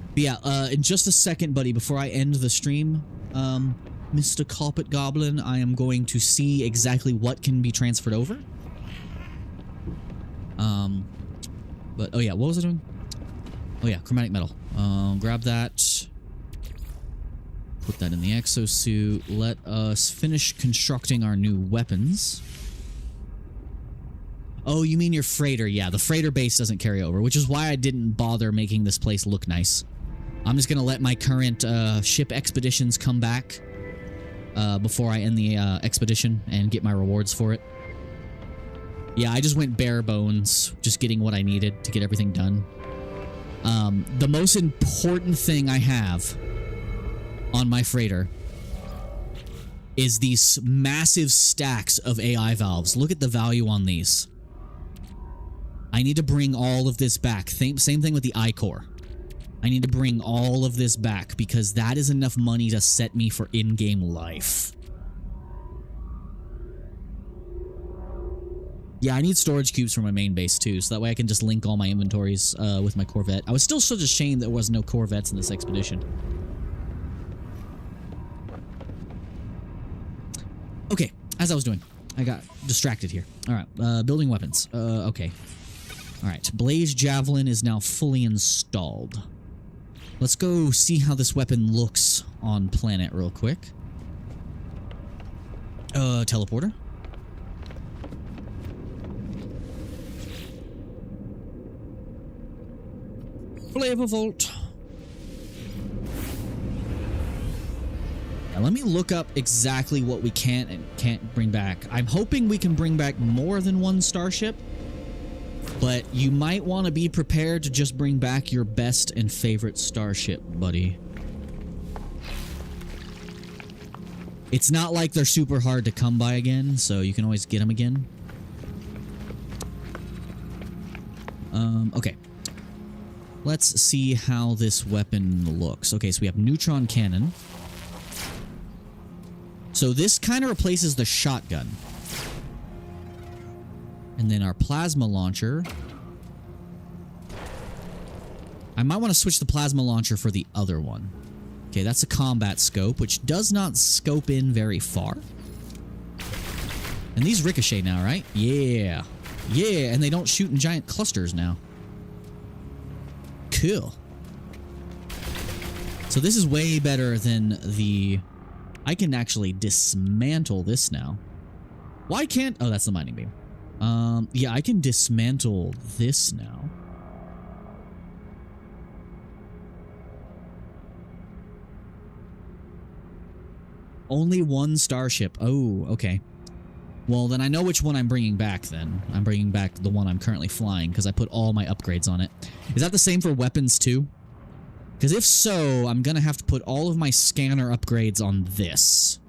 But yeah, in just a second, buddy, before I end the stream, Mr. Carpet Goblin, I am going to see exactly what can be transferred over. But, oh yeah, what was I doing? Oh yeah, chromatic metal. Grab that. Put that in the exosuit. Let us finish constructing our new weapons. Oh, you mean your freighter? Yeah, the freighter base doesn't carry over, which is why I didn't bother making this place look nice. I'm just going to let my current ship expeditions come back before I end the expedition and get my rewards for it. Yeah, I just went bare bones, just getting what I needed to get everything done. The most important thing I have on my freighter is these massive stacks of AI valves. Look at the value on these. I need to bring all of this back. Same thing with the I-Core. I need to bring all of this back because that is enough money to set me for in-game life. Yeah, I need storage cubes for my main base too, so that way I can just link all my inventories with my Corvette. I was still such a shame there was no Corvettes in this expedition. Okay, as I was doing, I got distracted here. All right, building weapons. Okay. All right, Blaze Javelin is now fully installed. Let's go see how this weapon looks on planet real quick. Teleporter. Flavor Vault. Now let me look up exactly what we can and can't bring back. I'm hoping we can bring back more than one starship, but you might want to be prepared to just bring back your best and favorite starship, buddy. It's not like they're super hard to come by again, so you can always get them again. Okay. Let's see how this weapon looks. Okay, so we have neutron cannon. So this kind of replaces the shotgun. And then our plasma launcher. I might want to switch the plasma launcher for the other one. Okay, that's a combat scope, which does not scope in very far. And these ricochet now, right? Yeah. Yeah, and they don't shoot in giant clusters now. Cool. So this is way better than the... I can actually dismantle this now. Why can't... Oh, that's the mining beam. Yeah, I can dismantle this now. Only one starship. Oh, okay. Well, then I know which one I'm bringing back then. I'm bringing back the one I'm currently flying because I put all my upgrades on it. Is that the same for weapons too? Because if so, I'm going to have to put all of my scanner upgrades on this.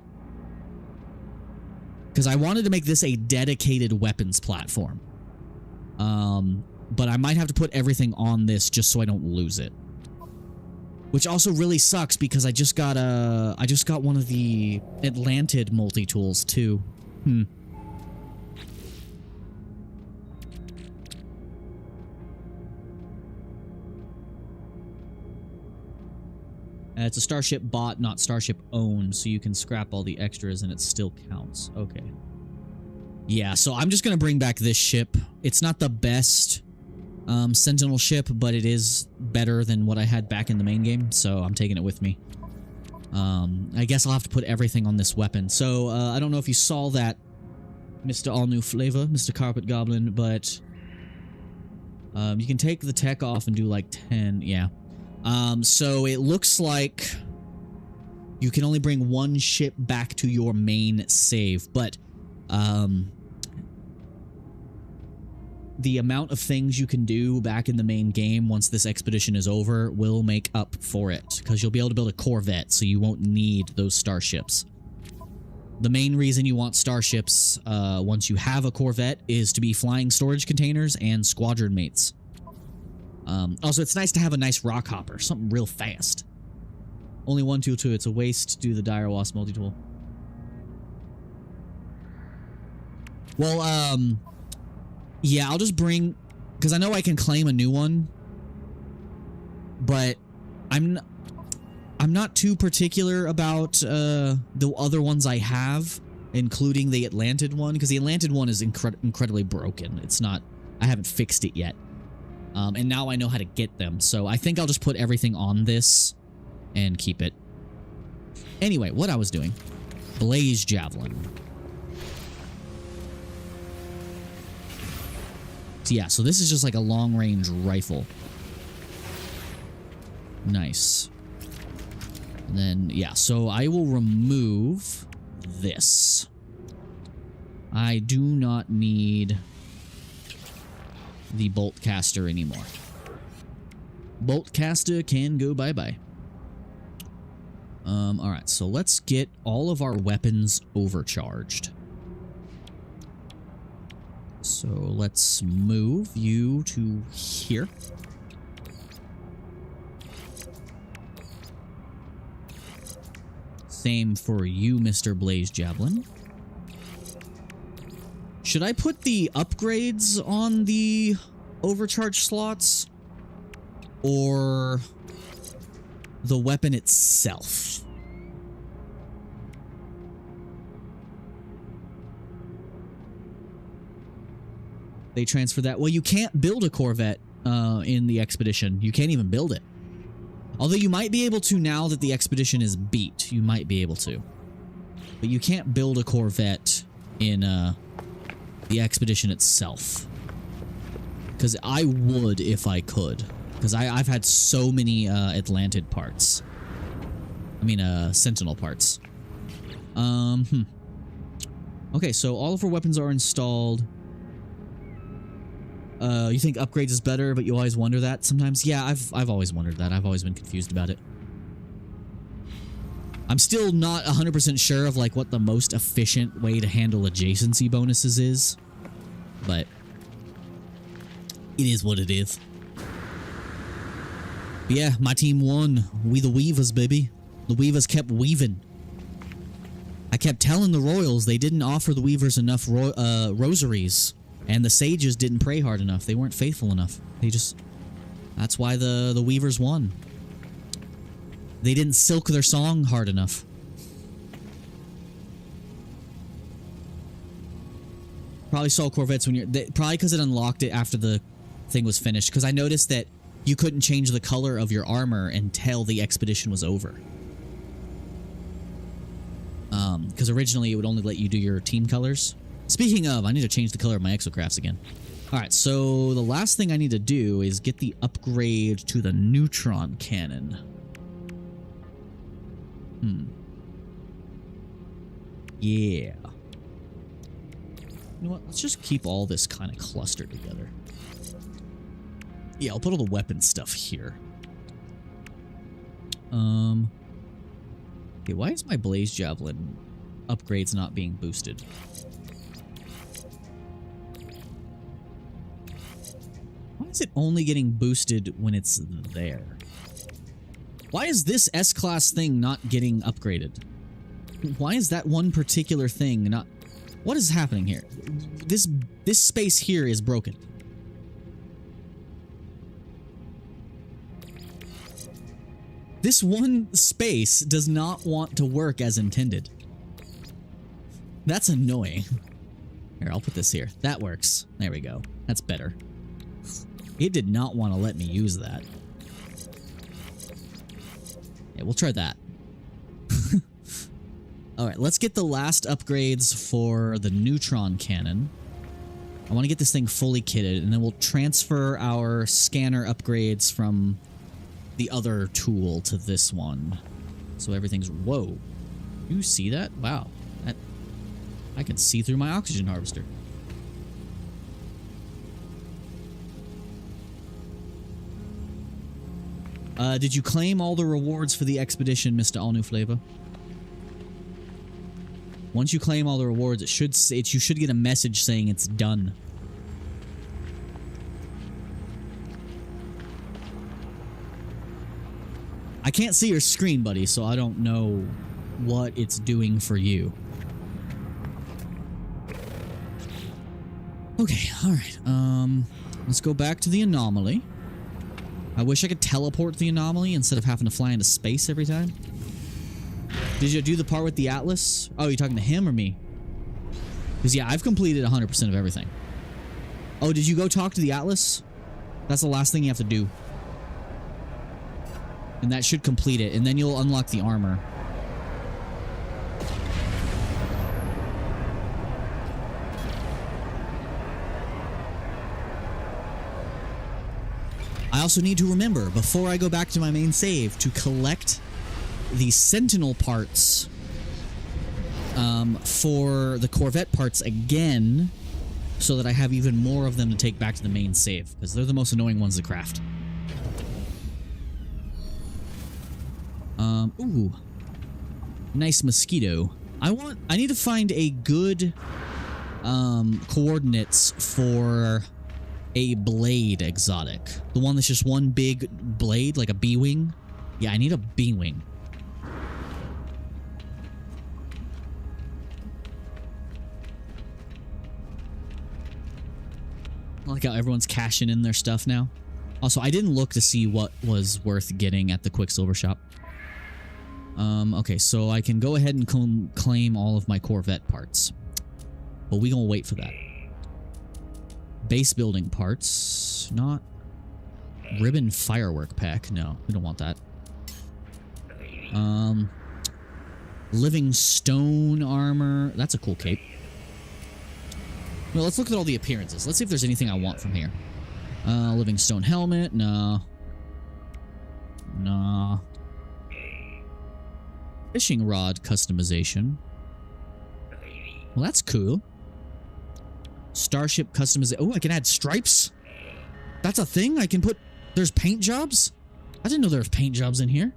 Because I wanted to make this a dedicated weapons platform. But I might have to put everything on this just so I don't lose it. Which also really sucks because I just got one of the Atlantid multi-tools too. It's a starship bought, not starship owned, so you can scrap all the extras and it still counts. Okay. Yeah, so I'm just going to bring back this ship. It's not the best Sentinel ship, but it is better than what I had back in the main game, so I'm taking it with me. I guess I'll have to put everything on this weapon. So, I don't know if you saw that, Mr. All New Flavor, Mr. Carpet Goblin, but you can take the tech off and do like 10, yeah. So it looks like you can only bring one ship back to your main save, but, the amount of things you can do back in the main game once this expedition is over will make up for it, because you'll be able to build a Corvette, so you won't need those starships. The main reason you want starships once you have a Corvette is to be flying storage containers and squadron mates. Also, it's nice to have a nice rock hopper, something real fast. Only 122. It's a waste to do the Dire Wasp multi-tool. Well, yeah, I'll just bring, because I know I can claim a new one, but I'm not too particular about the other ones I have, including the Atlantid one, because the Atlantid one is incredibly broken. It's not, I haven't fixed it yet. And now I know how to get them, so I think I'll just put everything on this and keep it. Anyway, what I was doing. Blaze Javelin. So yeah, so this is just like a long-range rifle. Nice. And then, yeah, so I will remove this. I do not need the bolt caster anymore. Bolt caster can go bye-bye. Alright, so let's get all of our weapons overcharged. So let's move you to here. Same for you, Mr. Blaze Javelin. Should I put the upgrades on the overcharge slots? Or the weapon itself? They transfer that. Well, you can't build a Corvette in the expedition. You can't even build it. Although you might be able to now that the expedition is beat. You might be able to. But you can't build a Corvette in the expedition itself. Because I would if I could. Because I've had so many Atlantid parts. I mean, Sentinel parts. Okay, so all of our weapons are installed. You think upgrades is better, but you always wonder that sometimes? Yeah, I've always wondered that. I've always been confused about it. I'm still not 100% sure of like what the most efficient way to handle adjacency bonuses is, but it is what it is. But yeah, my team won. We the Weavers, baby. The Weavers kept weaving. I kept telling the Royals they didn't offer the Weavers enough rosaries. And the Sages didn't pray hard enough. They weren't faithful enough. They just... That's why the Weavers won. They didn't silk their song hard enough. Probably saw Corvettes when you're... Probably because it unlocked it after the thing was finished. Because I noticed that you couldn't change the color of your armor until the expedition was over. Because originally it would only let you do your team colors. Speaking of, I need to change the color of my exocrafts again. Alright, so the last thing I need to do is get the upgrade to the neutron cannon. Yeah. You know what? Let's just keep all this kind of clustered together. Yeah, I'll put all the weapon stuff here. Okay, why is my Blaze Javelin upgrades not being boosted? Why is it only getting boosted when it's there? Why is this S-Class thing not getting upgraded? Why is that one particular thing not... What is happening here? This space here is broken. This one space does not want to work as intended. That's annoying. Here, I'll put this here. That works. There we go. That's better. It did not want to let me use that. Yeah, we'll try that. Alright, let's get the last upgrades for the neutron cannon. I want to get this thing fully kitted, and then we'll transfer our scanner upgrades from the other tool to this one. So everything's... Whoa. You see that? Wow. I can see through my oxygen harvester. Did you claim all the rewards for the expedition, Mr. All New Flavor? Once you claim all the rewards, you should get a message saying it's done. I can't see your screen, buddy, so I don't know what it's doing for you. Okay, alright. Let's go back to the anomaly. I wish I could teleport to the anomaly instead of having to fly into space every time. Did you do the part with the Atlas? Oh, you talking to him or me? Because, yeah, I've completed 100% of everything. Oh, did you go talk to the Atlas? That's the last thing you have to do. And that should complete it, and then you'll unlock the armor. I also need to remember, before I go back to my main save, to collect the Sentinel parts for the Corvette parts again, so that I have even more of them to take back to the main save, because they're the most annoying ones to craft. Ooh. Nice mosquito. I need to find a good coordinates for a blade exotic. The one that's just one big blade, like a B-wing. Yeah, I need a B-wing. I like how everyone's cashing in their stuff now. Also, I didn't look to see what was worth getting at the Quicksilver shop. Okay, so I can go ahead and claim all of my Corvette parts. But we gonna wait for that. Base building parts. Not. Ribbon firework pack. No, we don't want that. Living stone armor. That's a cool cape. Well, let's look at all the appearances. Let's see if there's anything I want from here. Living stone helmet. No. Nah. Fishing rod customization. Well, that's cool. Starship customization. Oh, I can add stripes? That's a thing? I can put... There's paint jobs? I didn't know there was paint jobs in here.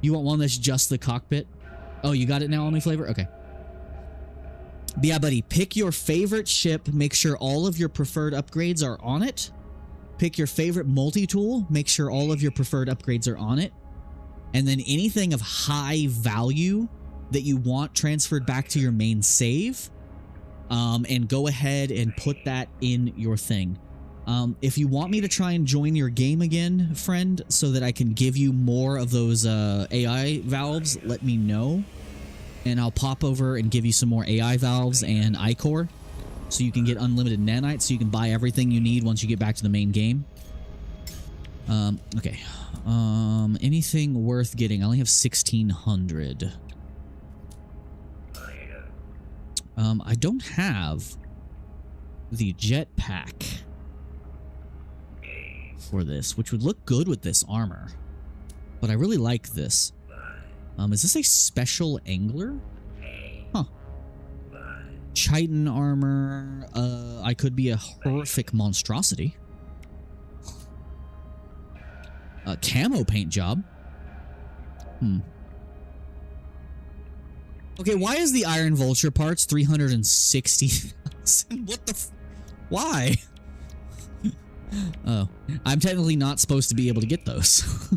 You want one that's just the cockpit? Oh, you got it now, only flavor? Okay. But yeah, buddy, pick your favorite ship. Make sure all of your preferred upgrades are on it. Pick your favorite multi-tool. Make sure all of your preferred upgrades are on it. And then anything of high value that you want transferred back to your main save, and go ahead and put that in your thing. If you want me to try and join your game again, friend, so that I can give you more of those AI valves, let me know. And I'll pop over and give you some more AI valves and iCore, so you can get unlimited nanites, so you can buy everything you need once you get back to the main game. Okay. Anything worth getting? I only have 1,600. I don't have the jetpack for this, which would look good with this armor. But I really like this. Is this a special angler? Huh. Chitin armor. I could be a horrific monstrosity. A camo paint job. Okay, why is the Iron Vulture parts 360,000? What the why? Oh, I'm technically not supposed to be able to get those.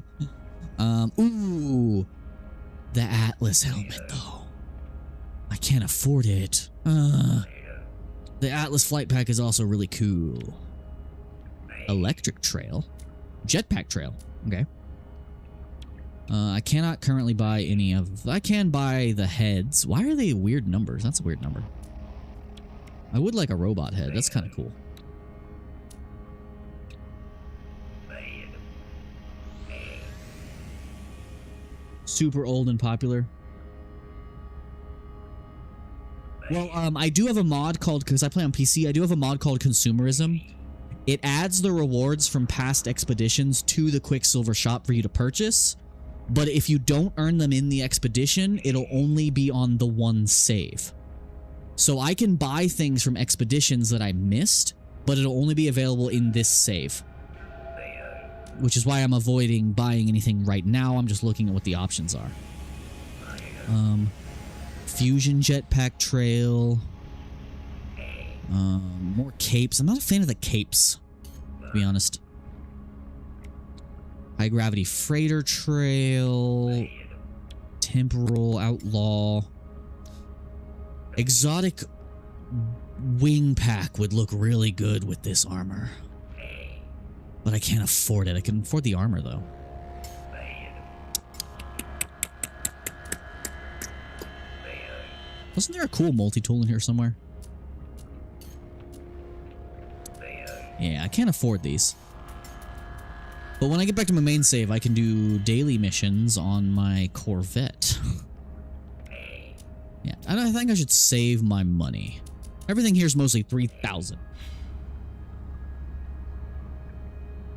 Ooh. The Atlas helmet, though. I can't afford it. The Atlas flight pack is also really cool. Electric trail. Jetpack trail. Okay. I cannot currently buy any of... I can buy the heads. Why are they weird numbers? That's a weird number. I would like a robot head. That's kind of cool. Super old and popular. Well, I do have a mod called... Because I play on PC, I do have a mod called Consumerism. It adds the rewards from past expeditions to the Quicksilver shop for you to purchase. But if you don't earn them in the expedition, it'll only be on the one save. So I can buy things from expeditions that I missed, but it'll only be available in this save. which is why I'm avoiding buying anything right now. I'm just looking at what the options are. Fusion jetpack trail. More capes. I'm not a fan of the capes, to be honest. High gravity freighter trail. Temporal outlaw. Exotic wing pack would look really good with this armor. But I can't afford it. I can afford the armor, though. Wasn't there a cool multi-tool in here somewhere? Yeah, I can't afford these. But when I get back to my main save, I can do daily missions on my Corvette. Yeah, and I think I should save my money. Everything here is mostly 3,000.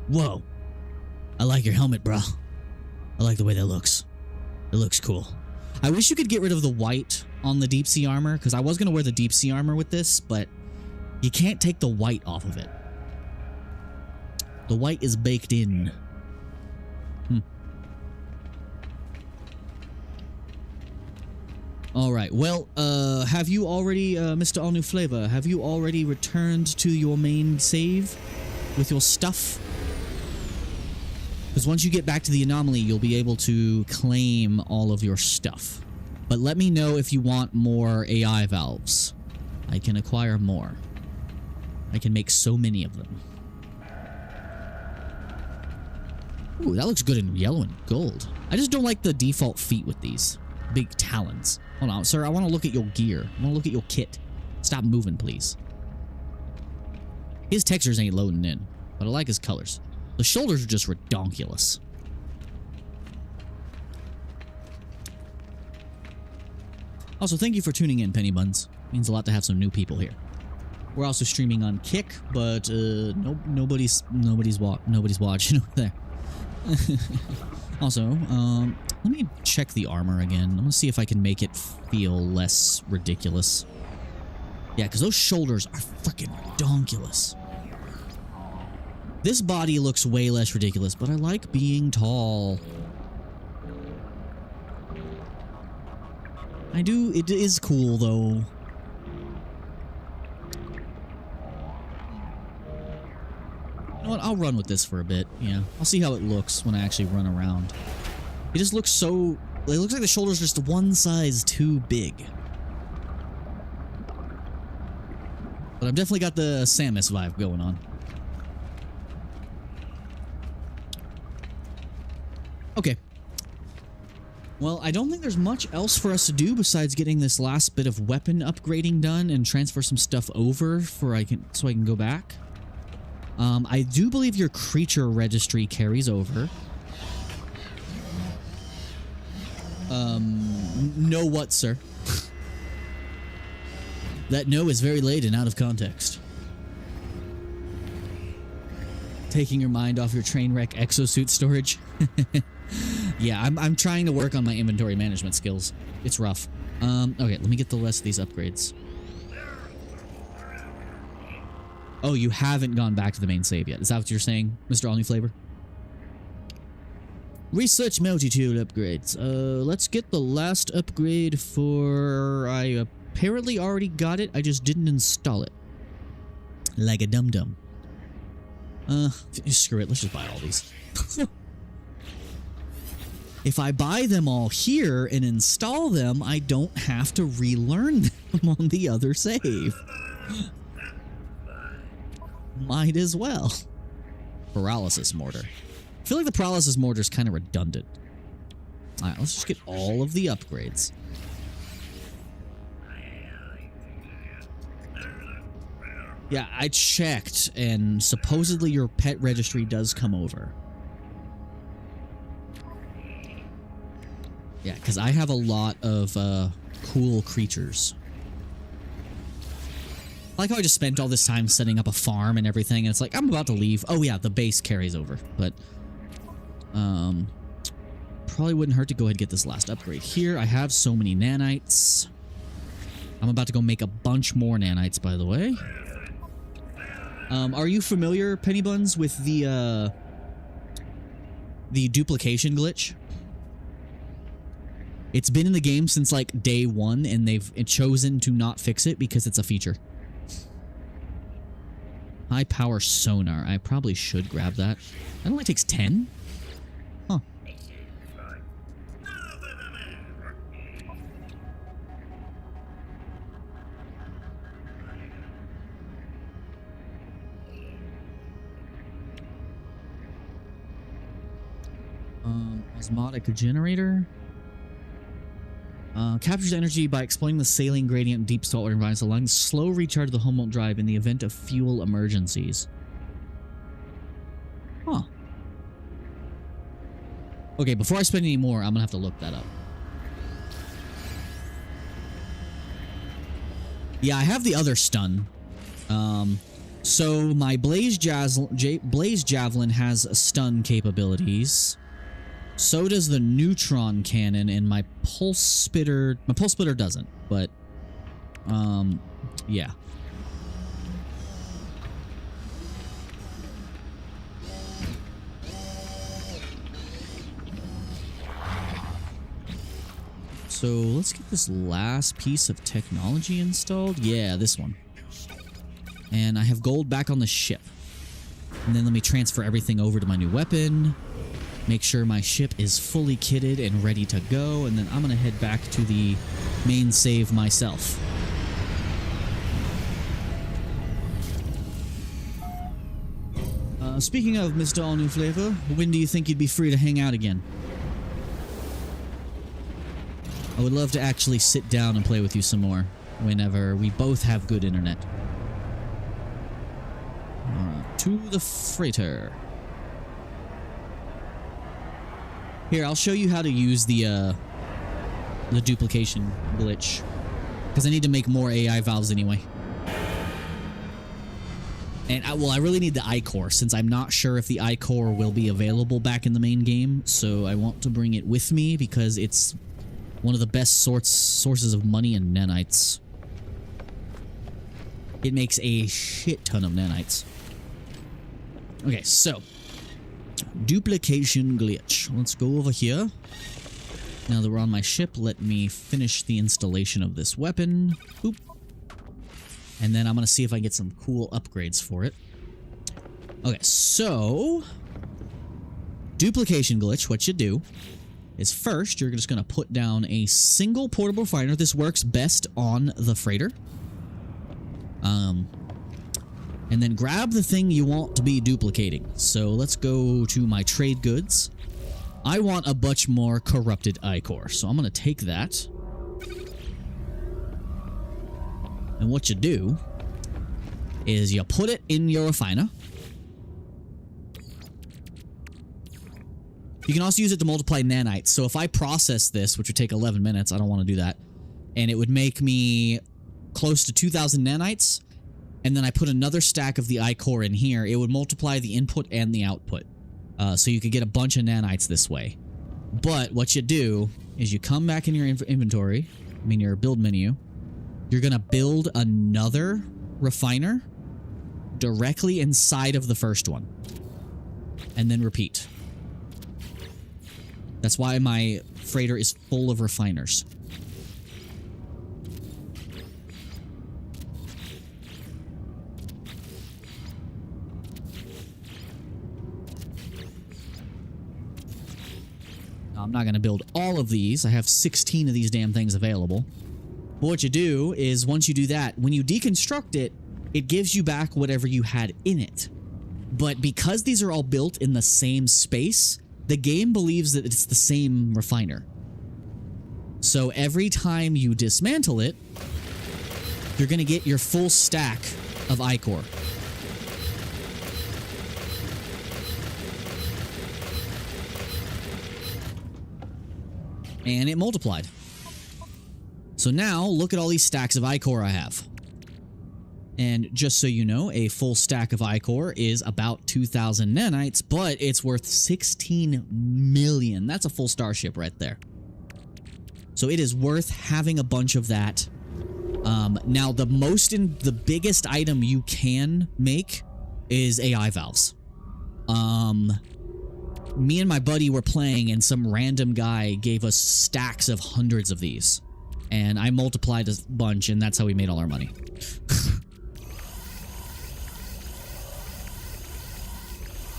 Whoa. I like your helmet, bro. I like the way that looks. It looks cool. I wish you could get rid of the white on the deep sea armor, because I was going to wear the deep sea armor with this, but you can't take the white off of it. The white is baked in. Alright, well, have you already, Mr. All New Flavor, have you already returned to your main save with your stuff? Because once you get back to the anomaly, you'll be able to claim all of your stuff. But let me know if you want more AI valves. I can acquire more. I can make so many of them. Ooh, that looks good in yellow and gold. I just don't like the default feet with these. Big talons. Hold on, sir, I want to look at your gear. I want to look at your kit. Stop moving, please. His textures ain't loading in, but I like his colors. The shoulders are just redonkulous. Also, thank you for tuning in, Penny Buns. Means a lot to have some new people here. We're also streaming on Kick, but nobody's watching over there. Also, let me check the armor again. I'm gonna see if I can make it feel less ridiculous. Yeah, because those shoulders are freaking redonkulous. This body looks way less ridiculous, but I like being tall. I do. It is cool, though. You know what? I'll run with this for a bit. Yeah, I'll see how it looks when I actually run around. It just looks so... It looks like the shoulders are just one size too big. But I've definitely got the Samus vibe going on. Okay. Well, I don't think there's much else for us to do besides getting this last bit of weapon upgrading done and transfer some stuff over so I can go back. I do believe your creature registry carries over. No what, sir? That no is very late and out of context. Taking your mind off your train wreck exosuit storage. Yeah, I'm trying to work on my inventory management skills. It's rough. Okay, let me get the rest of these upgrades. Oh, you haven't gone back to the main save yet. Is that what you're saying, Mr. All New Flavor? Research multi-tool upgrades. Let's get the last upgrade for... I apparently already got it. I just didn't install it. Like a dum-dum. Screw it. Let's just buy all these. If I buy them all here and install them, I don't have to relearn them on the other save. Might as well. Paralysis mortar. I feel like the paralysis mortar is kind of redundant. Alright, let's just get all of the upgrades. Yeah, I checked, and supposedly your pet registry does come over. Yeah, because I have a lot of cool creatures. I like how I just spent all this time setting up a farm and everything, and it's like, I'm about to leave. Oh yeah, the base carries over, but... probably wouldn't hurt to go ahead and get this last upgrade here. I have so many nanites. I'm about to go make a bunch more nanites, by the way. Are you familiar, Penny Buns, with the the duplication glitch. It's been in the game since like day one, and they've chosen to not fix it because it's a feature. High power sonar. I probably should grab that. That only takes 10? Huh. Osmotic generator. Captures energy by exploiting the saline gradient in deep saltwater environments, allowing slow recharge of the Humboldt drive in the event of fuel emergencies. Huh. Okay, before I spend any more, I'm gonna have to look that up. Yeah, I have the other stun. So my Blaze Javelin has stun capabilities. So does the neutron cannon, and my pulse spitter. My pulse spitter doesn't, but yeah. So let's get this last piece of technology installed. Yeah, this one. And I have gold back on the ship. And then let me transfer everything over to my new weapon. Make sure my ship is fully kitted and ready to go, and then I'm going to head back to the main save myself. Speaking of Mr. All New Flavor, when do you think you'd be free to hang out again? I would love to actually sit down and play with you some more whenever we both have good internet. Alright, to the freighter. Here, I'll show you how to use the duplication glitch, because I need to make more AI valves anyway. And I really need the I-core, since I'm not sure if the I-core will be available back in the main game, so I want to bring it with me because it's one of the best sources of money in nanites. It makes a shit ton of nanites. Okay, so duplication glitch. Let's go over here. Now that we're on my ship, let me finish the installation of this weapon. Boop. And then I'm going to see if I get some cool upgrades for it. Okay, so duplication glitch, what you do is first you're just going to put down a single portable refiner. This works best on the freighter. And then grab the thing you want to be duplicating. So let's go to my trade goods. I want a bunch more corrupted I-core, so I'm going to take that. And what you do is you put it in your refiner. You can also use it to multiply nanites. So if I process this, which would take 11 minutes, I don't want to do that, and it would make me close to 2,000 nanites, and then I put another stack of the I-core in here, it would multiply the input and the output. So you could get a bunch of nanites this way. But what you do is you come back in your inventory, your build menu. You're going to build another refiner directly inside of the first one. And then repeat. That's why my freighter is full of refiners. Now, I'm not going to build all of these. I have 16 of these damn things available. But what you do is once you do that, when you deconstruct it, it gives you back whatever you had in it. But because these are all built in the same space, the game believes that it's the same refiner. So every time you dismantle it, you're going to get your full stack of I-core. And it multiplied. So now, look at all these stacks of I-core I have. And just so you know, a full stack of I-core is about 2,000 nanites, but it's worth 16 million. That's a full starship right there. So it is worth having a bunch of that. Now, the biggest item you can make is AI valves. Me and my buddy were playing, and some random guy gave us stacks of hundreds of these. And I multiplied a bunch, and that's how we made all our money.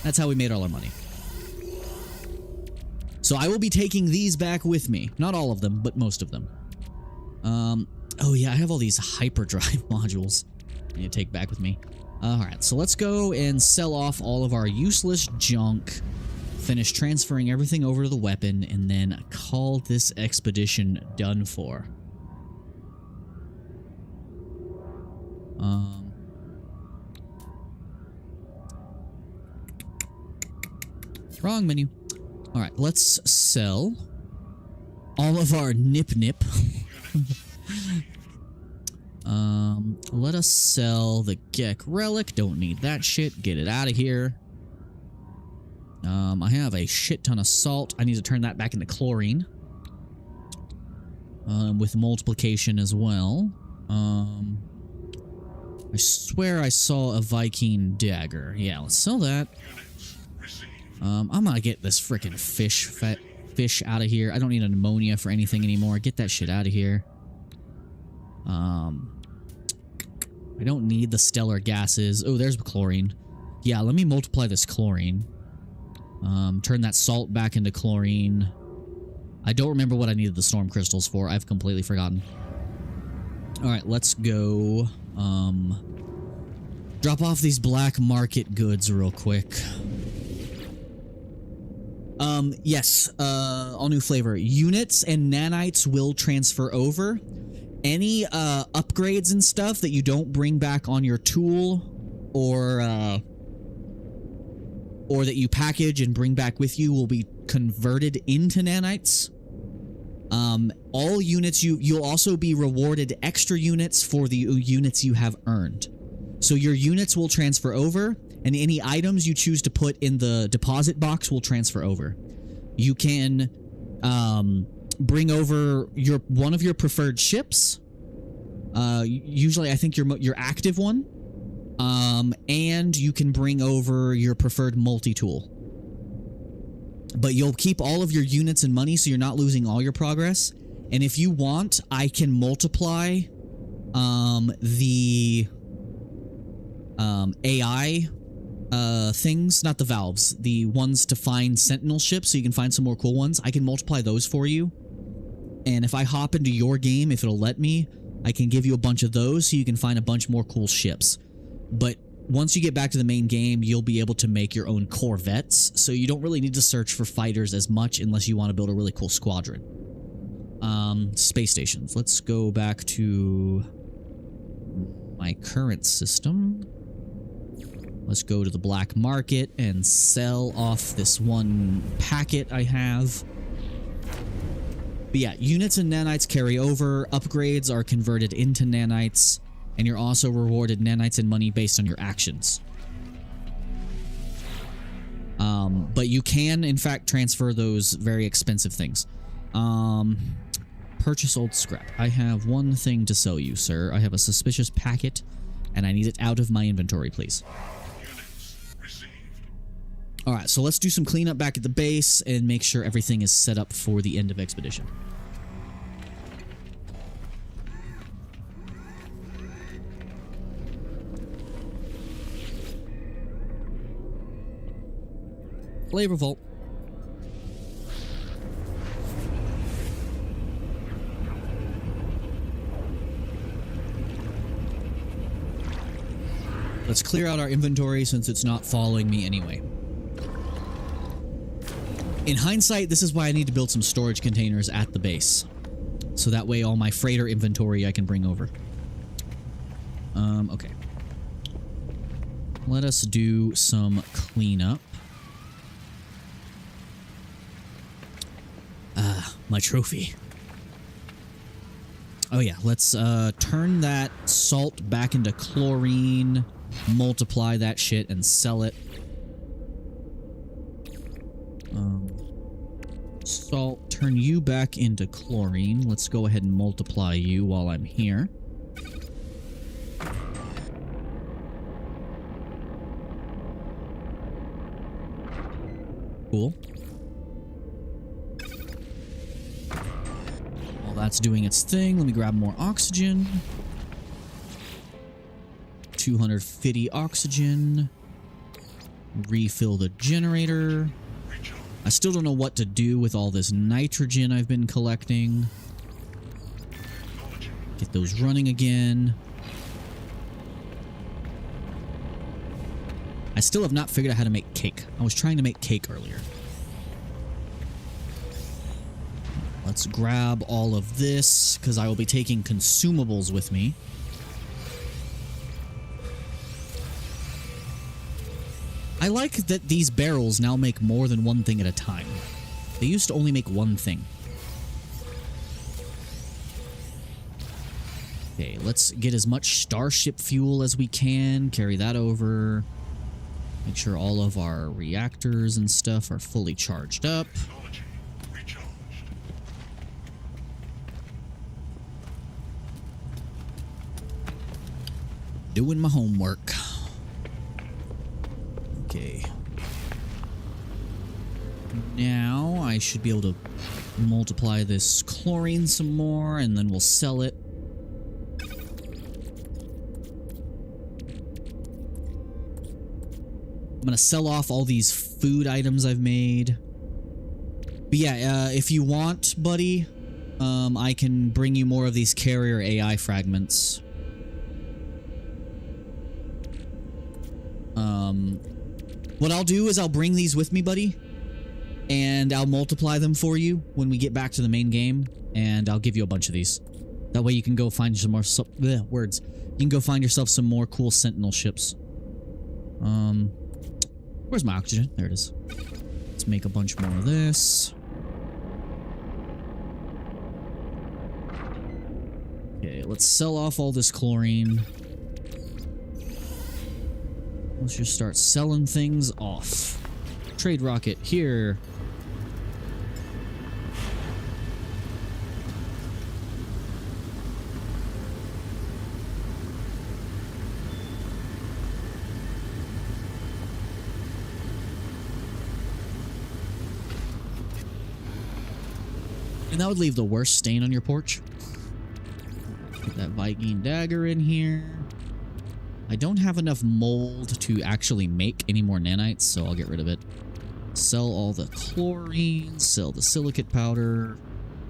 That's how we made all our money. So I will be taking these back with me. Not all of them, but most of them. Oh yeah, I have all these hyperdrive modules I need to take back with me. Alright, so let's go and sell off all of our useless junk. Finish transferring everything over to the weapon, and then call this expedition done for. Wrong menu. Alright, let's sell all of our nip-nip. Let us sell the Gek Relic. Don't need that shit. Get it out of here. I have a shit ton of salt. I need to turn that back into chlorine. With multiplication as well. I swear I saw a Viking dagger. Yeah, let's sell that. I'm gonna get this frickin' fish out of here. I don't need an ammonia for anything anymore. Get that shit out of here. I don't need the stellar gases. Oh, there's chlorine. Yeah, let me multiply this chlorine. Turn that salt back into chlorine. I don't remember what I needed the storm crystals for. I've completely forgotten. Alright, let's go. Drop off these black market goods real quick. Yes, all new flavor. Units and nanites will transfer over. Any, upgrades and stuff that you don't bring back on your tool, or that you package and bring back with you will be converted into nanites. All units, you'll also be rewarded extra units for the units you have earned. So your units will transfer over, and any items you choose to put in the deposit box will transfer over. You can bring over one of your preferred ships. Usually, I think your active one. And you can bring over your preferred multi-tool. But you'll keep all of your units and money, so you're not losing all your progress. And if you want, I can multiply the AI things, not the valves, the ones to find sentinel ships, so you can find some more cool ones. I can multiply those for you. And if I hop into your game, if it'll let me, I can give you a bunch of those so you can find a bunch more cool ships. But once you get back to the main game, you'll be able to make your own Corvettes, so you don't really need to search for fighters as much unless you want to build a really cool squadron. Space stations. Let's go back to my current system. Let's go to the black market and sell off this one packet I have. But yeah, units and nanites carry over, upgrades are converted into nanites, and you're also rewarded nanites and money based on your actions. But you can, in fact, transfer those very expensive things. Purchase old scrap. I have one thing to sell you, sir. I have a suspicious packet, and I need it out of my inventory, please. Alright, so let's do some cleanup back at the base and make sure everything is set up for the end of expedition. Flavor Vault. Let's clear out our inventory since it's not following me anyway. In hindsight, this is why I need to build some storage containers at the base. So that way all my freighter inventory I can bring over. Okay. Let us do some cleanup. My trophy. Oh yeah, let's turn that salt back into chlorine, multiply that shit, and sell it. Salt, turn you back into chlorine. Let's go ahead and multiply you while I'm here. Cool. While that's doing its thing, let me grab more oxygen. 250 oxygen. Refill the generator. I still don't know what to do with all this nitrogen I've been collecting. Get those running again. I still have not figured out how to make cake. I was trying to make cake earlier. Let's grab all of this, because I will be taking consumables with me. I like that these barrels now make more than one thing at a time. They used to only make one thing. Okay, let's get as much starship fuel as we can. Carry that over. Make sure all of our reactors and stuff are fully charged up. Doing my homework. Okay. Now I should be able to multiply this chlorine some more, and then we'll sell it. I'm gonna sell off all these food items I've made. But yeah, if you want, buddy, I can bring you more of these carrier AI fragments. What I'll do is I'll bring these with me, buddy, and I'll multiply them for you when we get back to the main game, and I'll give you a bunch of these. That way you can go find some more words. You can go find yourself some more cool Sentinel ships. Where's my oxygen? There it is. Let's make a bunch more of this. Okay, let's sell off all this chlorine. Let's just start selling things off. Trade rocket here. And that would leave the worst stain on your porch. Put that Viking dagger in here. I don't have enough mold to actually make any more nanites, so I'll get rid of it. Sell all the chlorine, sell the silicate powder,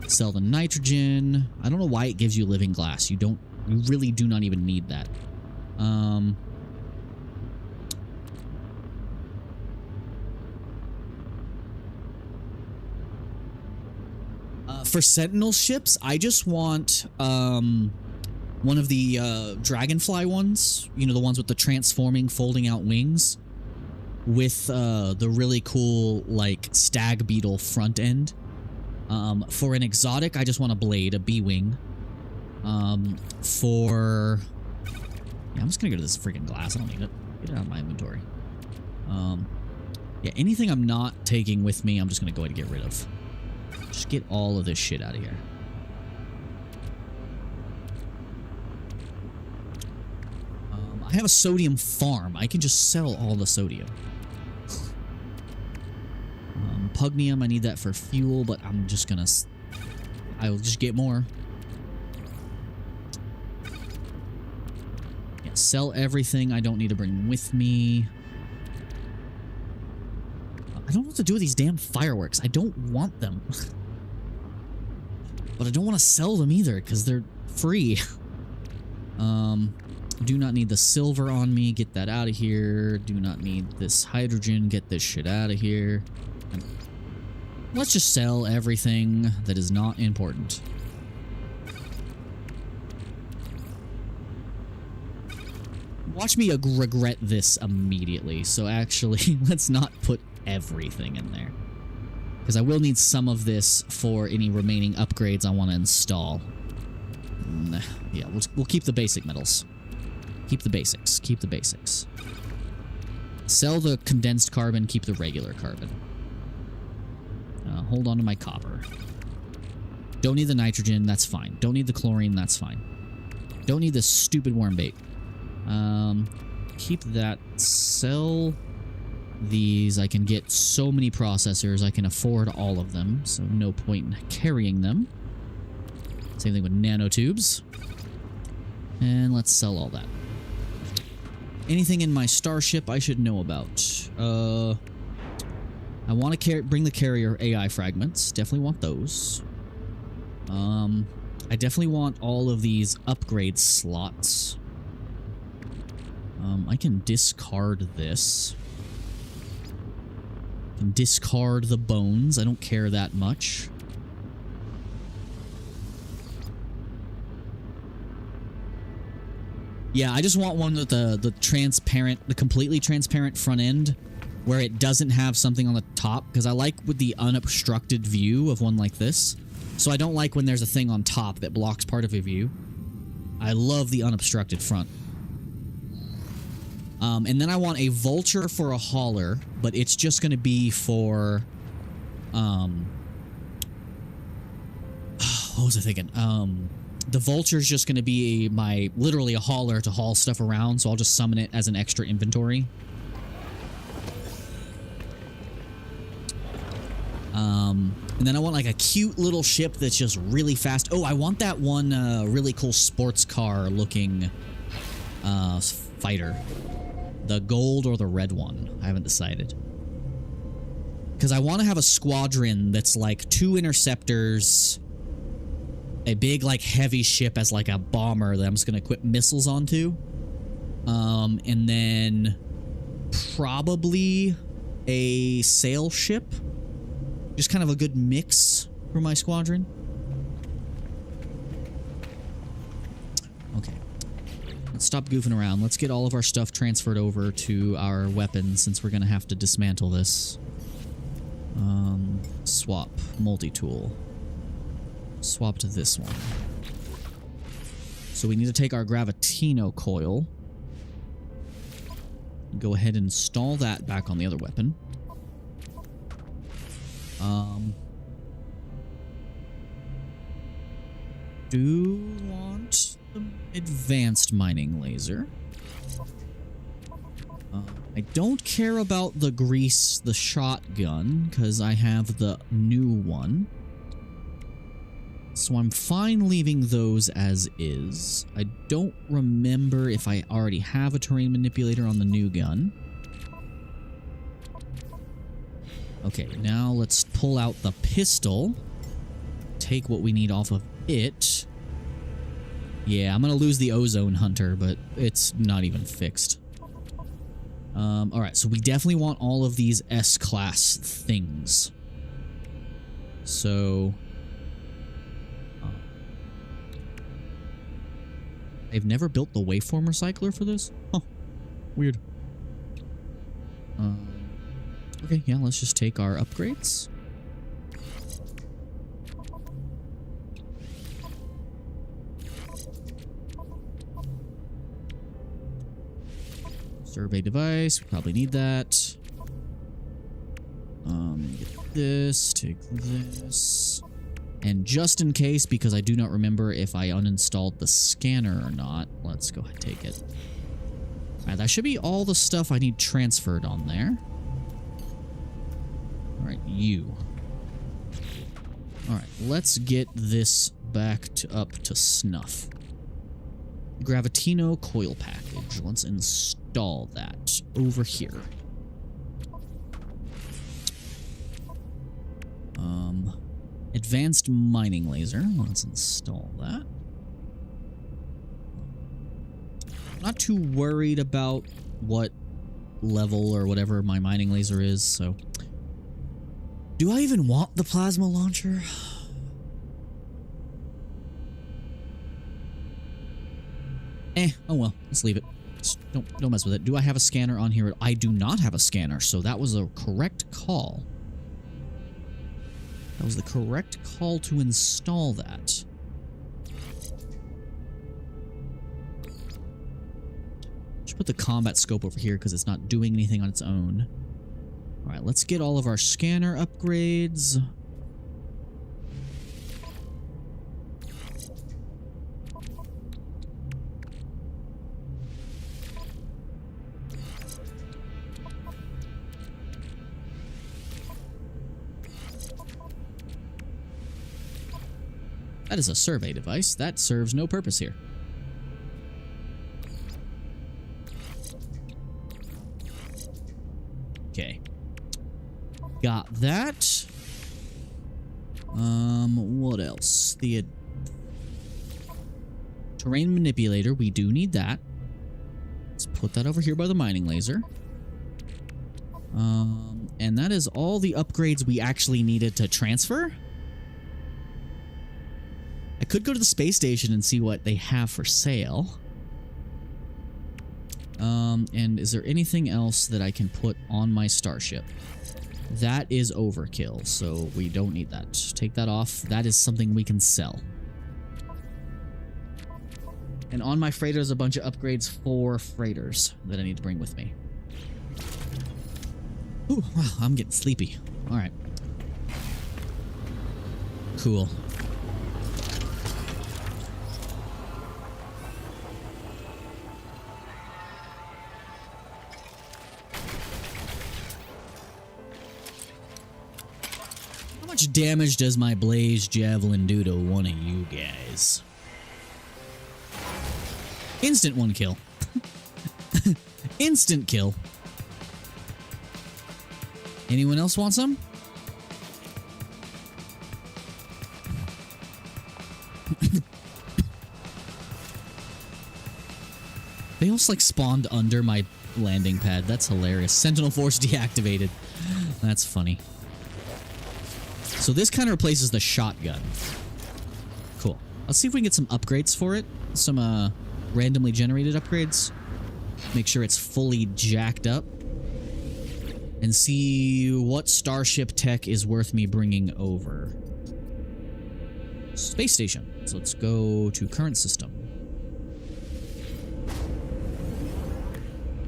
sell the nitrogen. I don't know why it gives you living glass. You really do not even need that. For Sentinel ships, I just want one of the dragonfly ones, you know, the ones with the transforming, folding out wings, with the really cool, like, stag beetle front end. For an exotic, I just want a blade, a B-wing. Yeah, I'm just gonna go to this freaking glass. I don't need it. Get it out of my inventory. Yeah, anything I'm not taking with me, I'm just gonna go ahead and get rid of. Just get all of this shit out of here. I have a sodium farm. I can just sell all the sodium. Pugnium, I need that for fuel, but I'm just gonna... I will just get more. Yeah, sell everything I don't need to bring with me. I don't know what to do with these damn fireworks. I don't want them. But I don't want to sell them either, because they're free. Do not need the silver on me. Get that out of here. Do not need this hydrogen. Get this shit out of here. And let's just sell everything that is not important. Watch me regret this immediately. So actually, let's not put everything in there. Because I will need some of this for any remaining upgrades I want to install. Yeah, we'll keep the basic metals. Keep the basics. Keep the basics. Sell the condensed carbon, keep the regular carbon. Hold on to my copper. Don't need the nitrogen, that's fine. Don't need the chlorine, that's fine. Don't need this stupid worm bait. Keep that. Sell These, I can get so many processors, I can afford all of them, so no point in carrying them. Same thing with nanotubes. And let's sell all that. Anything in my starship I should know about? I want to bring the carrier AI fragments. Definitely want those. I definitely want all of these upgrade slots. I can discard this. I can discard the bones. I don't care that much. Yeah, I just want one with the transparent, the completely transparent front end, where it doesn't have something on the top, because I like with the unobstructed view of one like this. So I don't like when there's a thing on top that blocks part of a view. I love the unobstructed front. And then I want a vulture for a hauler, but it's just going to be for, what was I thinking? The vulture's just going to be literally a hauler to haul stuff around, so I'll just summon it as an extra inventory. And then I want like a cute little ship that's just really fast. Oh, I want that one really cool sports car looking fighter. The gold or the red one. I haven't decided. Because I want to have a squadron that's like 2 interceptors, a big like heavy ship as like a bomber that I'm just going to equip missiles onto. And then probably a sail ship. Just kind of a good mix for my squadron. Okay. Let's stop goofing around. Let's get all of our stuff transferred over to our weapons since we're going to have to dismantle this. Swap. Multi-tool. Swap to this one. So we need to take our Gravitino coil. Go ahead and install that back on the other weapon. Do want the advanced mining laser. I don't care about the grease, the shotgun, because I have the new one. So I'm fine leaving those as is. I don't remember if I already have a terrain manipulator on the new gun. Okay, now let's pull out the pistol. Take what we need off of it. Yeah, I'm gonna lose the ozone hunter, but it's not even fixed. Alright, so we definitely want all of these S-class things. So... I've never built the waveform recycler for this? Huh. Weird. Okay, yeah, let's just take our upgrades. Survey device, we probably need that. Get this, take this. And just in case, because I do not remember if I uninstalled the scanner or not, let's go ahead and take it. Alright, that should be all the stuff I need transferred on there. Alright, you. Alright, let's get this back up to snuff. Gravitino coil package. Let's install that over here. Advanced mining laser. Let's install that. I'm not too worried about what level or whatever my mining laser is, so... Do I even want the plasma launcher? Oh well, let's leave it. Just don't mess with it. Do I have a scanner on here? I do not have a scanner, so that was a correct call. That was the correct call to install that. Should put the combat scope over here because it's not doing anything on its own. Alright, let's get all of our scanner upgrades. That is a survey device. That serves no purpose here. Okay. Got that. What else? The terrain manipulator. We do need that. Let's put that over here by the mining laser. And that is all the upgrades we actually needed to transfer. I could go to the space station and see what they have for sale. And is there anything else that I can put on my starship? That is overkill, so we don't need that. Take that off. That is something we can sell. And on my freighter is a bunch of upgrades for freighters that I need to bring with me. Ooh, wow, I'm getting sleepy. All right. Cool. How much damage does my blaze javelin do to one of you guys? Instant one kill. Instant kill. Anyone else want some? They also like spawned under my landing pad. That's hilarious. Sentinel Force deactivated. That's funny. So this kind of replaces the shotgun. Cool. Let's see if we can get some upgrades for it. Some randomly generated upgrades. Make sure it's fully jacked up. And see what starship tech is worth me bringing over. Space station. So let's go to current system.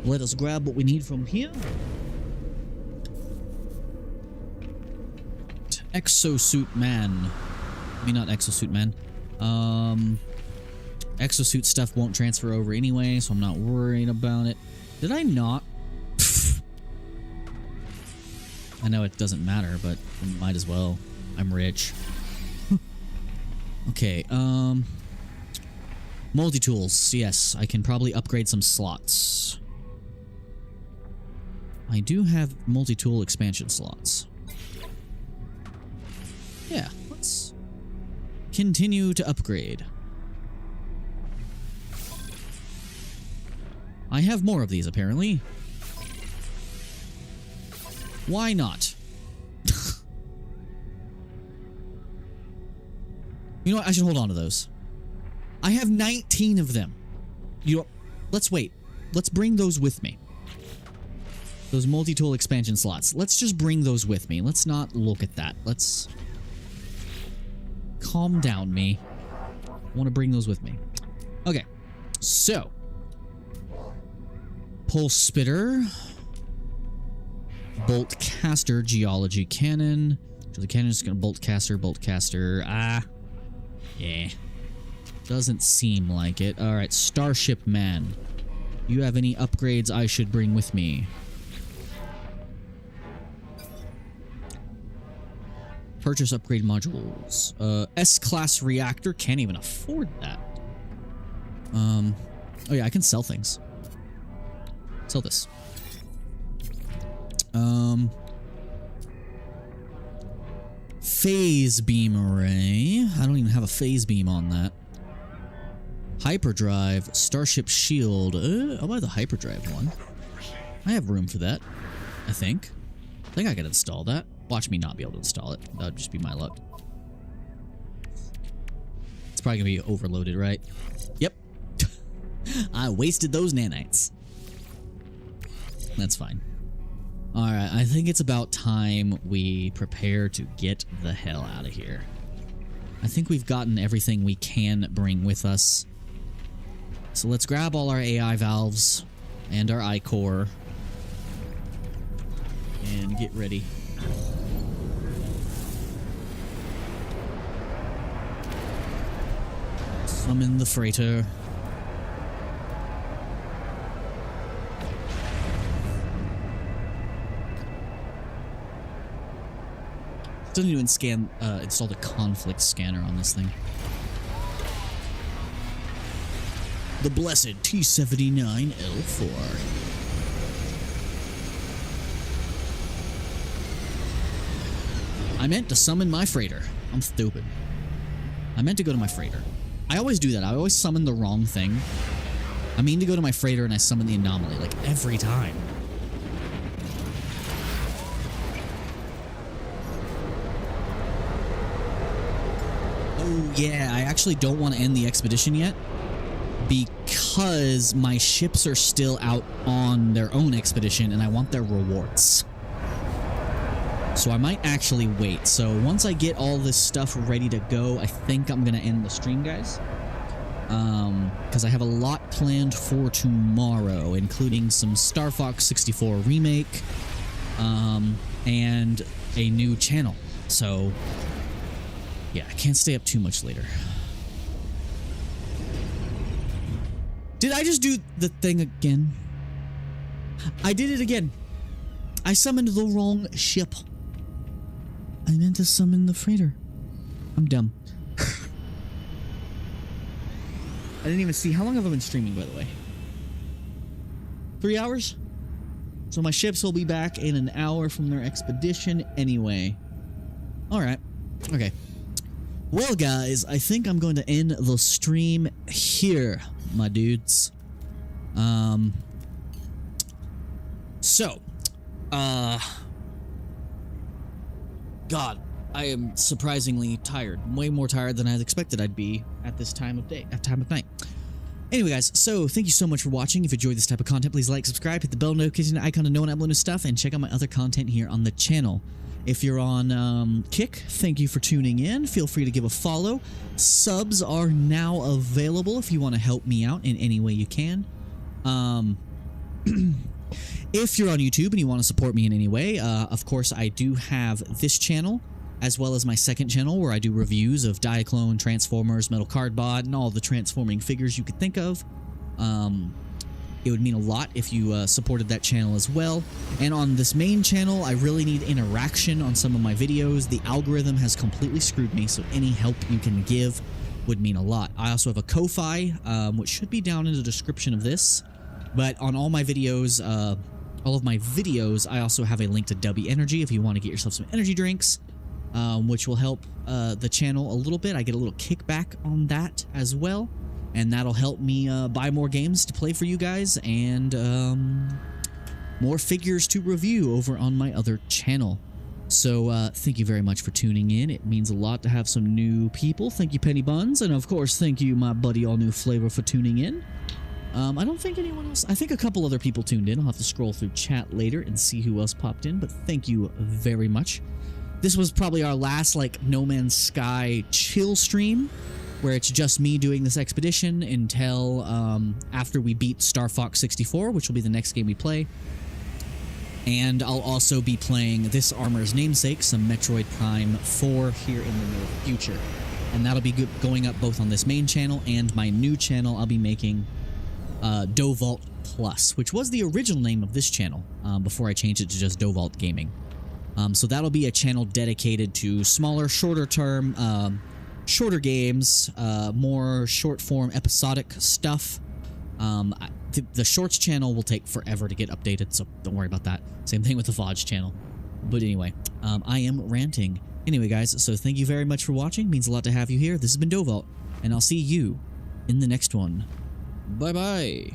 Let us grab what we need from here. Exosuit man. I mean, not exosuit man. Exosuit stuff won't transfer over anyway, so I'm not worried about it. Did I not? I know it doesn't matter, but might as well. I'm rich. Okay, multi-tools. Yes, I can probably upgrade some slots. I do have multi-tool expansion slots. Yeah, let's continue to upgrade. I have more of these, apparently. Why not? You know what? I should hold on to those. I have 19 of them. You know, let's wait. Let's bring those with me. Those multi-tool expansion slots. Let's just bring those with me. Let's not look at that. Let's calm down, me. I want to bring those with me. Okay. So. Pulse spitter. Bolt caster, geology cannon. So the cannon is going to bolt caster. Ah. Yeah. Doesn't seem like it. Alright, starship man. You have any upgrades I should bring with me? Purchase upgrade modules. S-class reactor. Can't even afford that. Oh yeah, I can sell things. Sell this. Phase beam array. I don't even have a phase beam on that. Hyperdrive. Starship shield. I'll buy the hyperdrive one. I have room for that. I think I can install that. Watch me not be able to install it. That would just be my luck. It's probably gonna be overloaded, right? Yep. I wasted those nanites. That's fine. Alright, I think it's about time we prepare to get the hell out of here. I think we've gotten everything we can bring with us. So let's grab all our AI valves and our I-core and get ready. Summon the freighter. Still need to install the conflict scanner on this thing. The blessed T-79L4. I meant to summon my freighter. I'm stupid. I meant to go to my freighter. I always do that. I always summon the wrong thing. I mean to go to my freighter and I summon the anomaly, like every time. Oh yeah, I actually don't want to end the expedition yet because my ships are still out on their own expedition and I want their rewards. So I might actually wait. So once I get all this stuff ready to go, I think I'm going to end the stream, guys. Because I have a lot planned for tomorrow, including some Star Fox 64 remake, and a new channel. So, yeah, I can't stay up too much later. Did I just do the thing again? I did it again. I summoned the wrong ship. I meant to summon the freighter. I'm dumb. I didn't even see. How long have I been streaming, by the way? 3 hours? So my ships will be back in an hour from their expedition anyway. Alright. Okay. Well, guys, I think I'm going to end the stream here, my dudes. God, I am surprisingly tired. Way more tired than I expected I'd be at this time of day, at time of night. Anyway, guys, so thank you so much for watching. If you enjoyed this type of content, please like, subscribe, hit the bell notification icon to know when I upload new stuff, and check out my other content here on the channel. If you're on Kick, thank you for tuning in. Feel free to give a follow. Subs are now available if you want to help me out in any way you can. If you're on YouTube and you want to support me in any way, of course, I do have this channel, as well as my second channel where I do reviews of Diaclone, Transformers, Metal Card Bod, and all the transforming figures you could think of. It would mean a lot if you supported that channel as well. And on this main channel, I really need interaction on some of my videos. The algorithm has completely screwed me, so any help you can give would mean a lot. I also have a Ko-Fi, which should be down in the description of this. But on all my videos, all of my videos, I also have a link to W Energy if you want to get yourself some energy drinks, which will help the channel a little bit. I get a little kickback on that as well, and that'll help me buy more games to play for you guys and more figures to review over on my other channel. So thank you very much for tuning in. It means a lot to have some new people. Thank you, Penny Buns, and of course, thank you, my buddy All New Flavor, for tuning in. I don't think anyone else... I think a couple other people tuned in. I'll have to scroll through chat later and see who else popped in, but thank you very much. This was probably our last, like, No Man's Sky chill stream, where it's just me doing this expedition until after we beat Star Fox 64, which will be the next game we play. And I'll also be playing this armor's namesake, some Metroid Prime 4, here in the near future. And that'll be going up both on this main channel and my new channel I'll be making... Dovault Plus, which was the original name of this channel before I changed it to just Dovault Gaming. So that'll be a channel dedicated to smaller, shorter games, more short-form episodic stuff. The Shorts channel will take forever to get updated, so don't worry about that. Same thing with the VOYAGERS channel. But anyway, I am ranting. Anyway, guys, so thank you very much for watching. It means a lot to have you here. This has been Dovault, and I'll see you in the next one. Bye-bye.